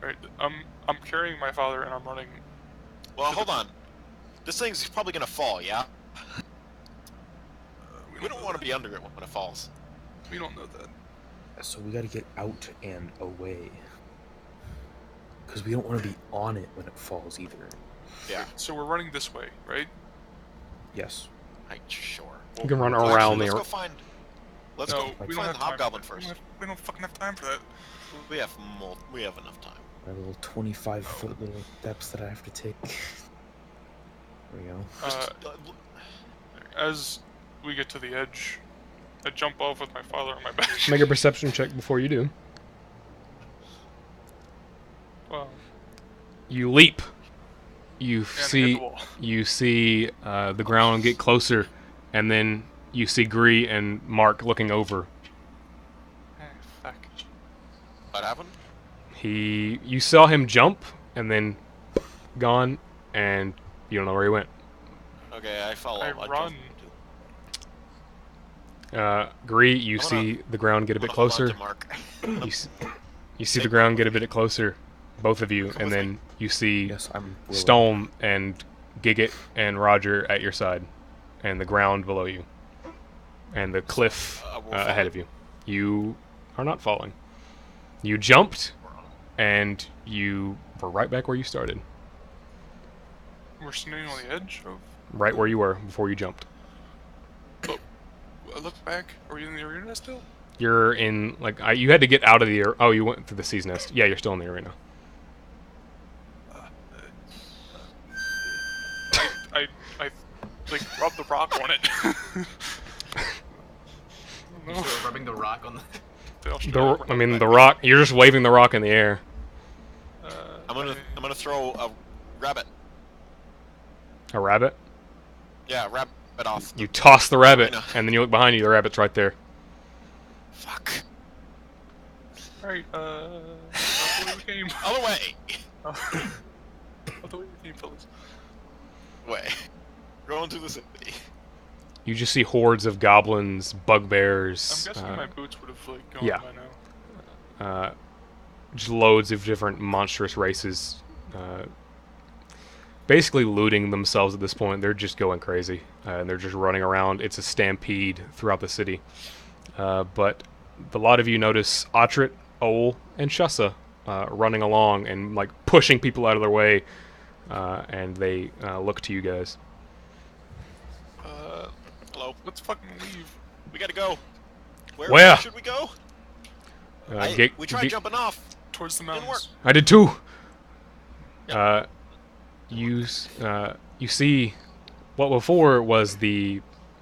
Speaker 2: Alright, I'm carrying my father and I'm running.
Speaker 4: Well, hold on. This thing's probably gonna fall, yeah? We don't want to be under it when it falls.
Speaker 2: We don't know that.
Speaker 5: So we gotta get out and away. Because we don't want to be on it when it falls either.
Speaker 4: Yeah.
Speaker 2: So we're running this way, right?
Speaker 5: Yes.
Speaker 4: Sure.
Speaker 1: You can run
Speaker 4: Well,
Speaker 1: around
Speaker 4: actually,
Speaker 1: the.
Speaker 4: let's go find. Let's
Speaker 2: no,
Speaker 4: go
Speaker 2: we don't
Speaker 4: find
Speaker 2: have
Speaker 4: the
Speaker 2: time
Speaker 4: hobgoblin
Speaker 2: for that.
Speaker 4: first.
Speaker 2: We don't fucking have time for that.
Speaker 4: We have we have enough time.
Speaker 5: My little 25-foot little steps that I have to take. There we go.
Speaker 4: Just,
Speaker 2: As we get to the edge, I jump off with my father on my back.
Speaker 1: Make a perception check before you do.
Speaker 2: Wow.
Speaker 1: You leap You
Speaker 2: hit
Speaker 1: see
Speaker 2: the wall.
Speaker 1: the ground get closer, and then you see Gree and Mark looking over.
Speaker 2: Fuck.
Speaker 4: What happened?
Speaker 1: You saw him jump, and then gone, and you don't know where he went.
Speaker 4: Okay, I follow.
Speaker 2: I
Speaker 4: I'll
Speaker 2: run.
Speaker 1: Gree, you
Speaker 4: I'm gonna-
Speaker 1: see the ground get a
Speaker 4: I'm
Speaker 1: bit
Speaker 4: gonna hold on
Speaker 1: closer.
Speaker 4: to Mark.
Speaker 1: You see the ground get a bit closer, both of you,
Speaker 4: Come
Speaker 1: and
Speaker 4: with
Speaker 1: then you see
Speaker 5: Yes, I'm willing.
Speaker 1: Stone and Gigut and Roger at your side, and the ground below you, and the cliff
Speaker 4: we're
Speaker 1: ahead
Speaker 4: falling.
Speaker 1: of you. You are not falling. You jumped, and you were right back where you started,
Speaker 2: We're standing on the edge of.
Speaker 1: right where you were before you jumped.
Speaker 2: I look back. Are we in the arena still?
Speaker 1: You're in you had to get out of the. Oh, you went through the Sea's Nest. Yeah, you're still in the arena.
Speaker 2: I like rub the rock on it.
Speaker 3: You
Speaker 2: No.
Speaker 3: start rubbing the rock on the.
Speaker 1: The rock. You're just waving the rock in the air.
Speaker 4: I'm gonna throw a rabbit.
Speaker 1: A rabbit.
Speaker 4: Yeah, rabbit off.
Speaker 1: You toss the rabbit,
Speaker 4: Arena.
Speaker 1: and then you look behind you. The rabbit's right there.
Speaker 4: Fuck.
Speaker 2: Alright, not the way we came.
Speaker 4: Other way.
Speaker 2: Not the way we came, fellas.
Speaker 4: Way. Going to the city.
Speaker 1: You just see hordes of goblins, bugbears,
Speaker 2: I'm guessing my boots would have like gone
Speaker 1: yeah.
Speaker 2: by now.
Speaker 1: just loads of different monstrous races, basically looting themselves at this point. They're just going crazy, and they're just running around. It's a stampede throughout the city. But a lot of you notice Otrit, Ol, and Shussa running along and like pushing people out of their way, and they look to you guys.
Speaker 4: Hello.
Speaker 2: Let's fucking leave.
Speaker 4: We gotta go.
Speaker 1: Where?
Speaker 4: Should we go?
Speaker 1: Ga-
Speaker 4: We tried
Speaker 1: Ga-
Speaker 4: jumping off.
Speaker 2: Towards the
Speaker 4: Didn't
Speaker 2: mountains.
Speaker 1: I did too. You see what before was the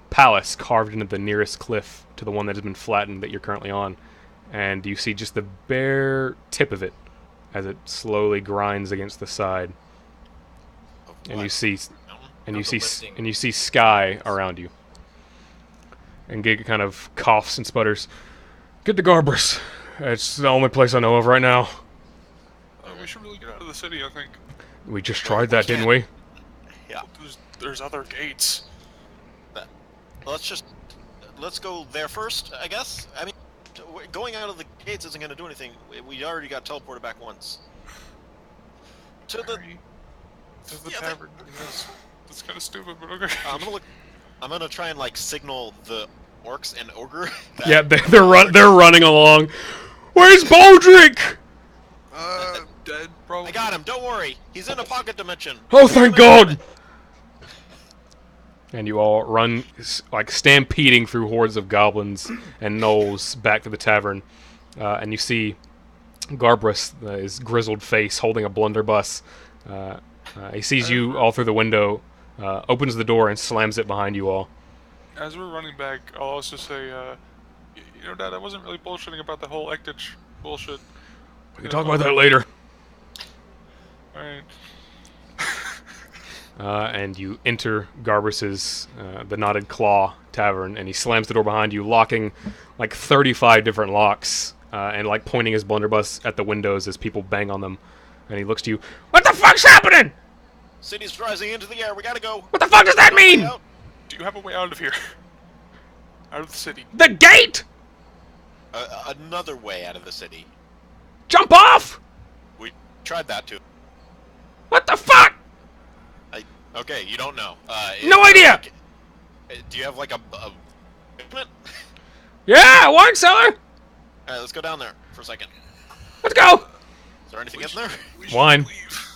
Speaker 1: palace carved into the nearest cliff to the one that has been flattened that you're currently on, and you see just the bare tip of it as it slowly grinds against the side, and you see
Speaker 3: Of the lifting.
Speaker 1: and you see sky around you. And Gig kind of coughs and sputters. Get to Garbus. It's the only place I know of right now.
Speaker 2: We should really get out of the city, I think.
Speaker 1: We just tried that, didn't we?
Speaker 4: Yeah.
Speaker 2: There's other gates.
Speaker 4: Let's go there first, I guess. I mean, going out of the gates isn't gonna do anything. We already got teleported back once. To the.
Speaker 2: To the
Speaker 4: Yeah,
Speaker 2: tavern. That's kind of stupid, but okay.
Speaker 4: I'm gonna try and like signal the orcs and ogre. that-
Speaker 1: Yeah, they're running along. Where's Baldric?
Speaker 2: Dead, probably.
Speaker 4: I got him. Don't worry. He's in a pocket dimension.
Speaker 1: Oh, thank God! And you all run, like, stampeding through hordes of goblins and gnolls back to the tavern. And you see Garbrus, his grizzled face, holding a blunderbuss. He sees you all through the window, opens the door, and slams it behind you all.
Speaker 2: As we're running back, I'll also say, you know, Dad, I wasn't really bullshitting about the whole Ektich bullshit.
Speaker 1: We can talk about that later.
Speaker 2: Alright.
Speaker 1: And you enter Garbrus's, the Knotted Claw Tavern, and he slams the door behind you, locking like 35 different locks, and like pointing his blunderbuss at the windows as people bang on them. And he looks to you, "What the fuck's happening?
Speaker 4: City's rising into the air. We gotta go.
Speaker 1: What the fuck does that mean?
Speaker 4: Out.
Speaker 2: Do you have a way out of here? Out of the city.
Speaker 1: The gate?
Speaker 4: Another way out of the city.
Speaker 1: Jump off?
Speaker 4: We tried that too.
Speaker 1: What the fuck?
Speaker 4: Okay, you don't know.
Speaker 1: No idea!
Speaker 4: Do you have like a basement?
Speaker 1: Yeah, wine cellar!
Speaker 4: Alright, let's go down there for a second.
Speaker 1: Let's go!
Speaker 4: Is there anything in there?
Speaker 2: We should
Speaker 1: Wine.
Speaker 2: leave.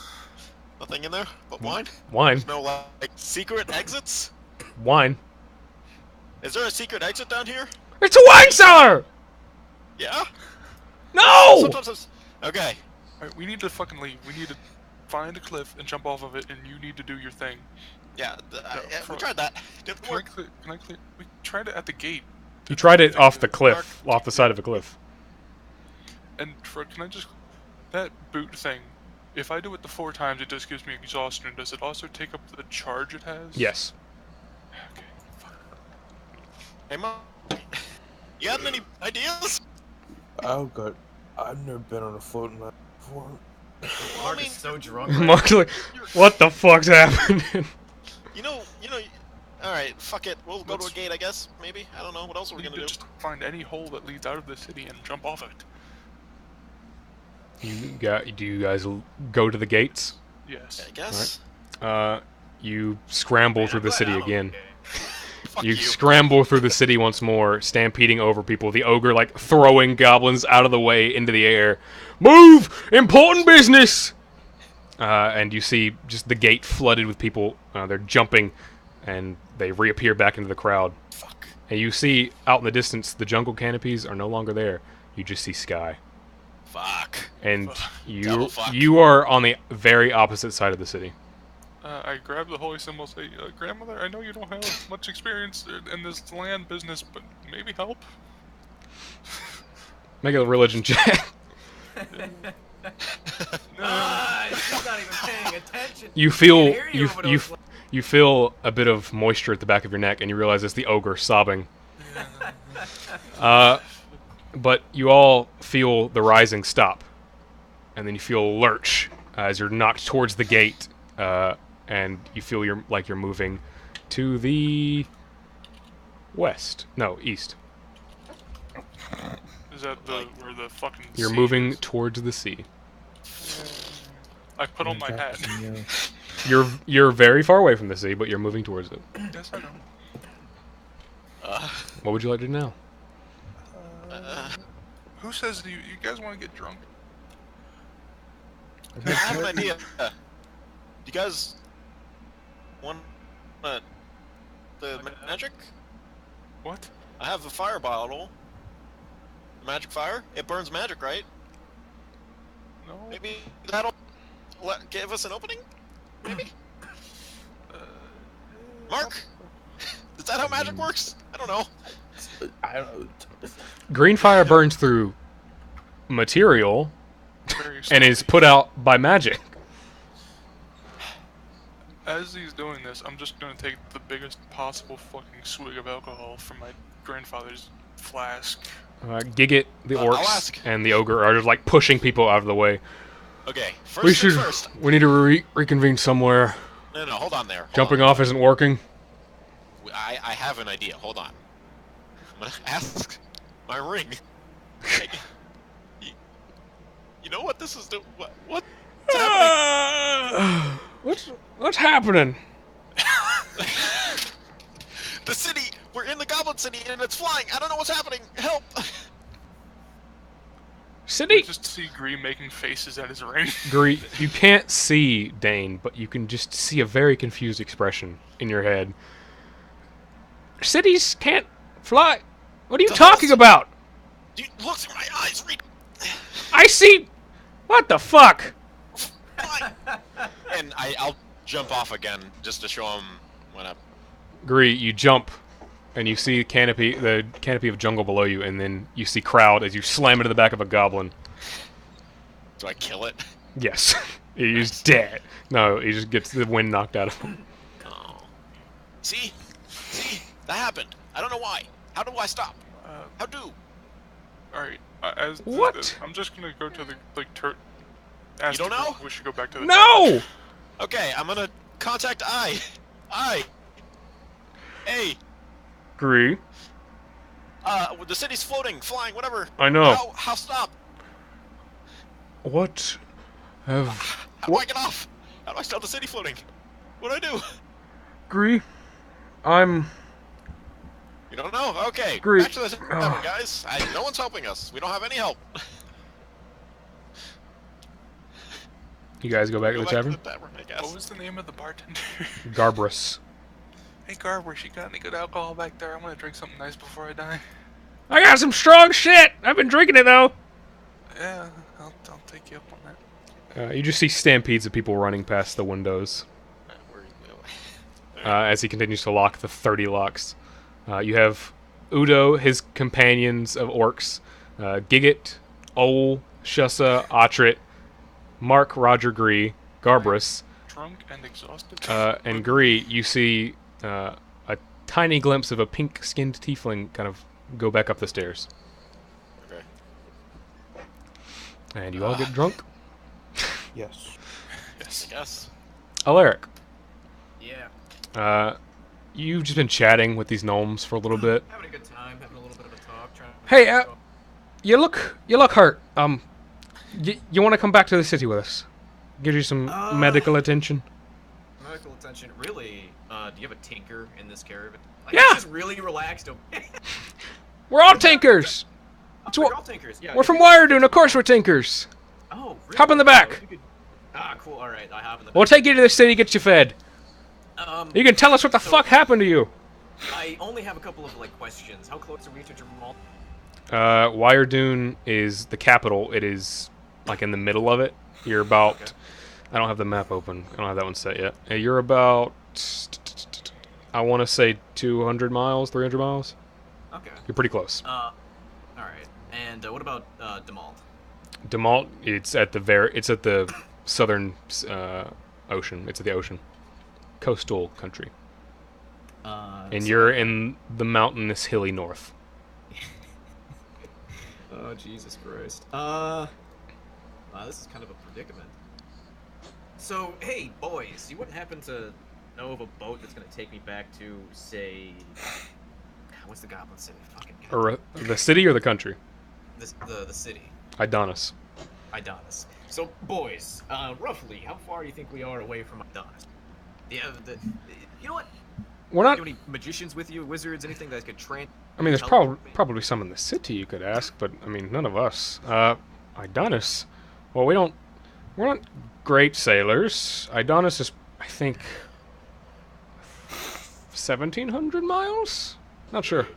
Speaker 4: Nothing in there but wine?
Speaker 1: Wine.
Speaker 4: No like secret exits?
Speaker 1: Wine.
Speaker 4: Is there a secret exit down here?
Speaker 1: It's a wine cellar!
Speaker 4: Yeah?
Speaker 1: No!
Speaker 4: Sometimes it's... Okay.
Speaker 2: Alright, we need to fucking leave. We need to find a cliff and jump off of it, and you need to do your thing.
Speaker 4: Yeah, we
Speaker 2: for-
Speaker 4: tried that. Didn't
Speaker 2: Can I
Speaker 4: work.
Speaker 2: clear? Can I clear? We tried it at the gate.
Speaker 1: You tried it off the cliff, off the side of a cliff.
Speaker 2: And can I just that boot thing? If I do it the 4 times, it just gives me exhaustion. Does it also take up the charge it has?
Speaker 1: Yes.
Speaker 2: Okay. Fuck.
Speaker 4: Hey, Mom. You got any ideas?
Speaker 7: Oh god, I've never been on a floating line before.
Speaker 3: Mark is so drunk.
Speaker 1: Mark's like, what the fuck's happening?
Speaker 4: You know. All right, fuck it. We'll go to a
Speaker 2: Let's-
Speaker 4: gate, I guess. Maybe. I don't know. What else are we
Speaker 2: We
Speaker 4: gonna
Speaker 2: could
Speaker 4: do?
Speaker 2: just find any hole that leads out of the city and jump off it.
Speaker 1: Do you guys go to the gates?
Speaker 2: Yes.
Speaker 4: I guess.
Speaker 1: You scramble through the city again.
Speaker 4: Fuck
Speaker 1: You scramble through the city once more, stampeding over people. The ogre, like, throwing goblins out of the way into the air. Move! Important business! And you see just the gate flooded with people. They're jumping, and they reappear back into the crowd.
Speaker 4: Fuck.
Speaker 1: And you see, out in the distance, the jungle canopies are no longer there. You just see sky.
Speaker 4: Fuck.
Speaker 1: And
Speaker 4: Double fuck.
Speaker 1: you are on the very opposite side of the city.
Speaker 2: I grab the holy symbol, say, Grandmother, I know you don't have much experience in this land business, but maybe help?
Speaker 1: Make a religion check.
Speaker 3: She's not even paying attention.
Speaker 1: You feel
Speaker 3: Can't hear you over those
Speaker 1: you feel a bit of moisture at the back of your neck, and you realize it's the ogre sobbing. But you all feel the rising stop, and then you feel a lurch as you're knocked towards the gate, and you feel you're moving to the west. No, east.
Speaker 2: Is that where the fucking
Speaker 1: You're
Speaker 2: sea
Speaker 1: moving
Speaker 2: is?
Speaker 1: towards the sea.
Speaker 2: I put on my hat.
Speaker 1: You're very far away from the sea, but you're moving towards it.
Speaker 2: Yes, I know.
Speaker 1: What would you like to do now?
Speaker 2: Who says you guys want to get drunk?
Speaker 4: I have an idea. Do you guys want the magic?
Speaker 2: What?
Speaker 4: I have a fire bottle. Magic fire? It burns magic, right?
Speaker 2: No.
Speaker 4: Maybe that'll give us an opening? Maybe? Mark? Is that how magic works? I don't know.
Speaker 7: I don't know.
Speaker 1: Green fire burns through material
Speaker 2: Very
Speaker 1: and is
Speaker 2: slowly.
Speaker 1: put out by magic.
Speaker 2: As he's doing this, I'm just gonna take the biggest possible fucking swig of alcohol from my grandfather's flask.
Speaker 1: Gigut, the
Speaker 4: I'll
Speaker 1: orcs,
Speaker 4: ask.
Speaker 1: and the ogre are just like pushing people out of the way.
Speaker 4: Okay, first
Speaker 1: We
Speaker 4: things
Speaker 1: should.
Speaker 4: first.
Speaker 1: We need to reconvene somewhere.
Speaker 4: No, hold on there. Hold
Speaker 1: Jumping
Speaker 4: on.
Speaker 1: off isn't working.
Speaker 4: I have an idea. Hold on. I'm gonna ask my ring. Hey, you know what this is doing? What's happening?
Speaker 1: What's happening?
Speaker 4: The city! We're in the Goblin City and it's flying! I don't know what's happening! Help!
Speaker 1: City.
Speaker 2: Just see Green making faces at his ring.
Speaker 1: Gree, you can't see Dane, but you can just see a very confused expression in your head. Cities can't fly. What are you
Speaker 4: The
Speaker 1: talking
Speaker 4: hell's-
Speaker 1: about?
Speaker 4: Dude, look through my eyes, read.
Speaker 1: I see. What the fuck?
Speaker 4: Fly. And I'll jump off again just to show him what up.
Speaker 1: Gree, you jump, and you see the canopy of jungle below you, and then you see crowd as you slam into the back of a goblin.
Speaker 4: Do I kill it?
Speaker 1: Yes, he's dead. No, he just gets the wind knocked out of him.
Speaker 4: Oh. See? That happened. I don't know why. How do I stop? How do?
Speaker 2: Alright,
Speaker 1: What?
Speaker 2: I'm just gonna go to the,
Speaker 4: You don't know?
Speaker 2: We should go back to the
Speaker 1: No!
Speaker 4: Okay, I'm gonna contact I. Hey,
Speaker 1: Gree,
Speaker 4: the city's floating, flying, whatever.
Speaker 1: I know.
Speaker 4: How stop?
Speaker 1: What have...
Speaker 4: How do I get off? How do I stop the city floating? What do I do?
Speaker 1: Gree, I'm...
Speaker 4: You don't know? Okay,
Speaker 1: Great.
Speaker 4: back to the tavern, guys. No one's helping us. We don't have any help.
Speaker 1: You guys go back to
Speaker 4: Go
Speaker 1: the
Speaker 4: back
Speaker 1: tavern?
Speaker 4: to the tavern, I guess.
Speaker 2: What was the name of the bartender?
Speaker 1: Garbrus.
Speaker 2: Hey Garber, you got any good alcohol back there? I want to drink something nice before I die.
Speaker 1: I got some strong shit! I've been drinking it, though!
Speaker 2: Yeah, I'll take you up on that.
Speaker 1: You just see stampedes of people running past the windows as he continues to lock the 30 locks. You have Udo, his companions of orcs, Gigut, Ol, Shussa, Otrit, Mark, Roger, Gree, Garbris,
Speaker 2: Drunk and exhausted.
Speaker 1: and Gree, you see a tiny glimpse of a pink-skinned tiefling kind of go back up the stairs.
Speaker 4: Okay.
Speaker 1: And you all get drunk.
Speaker 7: Yes.
Speaker 4: Yes.
Speaker 1: Alaric,
Speaker 3: Yeah.
Speaker 1: you've just been chatting with these gnomes for a little bit.
Speaker 3: Having a good time, having a little bit of a talk.
Speaker 1: Hey, you look hurt. You want to come back to the city with us? Give you some medical attention.
Speaker 3: Medical attention. Really? Do you have a tinker in this caravan? Like,
Speaker 1: Yeah.
Speaker 3: Just really relaxed.
Speaker 1: We're all tinkers.
Speaker 3: We're all tinkers. Yeah.
Speaker 1: We're from Wiredoon. Of course we're tinkers.
Speaker 3: Oh, really?
Speaker 1: Hop in the back.
Speaker 3: Oh, you could- cool. All right. I hop in the back.
Speaker 1: We'll take you to the city, get you fed. You can tell us what the fuck happened to you.
Speaker 3: I only have a couple of questions. How close are we to Jamal?
Speaker 1: Wiredoon is the capital. It is like in the middle of it. You're about.
Speaker 3: Okay.
Speaker 1: I don't have the map open. I don't have that one set yet. You're about. I want to say 200 miles, 300 miles.
Speaker 3: Okay.
Speaker 1: You're pretty close.
Speaker 3: All right. And what about Demalt?
Speaker 1: Demalt, it's at the southern ocean. It's at the ocean, coastal country, and you're in the mountainous, hilly north.
Speaker 3: Oh, Jesus Christ. Wow, this is kind of a predicament. So, hey, boys, you wouldn't happen to know of a boat that's gonna take me back to, say, what's the goblin city? Fucking
Speaker 1: Or the city or the country?
Speaker 3: the city.
Speaker 1: Idonis.
Speaker 3: Idonis. So, boys, roughly, how far do you think we are away from Idonis? Yeah, you know what?
Speaker 1: We're
Speaker 3: Do
Speaker 1: not.
Speaker 3: you have any magicians with you, wizards, anything that could
Speaker 1: I mean, there's
Speaker 3: teleport me?
Speaker 1: probably some in the city you could ask, but I mean, none of us. Idonis. Well, we're not great sailors. Idonis is, I think, 1,700 miles. Not sure.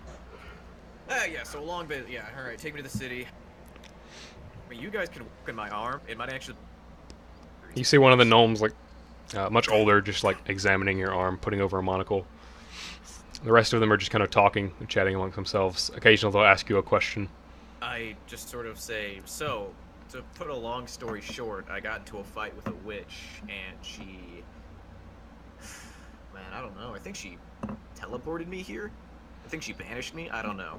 Speaker 3: Yeah, so a long bit. Yeah, all right. Take me to the city. I mean, you guys can walk in my arm. It might actually.
Speaker 1: You see one of the gnomes, like, much older, just like examining your arm, putting over a monocle. The rest of them are just kind of talking and chatting amongst themselves. Occasionally, they'll ask you a question.
Speaker 3: I just sort of say, so, to put a long story short, I got into a fight with a witch, and she. Man, I don't know. I think she teleported me here. I think she banished me. I don't know.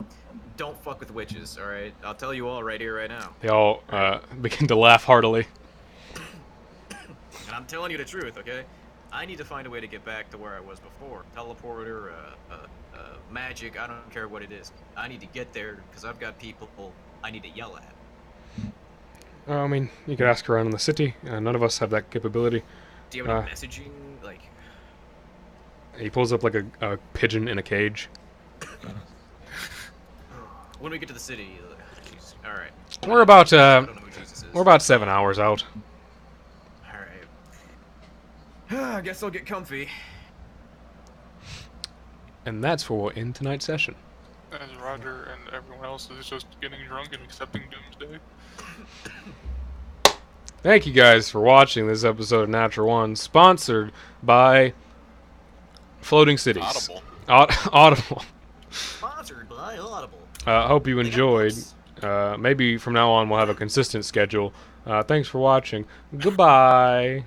Speaker 3: Don't fuck with witches, all right? I'll tell you all right here, right now.
Speaker 1: They all begin to laugh heartily.
Speaker 3: And I'm telling you the truth, okay? I need to find a way to get back to where I was before. Teleporter, magic, I don't care what it is. I need to get there because I've got people I need to yell at.
Speaker 1: I mean, you could ask around in the city. None of us have that capability.
Speaker 3: Do you have any messaging? Like,
Speaker 1: He pulls up like a pigeon in a cage.
Speaker 3: when we get to the city, jeez. All right.
Speaker 1: We're about
Speaker 3: I don't know who Jesus is.
Speaker 1: we're about 7 hours out.
Speaker 3: All right. I guess I'll get comfy.
Speaker 1: And that's where we'll end tonight's session.
Speaker 2: As Roger and everyone else is just getting drunk and accepting doomsday.
Speaker 1: Thank you guys for watching this episode of Natural One, sponsored by Floating Cities. Audible.
Speaker 3: Sponsored by Audible.
Speaker 1: Hope you enjoyed. Maybe from now on we'll have a consistent schedule. Thanks for watching. Goodbye.